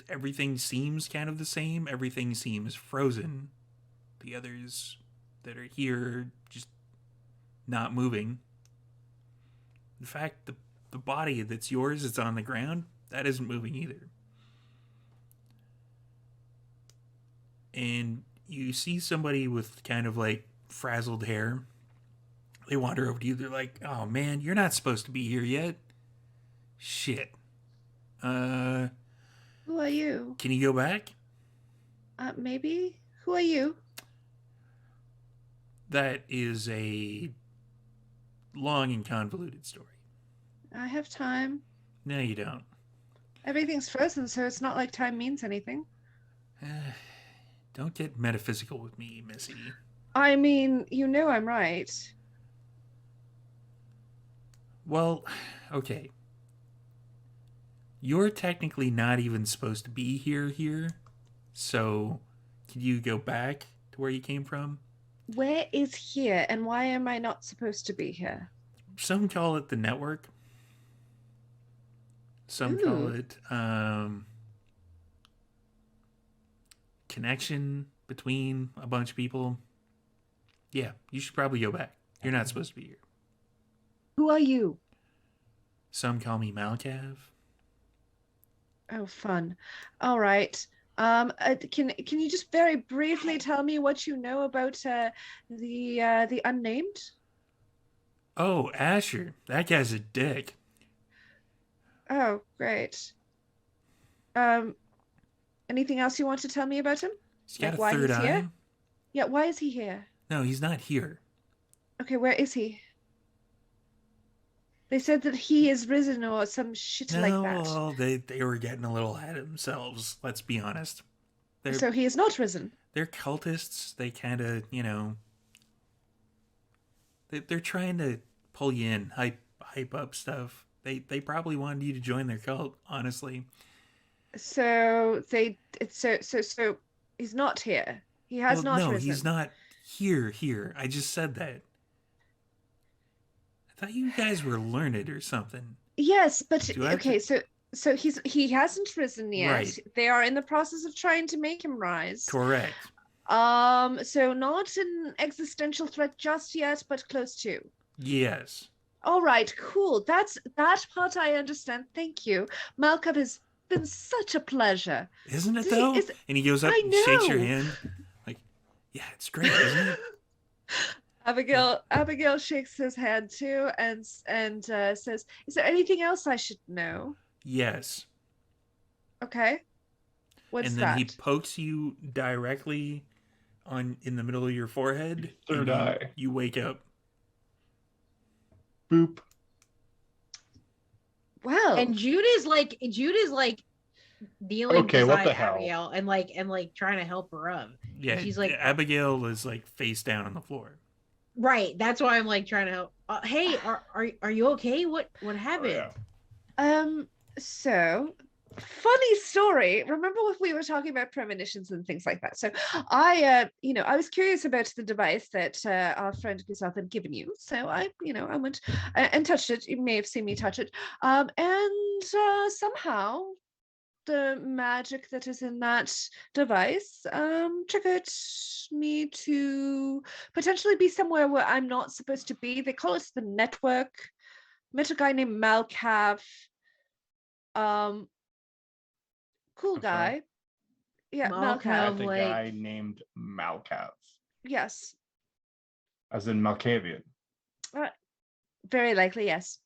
Everything seems kind of the same. Everything seems frozen. The others that are here just not moving. In fact, the body that's yours that's on the ground, that isn't moving either. And you see somebody with kind of like frazzled hair. They wander over to you. They're like, oh man, you're not supposed to be here yet. Shit. Who are you? Can you go back? Maybe. Who are you? That is a long and convoluted story. I have time. No, you don't. Everything's frozen, so it's not like time means anything. Don't get metaphysical with me, Missy. I mean, I'm right. Well, okay. You're technically not even supposed to be here. So, can you go back to where you came from? Where is here, and why am I not supposed to be here? Some call it the network. Some call Ooh. it connection between a bunch of people. Yeah, you should probably go back. You're not supposed to be here. Who are you? Some call me Malkav. Oh, fun. All right. Can you just very briefly tell me what you know about the unnamed? Oh, Asher. That guy's a dick. Oh, great. Anything else you want to tell me about him? He's got Like a why third he's eye. here? Yeah, why is he here? No, he's not here. Okay, where is he? They said that he is risen or some shit like No, that. well, they were getting a little ahead of themselves. Let's be honest. So he is not risen. They're cultists. They kind of, they're trying to pull you in, hype up stuff. They probably wanted you to join their cult, honestly. So he's not here. He has not no, risen. he's not here. I just said that. I thought you guys were learned or something. Yes, but Do I have okay, so he hasn't risen yet. Right. They are in the process of trying to make him rise. Correct. So not an existential threat just yet, but close to. Yes. All right, cool. That part I understand. Thank you. Malcolm has been such a pleasure. Isn't it See, though? is- And he goes up I and shakes your know. hand. Like, yeah, it's great, isn't it? Abigail shakes his hand too and says, "Is there anything else I should know?" Yes. Okay. What's And then that? he pokes you directly in the middle of your forehead. Third and eye. You wake up. Boop. Wow. And Jude is like dealing Okay, what beside the hell? Abigail and like trying to help her up. Yeah, she's like- Abigail is like face down on the floor. Right. That's why I'm like trying to help. Hey, are you okay? What Oh, happened? yeah. So, funny story. Remember when we were talking about premonitions and things like that? So, I was curious about the device that our friend Gustav had given you. So I went and touched it. You may have seen me touch it. And somehow the magic that is in that device triggered me to potentially be somewhere where I'm not supposed to be. They call it the network. Met a guy named Malcav. Um, cool I'm sorry? guy. Yeah, Malcav. Malcav. Met a like- guy named Malcav, Yes, as in Malkavian. very likely. Yes.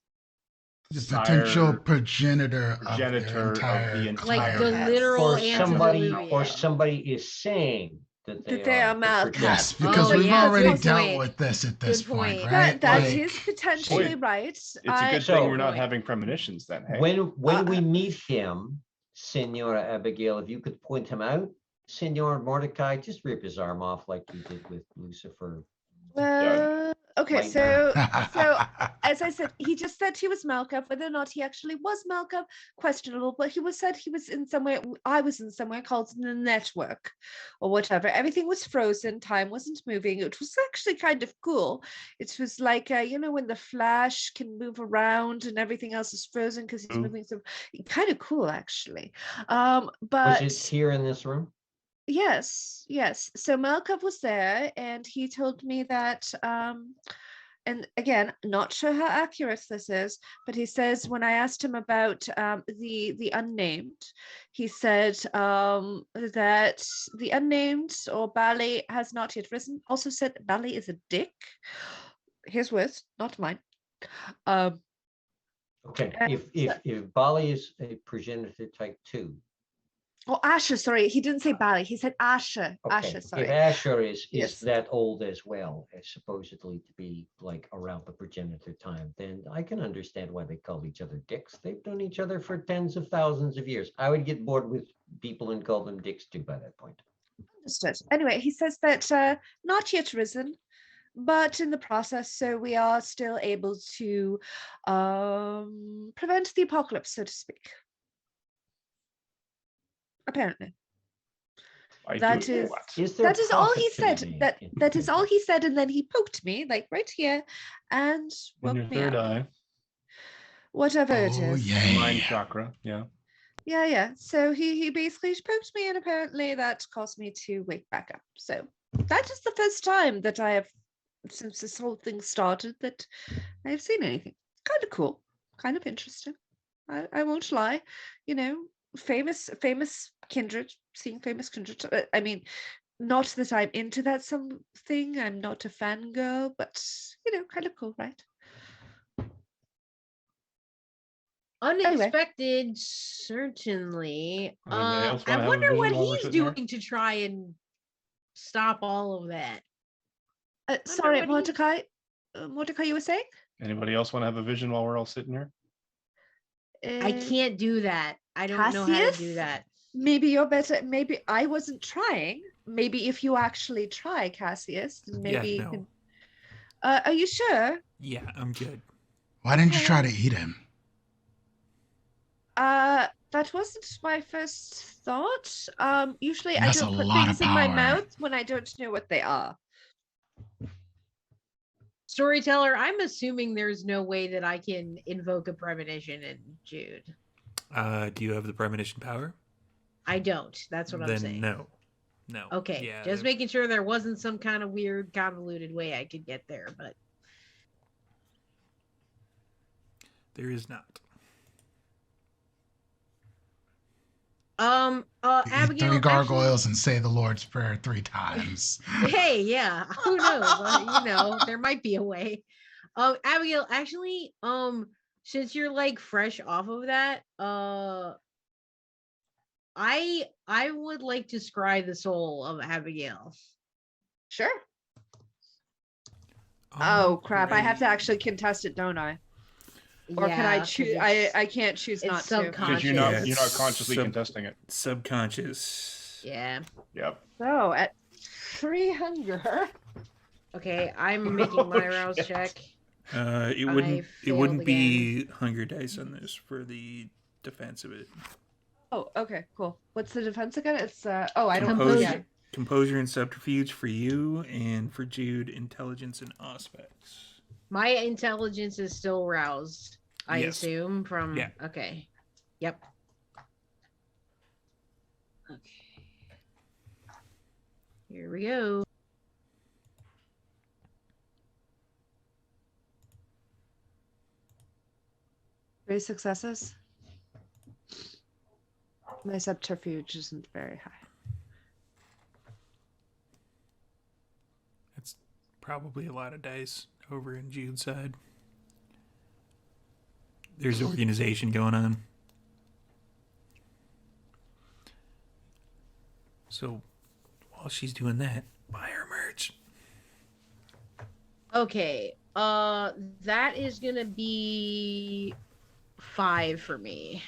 The Sire, potential progenitor progenitor of the entire Like the Yes. literal Or somebody, antediluvian. or somebody is saying that That they are the Malcav. Yes, progenitor. because Oh, we've yeah, already good dealt point. with this at this Good point, point. right? That Like, is potentially Wait, right. It's a good So- thing we're not Point. having premonitions then. Hey, When we Uh, meet him, Senora Abigail, if you could point him out, Senor Mordecai, just rip his arm off like you did with Lucifer. Okay, Lightning. so as I said, he just said he was Malcav. Whether or not he actually was Malcav, questionable. But said he was in somewhere. I was in somewhere called the network, or whatever. Everything was frozen. Time wasn't moving. It was actually kind of cool. It was like when the Flash can move around and everything else is frozen because he's Ooh. moving. So kind of cool, actually. Was But it here in this room? yes. So Malkav was there, and he told me that, and again, not sure how accurate this is, but he says when I asked him about the unnamed, he said that the unnamed or Bali has not yet risen. Also said Bali is a dick. His words, not mine. Okay, And if Bali is a progenitor type 2, Oh, Asher, sorry. He didn't say Bali. He said Asher. okay, Asher, sorry. if Asher is Yes. that old as well, as supposedly to be like around the progenitor time, then I can understand why they call each other dicks. They've known each other for tens of thousands of years. I would get bored with people and call them dicks too by that point. Understood. Anyway, he says that not yet risen, but in the process, so we are still able to prevent the apocalypse, so to speak. Apparently. I That do is- what? Is there That is all he profit to be said. made That in- is all he said, and then he poked me, like right here, and In woke your me third up. eye, Whatever it oh is. yeah. mind chakra. Yeah. Yeah. So he basically poked me, and apparently that caused me to wake back up. So that is the first time that I have, since this whole thing started, that I have seen anything. Kind of cool, kind of interesting. I won't lie. Famous kindred, seeing famous kindred. I mean, not that I'm into that something. I'm not a fangirl, but kind of cool, right? Unexpected, certainly. Anybody else I wanna have a wonder vision what while we're he's sitting here? doing to try and stop all of that. Sorry, what he- Mordecai. Mordecai, you were saying? Anybody else want to have a vision while we're all sitting here? I Uh, can't do that. I don't know how to do Cassius? that. Maybe you're better. Maybe I wasn't trying. Maybe if you actually try, Cassius, then maybe Yeah, you no. can. Are you sure? Yeah, I'm good. Why didn't you try to eat him? That wasn't my first thought. Usually I That's don't a put lot of things in my power. mouth when I don't know what they are. Storyteller, I'm assuming there's no way that I can invoke a premonition in Jude. Do you have the premonition power? I don't. That's what I'm Then saying. no. Okay, Yeah, just making sure there wasn't some kind of weird, convoluted way I could get there, but there is not. You eat Abigail, 3 gargoyles and say the Lord's Prayer 3 times. hey, yeah, who knows? There might be a way. Abigail, actually, since you're like fresh off of that, I would like to scry the soul of Abigail. Sure. Oh crap! I have to Alright. actually contest it, don't I? Or can I 'cause choose? it's- I can't choose it's not to. subconscious. Because you're not Yeah, you're not consciously sub- contesting it. Subconscious. Yeah. Yep. So at 300. Okay, I'm making my rouse shit. check. It I wouldn't failed be hunger dice on this for the defense of it. Oh, okay, cool. What's the defense again? It's I don't Composure, yeah. composure and subterfuge for you, and for Jude, intelligence and aspects. My intelligence is still roused, I Yes. assume, from... Yeah. Okay. Yep. Okay. Here we go. Three successes. My subterfuge isn't very high. That's probably a lot of dice over in Jude's side. There's organization going on. So while she's doing that, buy her merch. Okay. That is gonna be 5 for me.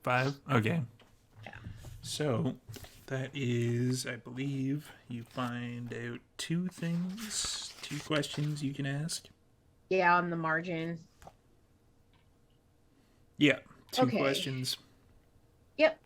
5? Okay. Yeah. So that is, I believe, you find out 2 things, 2 questions you can ask. Yeah, on the margin. Yeah, 2 Okay. questions. Yep.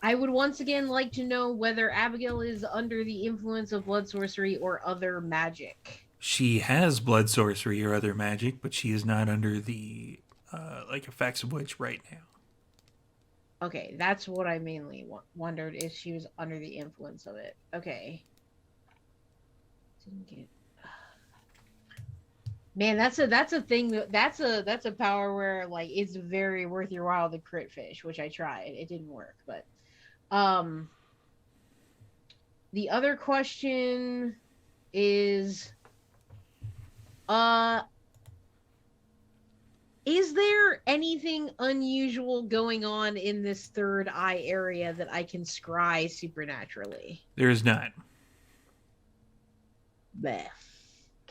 I would once again like to know whether Abigail is under the influence of blood sorcery or other magic. She has blood sorcery or other magic, but she is not under the effects of which right now. Okay, that's what I mainly wondered, if she was under the influence of it. Okay. Didn't get... Man, that's a thing. That's a power where like it's very worth your while to crit fish, which I tried. It didn't work, but the other question is is there anything unusual going on in this third eye area that I can scry supernaturally? There is not. Bleh.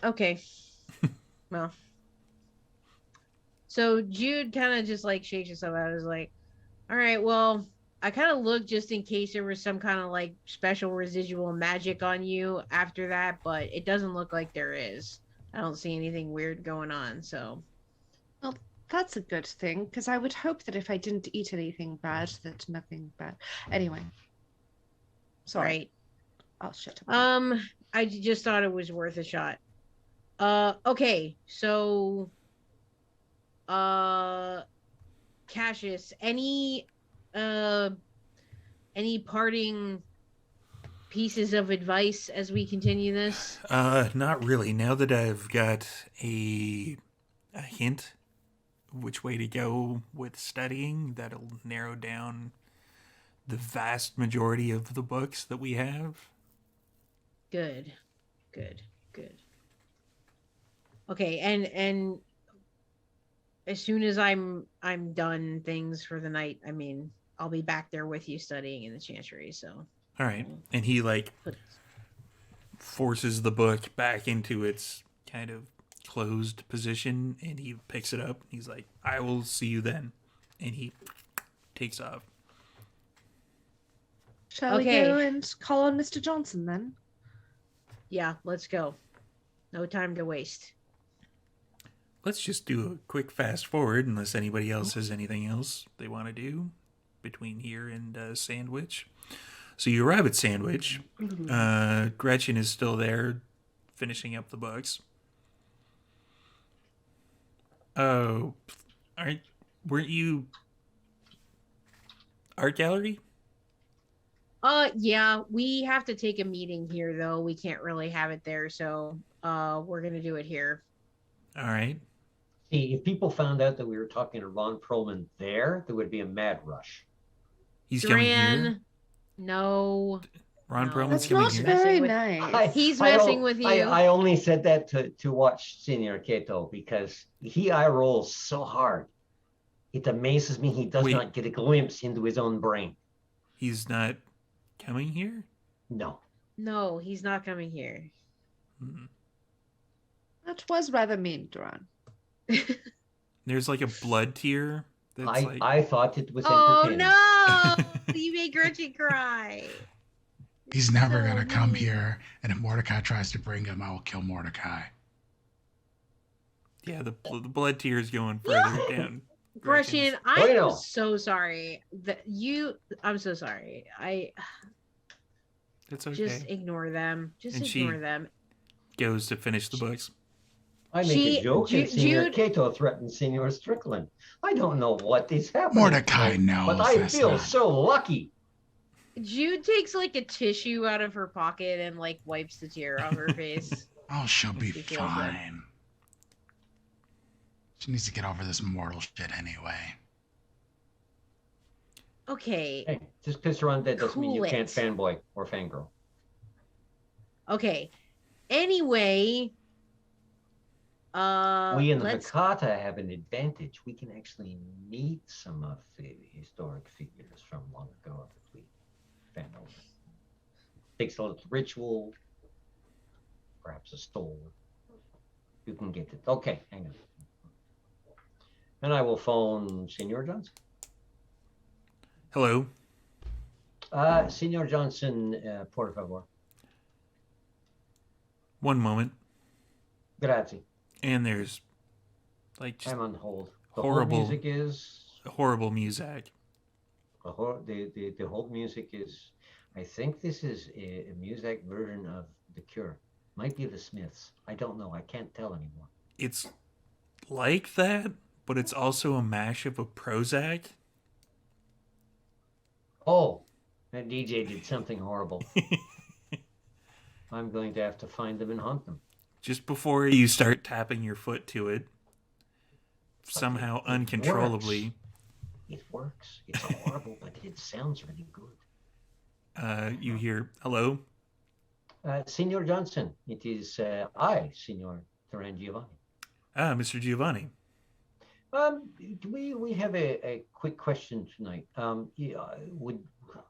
Okay. Well. So Jude kind of just like shakes herself out. Is like, all right, well, I kind of looked just in case there was some kind of like special residual magic on you after that, but it doesn't look like there is. I don't see anything weird going on, so. Well, that's a good thing, because I would hope that if I didn't eat anything bad, that nothing bad. Anyway. Sorry. Right. I'll shut up. I just thought it was worth a shot. Okay, so Cassius, any parting pieces of advice as we continue this? Not really. Now that I've got a hint which way to go with studying, that'll narrow down the vast majority of the books that we have. Good. Okay, and as soon as I'm done things for the night, I mean, I'll be back there with you studying in the Chantry, so. All right. And he forces the book back into its kind of closed position, and he picks it up. He's like, I will see you then. And he takes off. Shall we Okay. go and call on Mr. Johnson then? Yeah, let's go. No time to waste. Let's just do a quick fast forward, unless anybody else has anything else they want to do between here and Sandwich. So you arrive at Sandwich. Gretchen is still there, finishing up the books. Oh, weren't you art gallery? Yeah, we have to take a meeting here though. We can't really have it there, so we're gonna do it here. All right. See, if people found out that we were talking to Ron Perlman there would be a mad rush. He's coming here. Duran, no. Ron No. Perlman's That's coming not here. very with- nice. He's messing with you. I only said that to watch Senior Kato because he eye rolls so hard. It amazes me he does Wait. not get a glimpse into his own brain. He's not coming here? No. No, he's not coming here. Hmm. That was rather mean, Duran. There's like a blood tier that's I thought it was Oh entertaining. no! You made Gretchen cry. He's never So going to come mean. here, and if Mordecai tries to bring him, I will kill Mordecai. Yeah, the blood tears going further down. Gretchen, Oh, I'm no. so sorry that I'm so sorry. It's okay. Just ignore them. Just And ignore she- them. Goes to finish the books. I make a joke, and Senior Jude. Cato threatens Senior Strickland. I don't know what is happening Mordecai tonight, knows but I that's feel not- so lucky. Jude takes like a tissue out of her pocket and like wipes the tear off her face. Oh, she'll be She feels good. fine. She needs to get over this mortal shit anyway. Okay. Hey, just because you're undead doesn't mean you Cool can't it. fanboy or fangirl. Okay. Anyway, We in the let's Vakata have an advantage. We can actually meet some of the historic figures from long ago that we fan over. Takes a little ritual, perhaps a stole. You can get it. Okay, hang on. And I will phone Senior Johnson. Hello. Senior Johnson, por favor. One moment. Grazie. And there's like just I'm on hold. The horrible- hold music is horrible music. the hold music is. I think this is a music version of The Cure. Might be the Smiths. I don't know. I can't tell anymore. It's like that, but it's also a mash of a Prozac. Oh, that DJ did something horrible. I'm going to have to find them and hunt them. Just before you start tapping your foot to it, somehow it uncontrollably, It works. It's horrible, but it sounds really good. you hear, hello? Signor Johnson, it is I, Signor Duran Giovanni. Ah, Mr. Giovanni. We have a quick question tonight.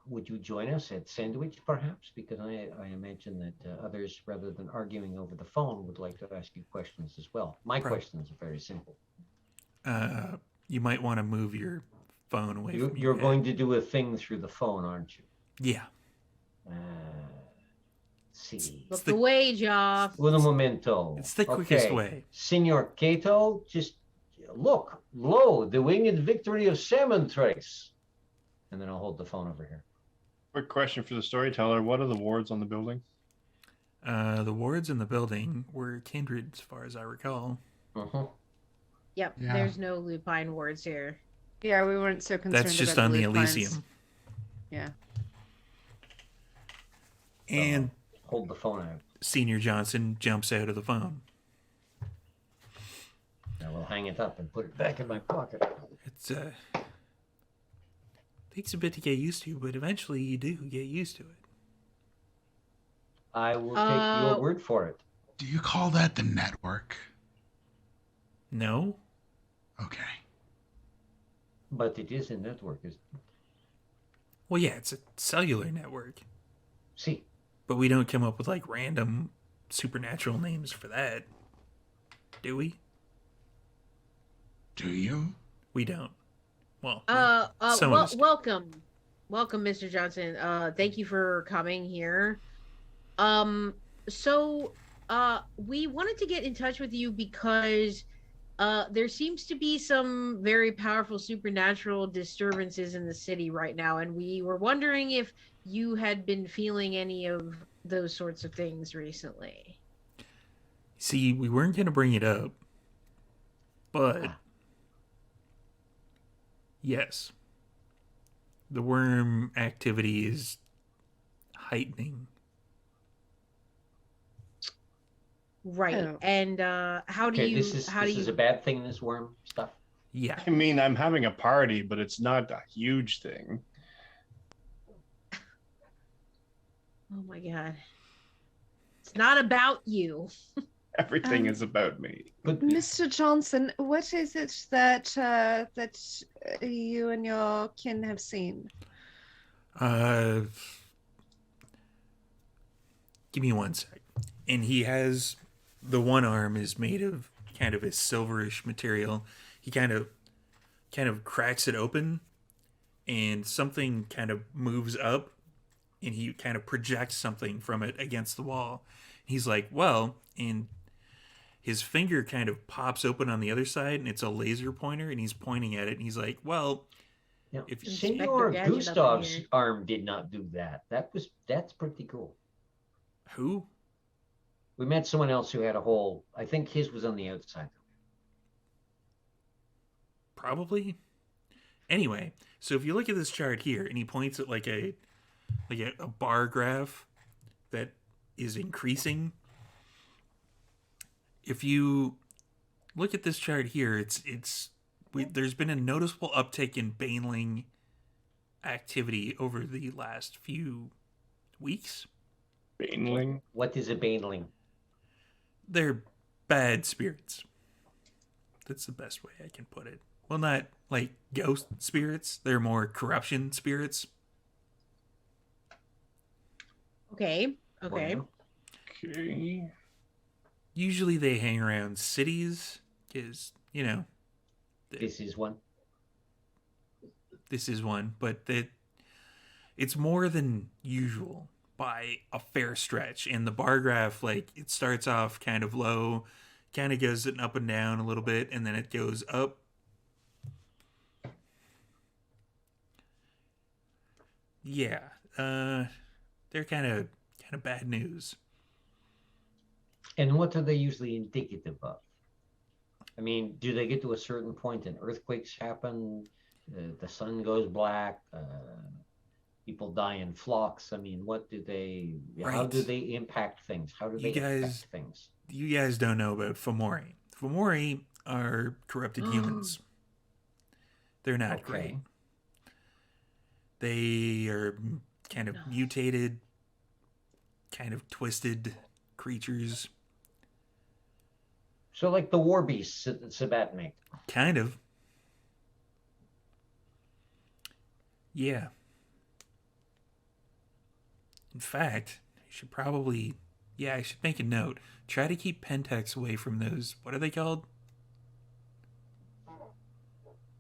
Would you join us at Sandwich, perhaps? Because I imagine that others, rather than arguing over the phone, would like to ask you questions as well. My Right. questions are very simple. You might want to move your phone away from You're your going head. to do a thing through the phone, aren't you? Yeah. See. look the- the wage off. Un momento. It's the quickest Okay. way. Signor Cato, just look, lo, the winged victory of Salmon Trace. And then I'll hold the phone over here. Quick question for the storyteller. What are the wards on the building? The wards in the building were kindred, as far as I recall. Uh-huh. Yep, Yeah. there's no lupine wards here. Yeah, we weren't so concerned. That's just about on the lupines. Elysium. Yeah. And Hold the phone out. Senior Johnson jumps out of the phone. I will hang it up and put it back in my pocket. It's takes a bit to get used to, but eventually you do get used to it. I will take your word for it. Do you call that the network? No? Okay. But it is a network, isn't it? Well, yeah, it's a cellular network. See, But we don't come up with like random supernatural names for that. Do we? Do you? We don't. Well, Welcome, Mr. Johnson. Thank you for coming here. So we wanted to get in touch with you because there seems to be some very powerful supernatural disturbances in the city right now, and we were wondering if you had been feeling any of those sorts of things recently. see, we weren't going to bring it up, but yes, the worm activity is heightening. Right. Oh. And how do okay, you this is a bad thing, this worm stuff. Yeah. I mean, I'm having a party, but it's not a huge thing. Oh my god. It's not about you. Everything is about me. Could be. Mr. Johnson, what is it that you and your kin have seen? Give me one sec. And he has the one arm is made of kind of a silverish material. He kind of cracks it open, and something kind of moves up, and he kind of projects something from it against the wall. He's like, well, and his finger kind of pops open on the other side, and it's a laser pointer, and he's pointing at it, and he's like, well, Now, if Inspector Senor Gadget up in Gustav's here. arm did not do that. That's pretty cool. who? We met someone else who had a hole. I think his was on the outside. Probably. Anyway, so if you look at this chart here, and he points at like a bar graph that is increasing. If you look at this chart here, there's been a noticeable uptick in baneling activity over the last few weeks. Baneling. What is a baneling? They're bad spirits. That's the best way I can put it. Well, not like ghost spirits. They're more corruption spirits. Okay. Okay. Well, Okay. Usually they hang around cities because, this is one. this is one, but it's more than usual by a fair stretch. And the bar graph, like, it starts off kind of low, kind of goes up and down a little bit, and then it goes up. Yeah, they're kind of bad news. And what are they usually indicative of? I mean, do they get to a certain point and earthquakes happen? The sun goes black. People die in flocks. I mean, what do they? How Right. do they impact things? How do You they guys- affect things? You guys don't know about Fomori. Fomori are corrupted humans. They're not Okay. great. They are kind of mutated, kind of twisted creatures. So, like the war beasts that Sabat make. Kind of. Yeah. In fact, I should probably, I should make a note. Try to keep Pentex away from those. What are they called?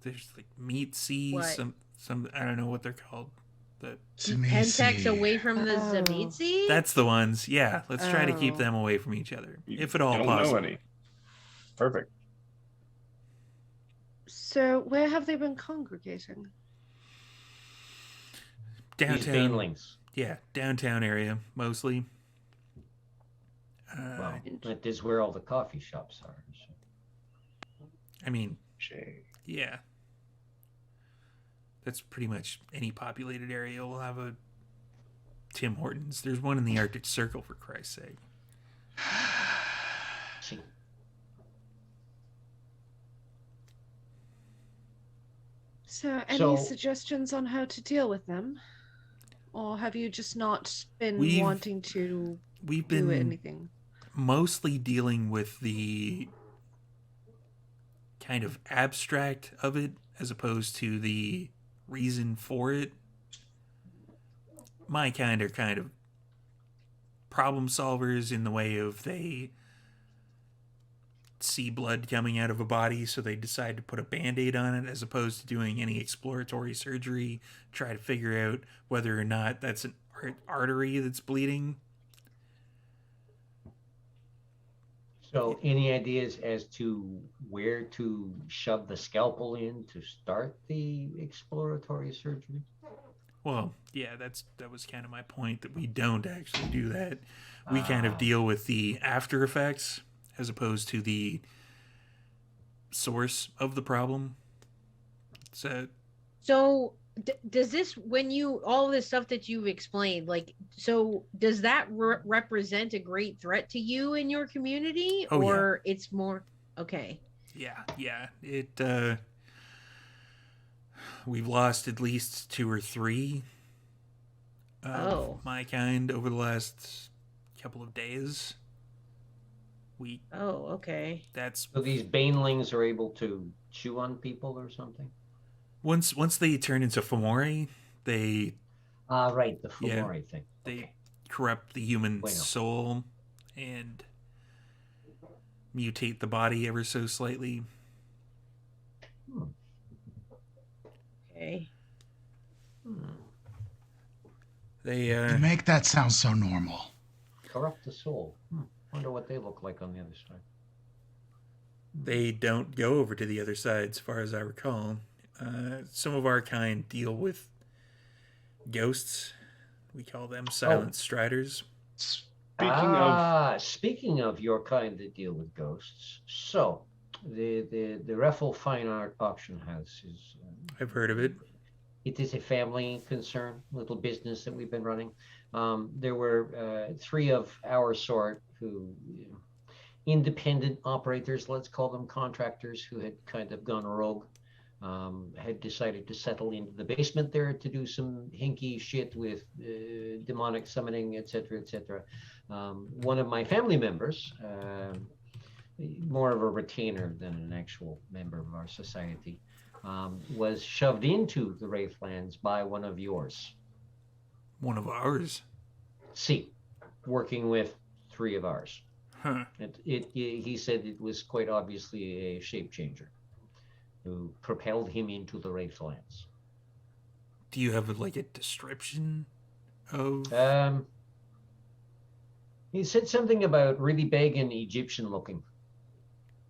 There's like meat sea, What? some I don't know what they're called. Keep Pentex away from the Oh. Zamitsi? That's the ones. Yeah, let's try to keep Oh. them away from each other, You if at all don't possible. know any. Perfect. So where have they been congregating? These Downtown, banelings. yeah, downtown area mostly. Well, that is where all the coffee shops are. So. I mean, Shay. yeah, that's pretty much any populated area will have a Tim Hortons. There's one in the Arctic Circle, for Christ's sake. See. So any So- suggestions on how to deal with them? Or have you just not been We've wanting to We've do been anything? mostly dealing with the kind of abstract of it as opposed to the reason for it. My kind are kind of problem solvers in the way of they see blood coming out of a body, so they decide to put a band-aid on it as opposed to doing any exploratory surgery, try to figure out whether or not that's an artery that's bleeding. So, any ideas as to where to shove the scalpel in to start the exploratory surgery? Well, yeah, that was kind of my point, that we don't actually do that. We kind of Ah. deal with the after effects as opposed to the source of the problem. So Does this, when you, all this stuff that you've explained, like, so does that represent a great threat to you in your community? Oh, yeah. Or it's more, okay. yeah, it we've lost at least 2 or 3 of Oh. my kind over the last couple of days. Oh, okay. That's So these banelings are able to chew on people or something? once they turn into Fomori, they Right, the Yeah. Fomori thing. they Okay. corrupt the human Bueno. soul and mutate the body ever so slightly. Okay. They You make that sound so normal. Corrupt the soul. Wonder what they look like on the other side. They don't go over to the other side, as far as I recall. Some of our kind deal with ghosts. We call them silent striders. Speaking of your kind that deal with ghosts, so the Raffle Fine Art Auction House is. I've heard of it. It is a family concern, little business that we've been running. There were 3 of our sort who, independent operators, let's call them contractors, who had kind of gone rogue, had decided to settle into the basement there to do some hinky shit with demonic summoning, etc., etc. One of my family members, more of a retainer than an actual member of our society, was shoved into the Wraithlands by one of yours. One of ours? See, working with 3 of ours. Huh. He said it was quite obviously a shape changer who propelled him into the Wraithlands. Do you have like a description of? He said something about really big and Egyptian looking,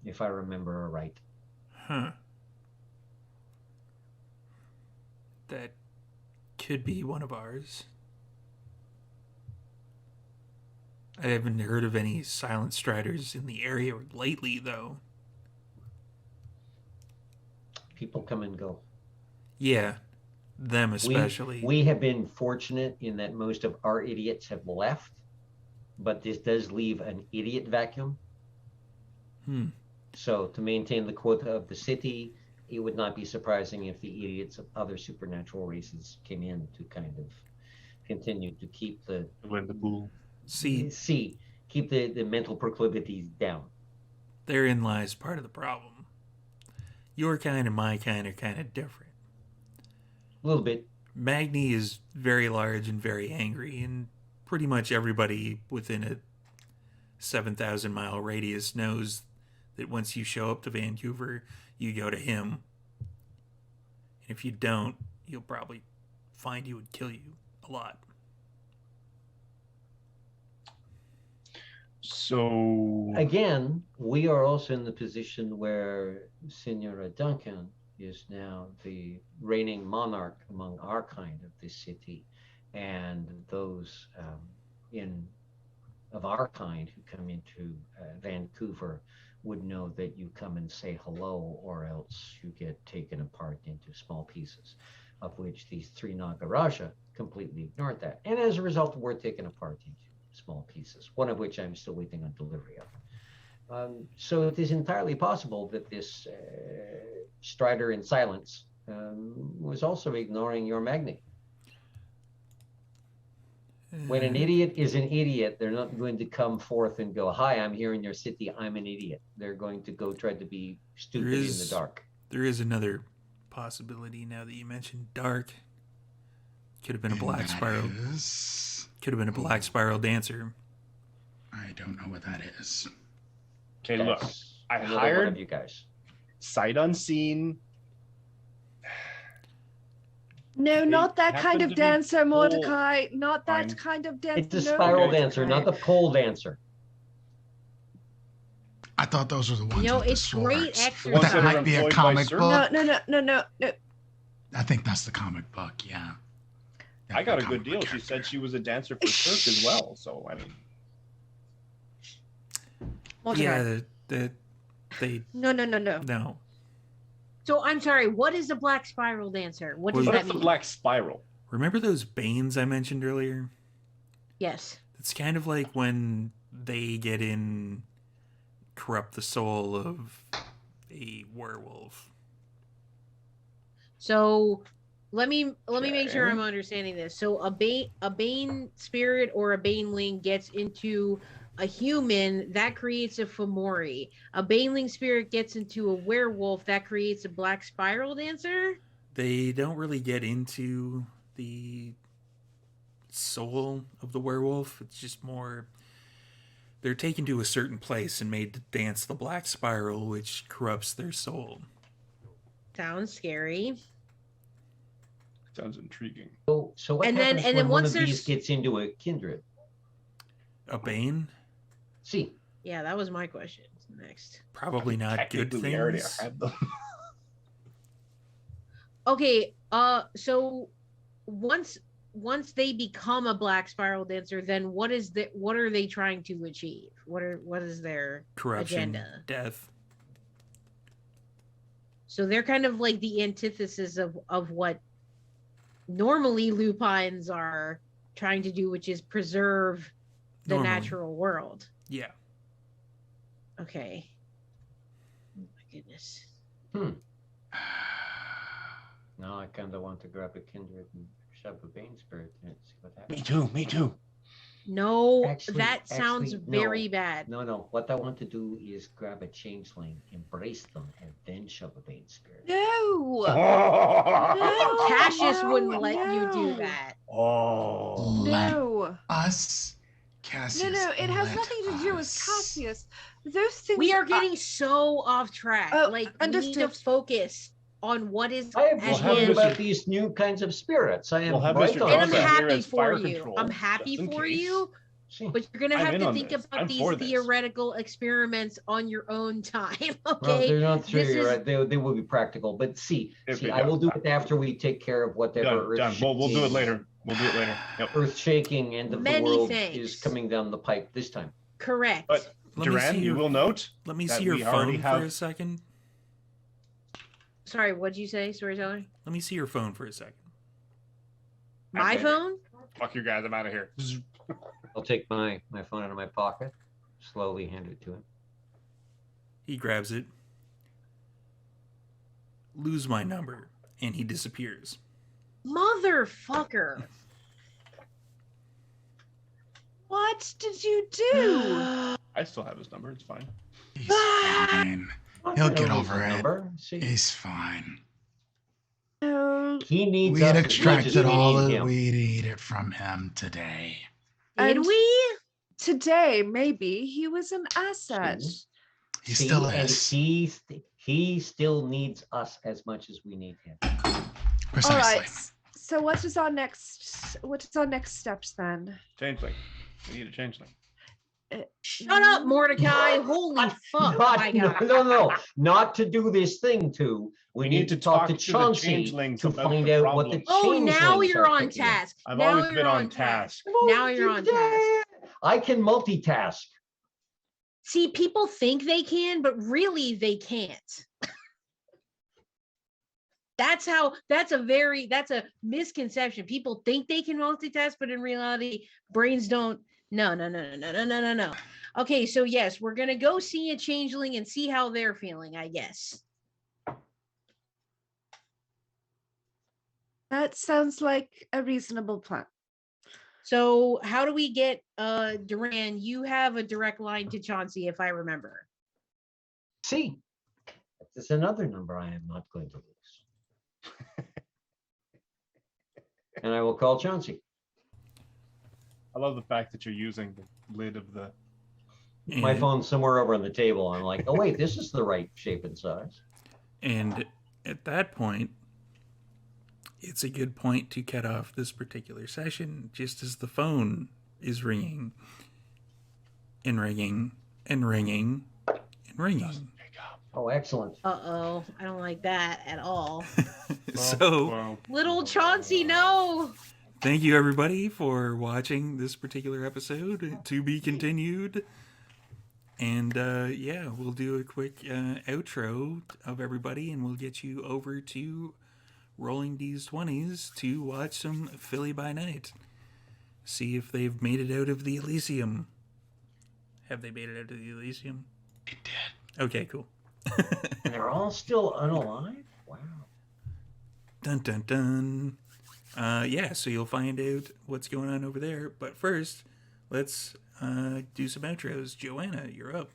if I remember right. Huh. That could be one of ours. I haven't heard of any silent striders in the area lately, though. People come and go. Yeah, them especially. We have been fortunate in that most of our idiots have left, but this does leave an idiot vacuum. So to maintain the quota of the city, it would not be surprising if the idiots of other supernatural races came in to kind of continue to keep the pool. Keep the mental proclivities down. Therein lies part of the problem. Your kind and my kind are kind of different. A little bit. Magni is very large and very angry, and pretty much everybody within a 7,000-mile radius knows that once you show up to Vancouver, you go to him. And if you don't, he'll probably find you and kill you a lot. So again, we are also in the position where Senora Duncan is now the reigning monarch among our kind of this city, and those of our kind who come into Vancouver would know that you come and say hello, or else you get taken apart into small pieces, of which these 3 Nagaraja completely ignored that, and as a result, we're taken apart into small pieces, one of which I'm still waiting on delivery of. So it is entirely possible that this Strider in silence was also ignoring your Magni. When an idiot is an idiot, they're not going to come forth and go, "Hi, I'm here in your city, I'm an idiot." They're going to go try to be stupid in the dark. There is another possibility now that you mentioned dark. Could have been a black spiral. Could have been a black spiral dancer. I don't know what that is. Okay, look, I one hired of you guys. Sight unseen. No, not that kind happened of to be dancer, full- Mordecai. Not that Fine. kind of dancer. It's a No. spiral Okay. dancer, not the pole dancer. I thought those were the ones No, with the it's great swords. exercise. Ones That that are might be a employed by comic Sir? book. No. I think that's the comic book, yeah. I got a Comic good deal. book She character. said she was a dancer for Cirque as well. So I mean, Mordecai. Yeah, they No. no. So I'm sorry. What is a black spiral dancer? What does Well, what that if the mean? black spiral? Remember those Banes I mentioned earlier? Yes. It's kind of like when they get in, corrupt the soul of a werewolf. So let me make sure Okay. I'm understanding this. So a bane spirit or a baneling gets into a human, that creates a Fomori. A baneling spirit gets into a werewolf, that creates a black spiral dancer. They don't really get into the soul of the werewolf. It's just more, they're taken to a certain place and made to dance the black spiral, which corrupts their soul. Sounds scary. Sounds intriguing. So what And then- happens and then when one once of these there's- gets into a kindred? A Bane? See, Yeah, that was my question. next? Probably not good Technically, we already things. had them. Okay, so once they become a black spiral dancer, then what are they trying to achieve? What is their Corruption, agenda? death. So they're kind of like the antithesis of what normally lupines are trying to do, which is preserve the Normally. natural world. Yeah. Okay. Oh my goodness. Now I kind of want to grab a kindred and shove a Bane spirit in it, see what Me happens. too. Me too. No, Actually- that sounds actually, very no. bad. No. What I want to do is grab a changeling, embrace them, and then shove a Bane spirit. No. Oh. Cassius no, wouldn't let you do no. that. Let No. us, Cassius. No, it has let nothing to do with us. Cassius. Those things We are getting so off track. Oh, Like, we need to understood. focus on what is I am at just have learning hand. Mr. about these new kinds of spirits. I am We'll have right Mr. on And I'm Johnson track. here happy as for fire you. control, I'm happy just in for case. you, See, but you're gonna I'm have in to on think this. about I'm for these this. theoretical experiments on your own time. well, Okay. they're not This theory, is- right? They will be practical. But see, Okay, I will do done. it after we take care of whatever Done. We'll do it later. We'll do it later. Yep. Earth-shaking end of the Many world thanks. is coming down the pipe this time. Correct. But Let me Duran, see you your- will note Let me that see your we already phone have. for a second. Sorry, what'd you say, storyteller? Let me see your phone for a second. My Okay. phone? Fuck you guys! I'm out of here. I'll take my phone out of my pocket, slowly hand it to him. He grabs it. Lose my number, and he disappears. Motherfucker. What did you do? I still have his number. It's fine. He's fine. He'll I don't get need over his it. number. See, He's fine. No. he needs We had us as much as extracted we all need that him. we needed from him today. Did And we? Today, maybe he was an asset. See? He See, still and is. he still needs us as much as we need him. Precisely. All right. So what is our next steps then? Changeling. We need a changeling. Shut up, Mordecai. Holy fuck, my God. No, not to do this thing to. We need to talk to the Chauncey changelings to about find the out what the problem. Oh, now changelings you're are on picking up. task. I've Now always you're been on task. Now you're on task. I can multitask. See, people think they can, but really they can't. That's a misconception. People think they can multitask, but in reality, brains don't. No. Okay, so yes, we're gonna go see a changeling and see how they're feeling, I guess. That sounds like a reasonable plan. So how do we get Duran? You have a direct line to Chauncey, if I remember. See, that's another number I am not going to lose. And I will call Chauncey. I love the fact that you're using the lid of the. My And- phone's somewhere over on the table. I'm like, oh wait, this is the right shape and size. And at that point, it's a good point to cut off this particular session just as the phone is ringing and ringing and ringing and ringing. Oh, excellent. Uh-oh, I don't like that at all. So, Well, Little Chauncey, no. thank you everybody for watching this particular episode. To be continued. And yeah, we'll do a quick outro of everybody and we'll get you over to Rolling D's 20s to watch some Philly by Night. See if they've made it out of the Elysium. Have they made it out of the Elysium? He did. Okay, cool. And they're all still unalive? Wow. Dun dun dun. Yeah, so you'll find out what's going on over there. But first, let's do some outros. Joanna, you're up.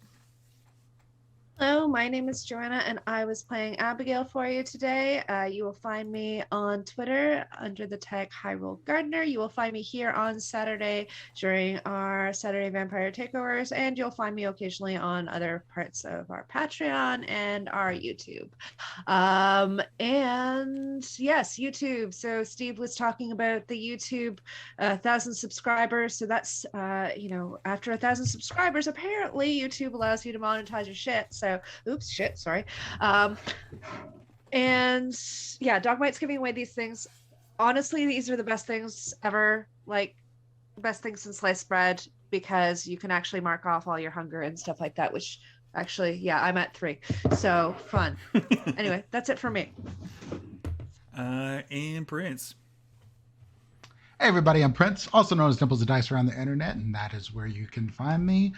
Hello, my name is Joanna, and I was playing Abigail for you today. You will find me on Twitter under the tag Hyrule Gardener. You will find me here on Saturday during our Saturday Vampire Takeovers, and you'll find me occasionally on other parts of our Patreon and our YouTube. And yes, YouTube. So Steve was talking about the YouTube 1,000 subscribers. So that's after 1,000 subscribers, apparently YouTube allows you to monetize your shit. So oops, shit, sorry. And yeah, Dogmite's giving away these things. Honestly, these are the best things ever. Like best things since sliced bread, because you can actually mark off all your hunger and stuff like that, which actually, yeah, I'm at 3. So fun. Anyway, that's it for me. And Prince. Hey everybody, I'm Prince, also known as Dimples of Dice around the internet, and that is where you can find me.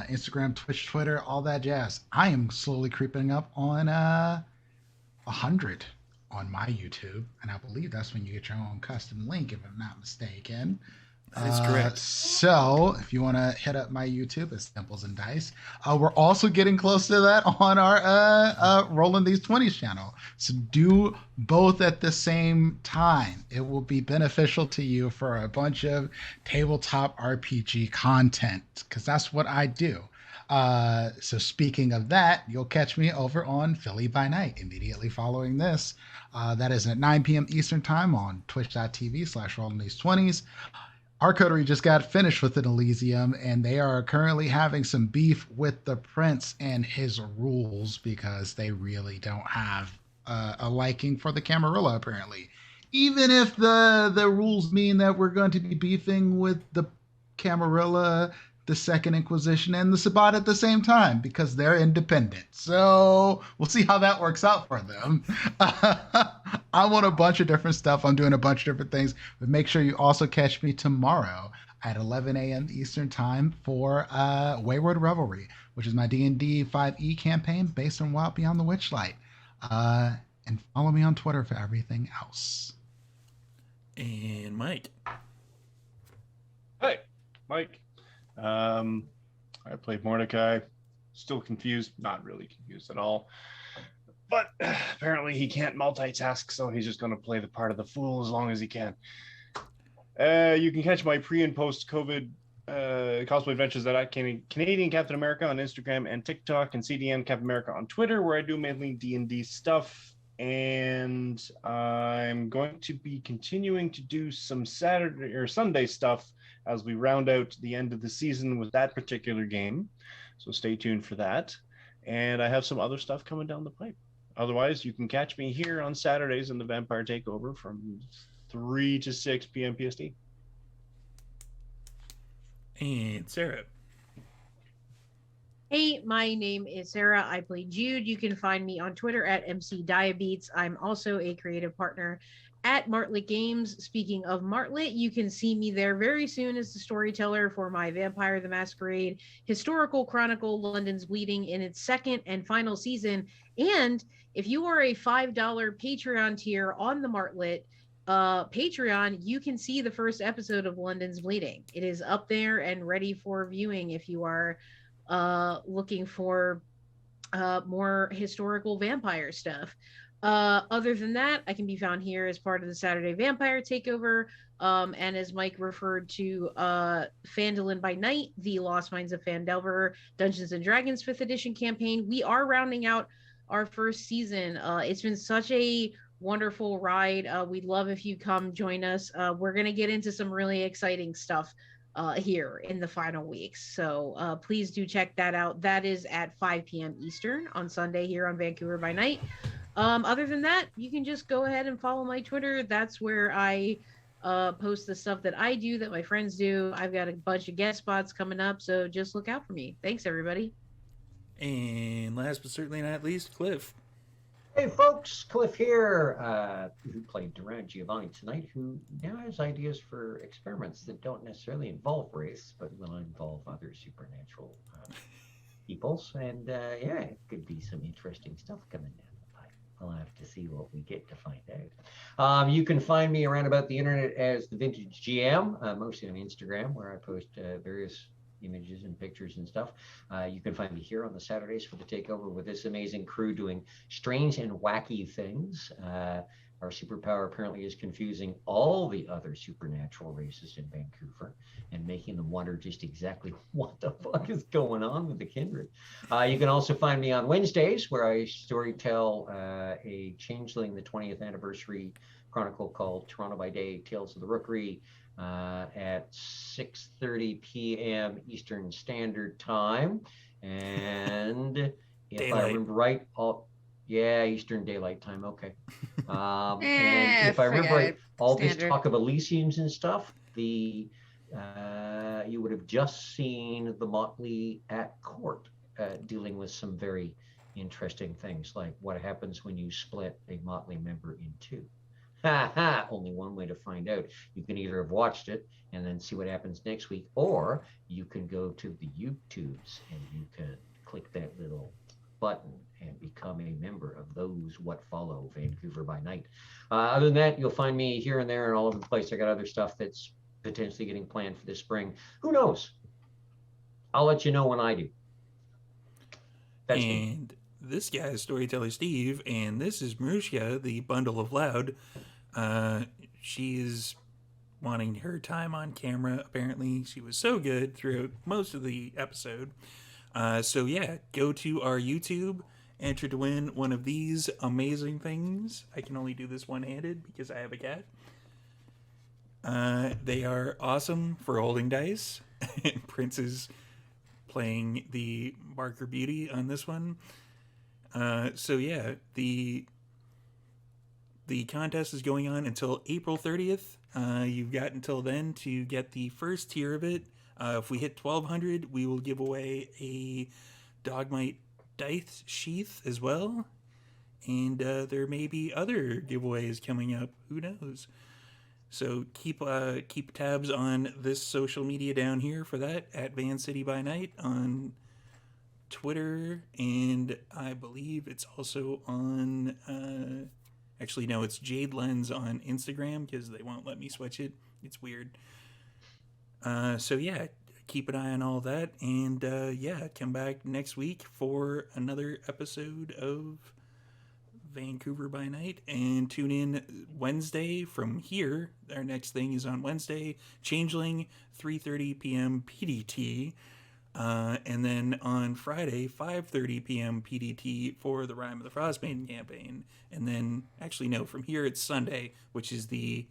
Instagram, Twitch, Twitter, all that jazz. I am slowly creeping up on 100 on my YouTube, and I believe that's when you get your own custom link, if I'm not mistaken. That is correct. So if you want to hit up my YouTube, it's Dimples and Dice. We're also getting close to that on our Rolling These 20s channel. So do both at the same time. It will be beneficial to you for a bunch of tabletop RPG content, because that's what I do. So speaking of that, you'll catch me over on Philly by Night immediately following this. That is at 9 p.m. Eastern Time on twitch.tv/Rolling These 20s. Our coterie just got finished with an Elysium, and they are currently having some beef with the prince and his rules, because they really don't have a liking for the Camarilla, apparently. Even if the rules mean that we're going to be beefing with the Camarilla, the Second Inquisition, and the Sabbat at the same time, because they're independent. So we'll see how that works out for them. I'm on a bunch of different stuff. I'm doing a bunch of different things. But make sure you also catch me tomorrow at 11 a.m. Eastern Time for Wayward Revelry, which is my D&D 5e campaign based on Wild Beyond the Witchlight. And follow me on Twitter for everything else. And Mike. Hi, Mike. I played Mordecai. Still confused, not really confused at all. But apparently he can't multitask, so he's just going to play the part of the fool as long as he can. You can catch my pre and post COVID cosplay adventures at Canadian Captain America on Instagram and TikTok, and CDM Captain America on Twitter, where I do mainly D&D stuff. And I'm going to be continuing to do some Saturday or Sunday stuff as we round out the end of the season with that particular game. So stay tuned for that. And I have some other stuff coming down the pipe. Otherwise, you can catch me here on Saturdays in the Vampire Takeover from 3 to 6 p.m. PST. And Sarah. Hey, my name is Sara. I play Jude. You can find me on Twitter at MCDiabetes. I'm also a creative partner at Martlet Games. Speaking of Martlet, you can see me there very soon as the storyteller for my Vampire the Masquerade historical chronicle, London's Bleeding, in its second and final season. And if you are a $5 Patreon tier on the Martlet Patreon, you can see the first episode of London's Bleeding. It is up there and ready for viewing if you are looking for more historical vampire stuff. Other than that, I can be found here as part of the Saturday Vampire Takeover. And as Mike referred to, Phandalin by Night, the Lost Mines of Phandelver Dungeons and Dragons 5th edition campaign. We are rounding out our first season. It's been such a wonderful ride. We'd love if you come join us. We're going to get into some really exciting stuff here in the final weeks. So please do check that out. That is at 5 p.m. Eastern on Sunday here on Vancouver by Night. Other than that, you can just go ahead and follow my Twitter. That's where I post the stuff that I do, that my friends do. I've got a bunch of guest spots coming up, so just look out for me. Thanks, everybody. And last but certainly not least, Cliff. Hey folks, Cliff here, who played Durant Giovanni tonight, who now has ideas for experiments that don't necessarily involve race, but will involve other supernatural peoples. And yeah, it could be some interesting stuff coming down the pipe. We'll have to see what we get to find out. You can find me around about the internet as the Vintage GM, mostly on Instagram, where I post various images and pictures and stuff. You can find me here on the Saturdays for the takeover with this amazing crew doing strange and wacky things. Our superpower apparently is confusing all the other supernatural races in Vancouver and making them wonder just exactly what the fuck is going on with the kindred. You can also find me on Wednesdays, where I storytell a Changeling, the 20th anniversary chronicle called Toronto by Day, Tales of the Rookery, at 6:30 p.m. Eastern Standard Time. And if I remember right, Eastern Daylight Time. Okay. And if I remember right, all this talk of Elysiums and stuff, you would have just seen the Motley at court dealing with some very interesting things, like what happens when you split a Motley member in two. Only one way to find out. You can either have watched it and then see what happens next week, or you can go to the YouTubes and you can click that little button and become a member of those what follow Vancouver by Night. Other than that, you'll find me here and there and all over the place. I got other stuff that's potentially getting planned for this spring. Who knows? I'll let you know when I do. That's me. This guy is Storyteller Steve, and this is Marushka, the Bundle of Loud. She is wanting her time on camera, apparently. She was so good throughout most of the episode. So yeah, go to our YouTube, enter to win one of these amazing things. I can only do this one-handed because I have a cat. They are awesome for holding dice. Prince is playing the Barker Beauty on this one. So yeah, the contest is going on until April 30th. You've got until then to get the first tier of it. If we hit 1,200, we will give away a Dogmite dice sheath as well. And there may be other giveaways coming up. Who knows? So keep tabs on this social media down here for that, at Van City by Night on Twitter, and I believe it's also on actually no, it's Jade Lens on Instagram, because they won't let me switch it. It's weird. So yeah, keep an eye on all that, and yeah, come back next week for another episode of Vancouver by Night, and tune in Wednesday from here. Our next thing is on Wednesday, Changeling, 3:30 p.m. PDT. And then on Friday, 5:30 p.m. PDT for the Rime of the Frostmaiden campaign. And then, actually, no, from here it's Sunday, which is the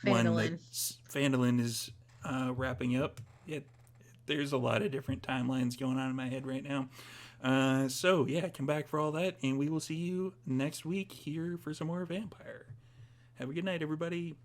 one that Phandalin is wrapping up. There's a lot of different timelines going on in my head right now. So, yeah, come back for all that, and we will see you next week here for some more Vampire. Have a good night, everybody.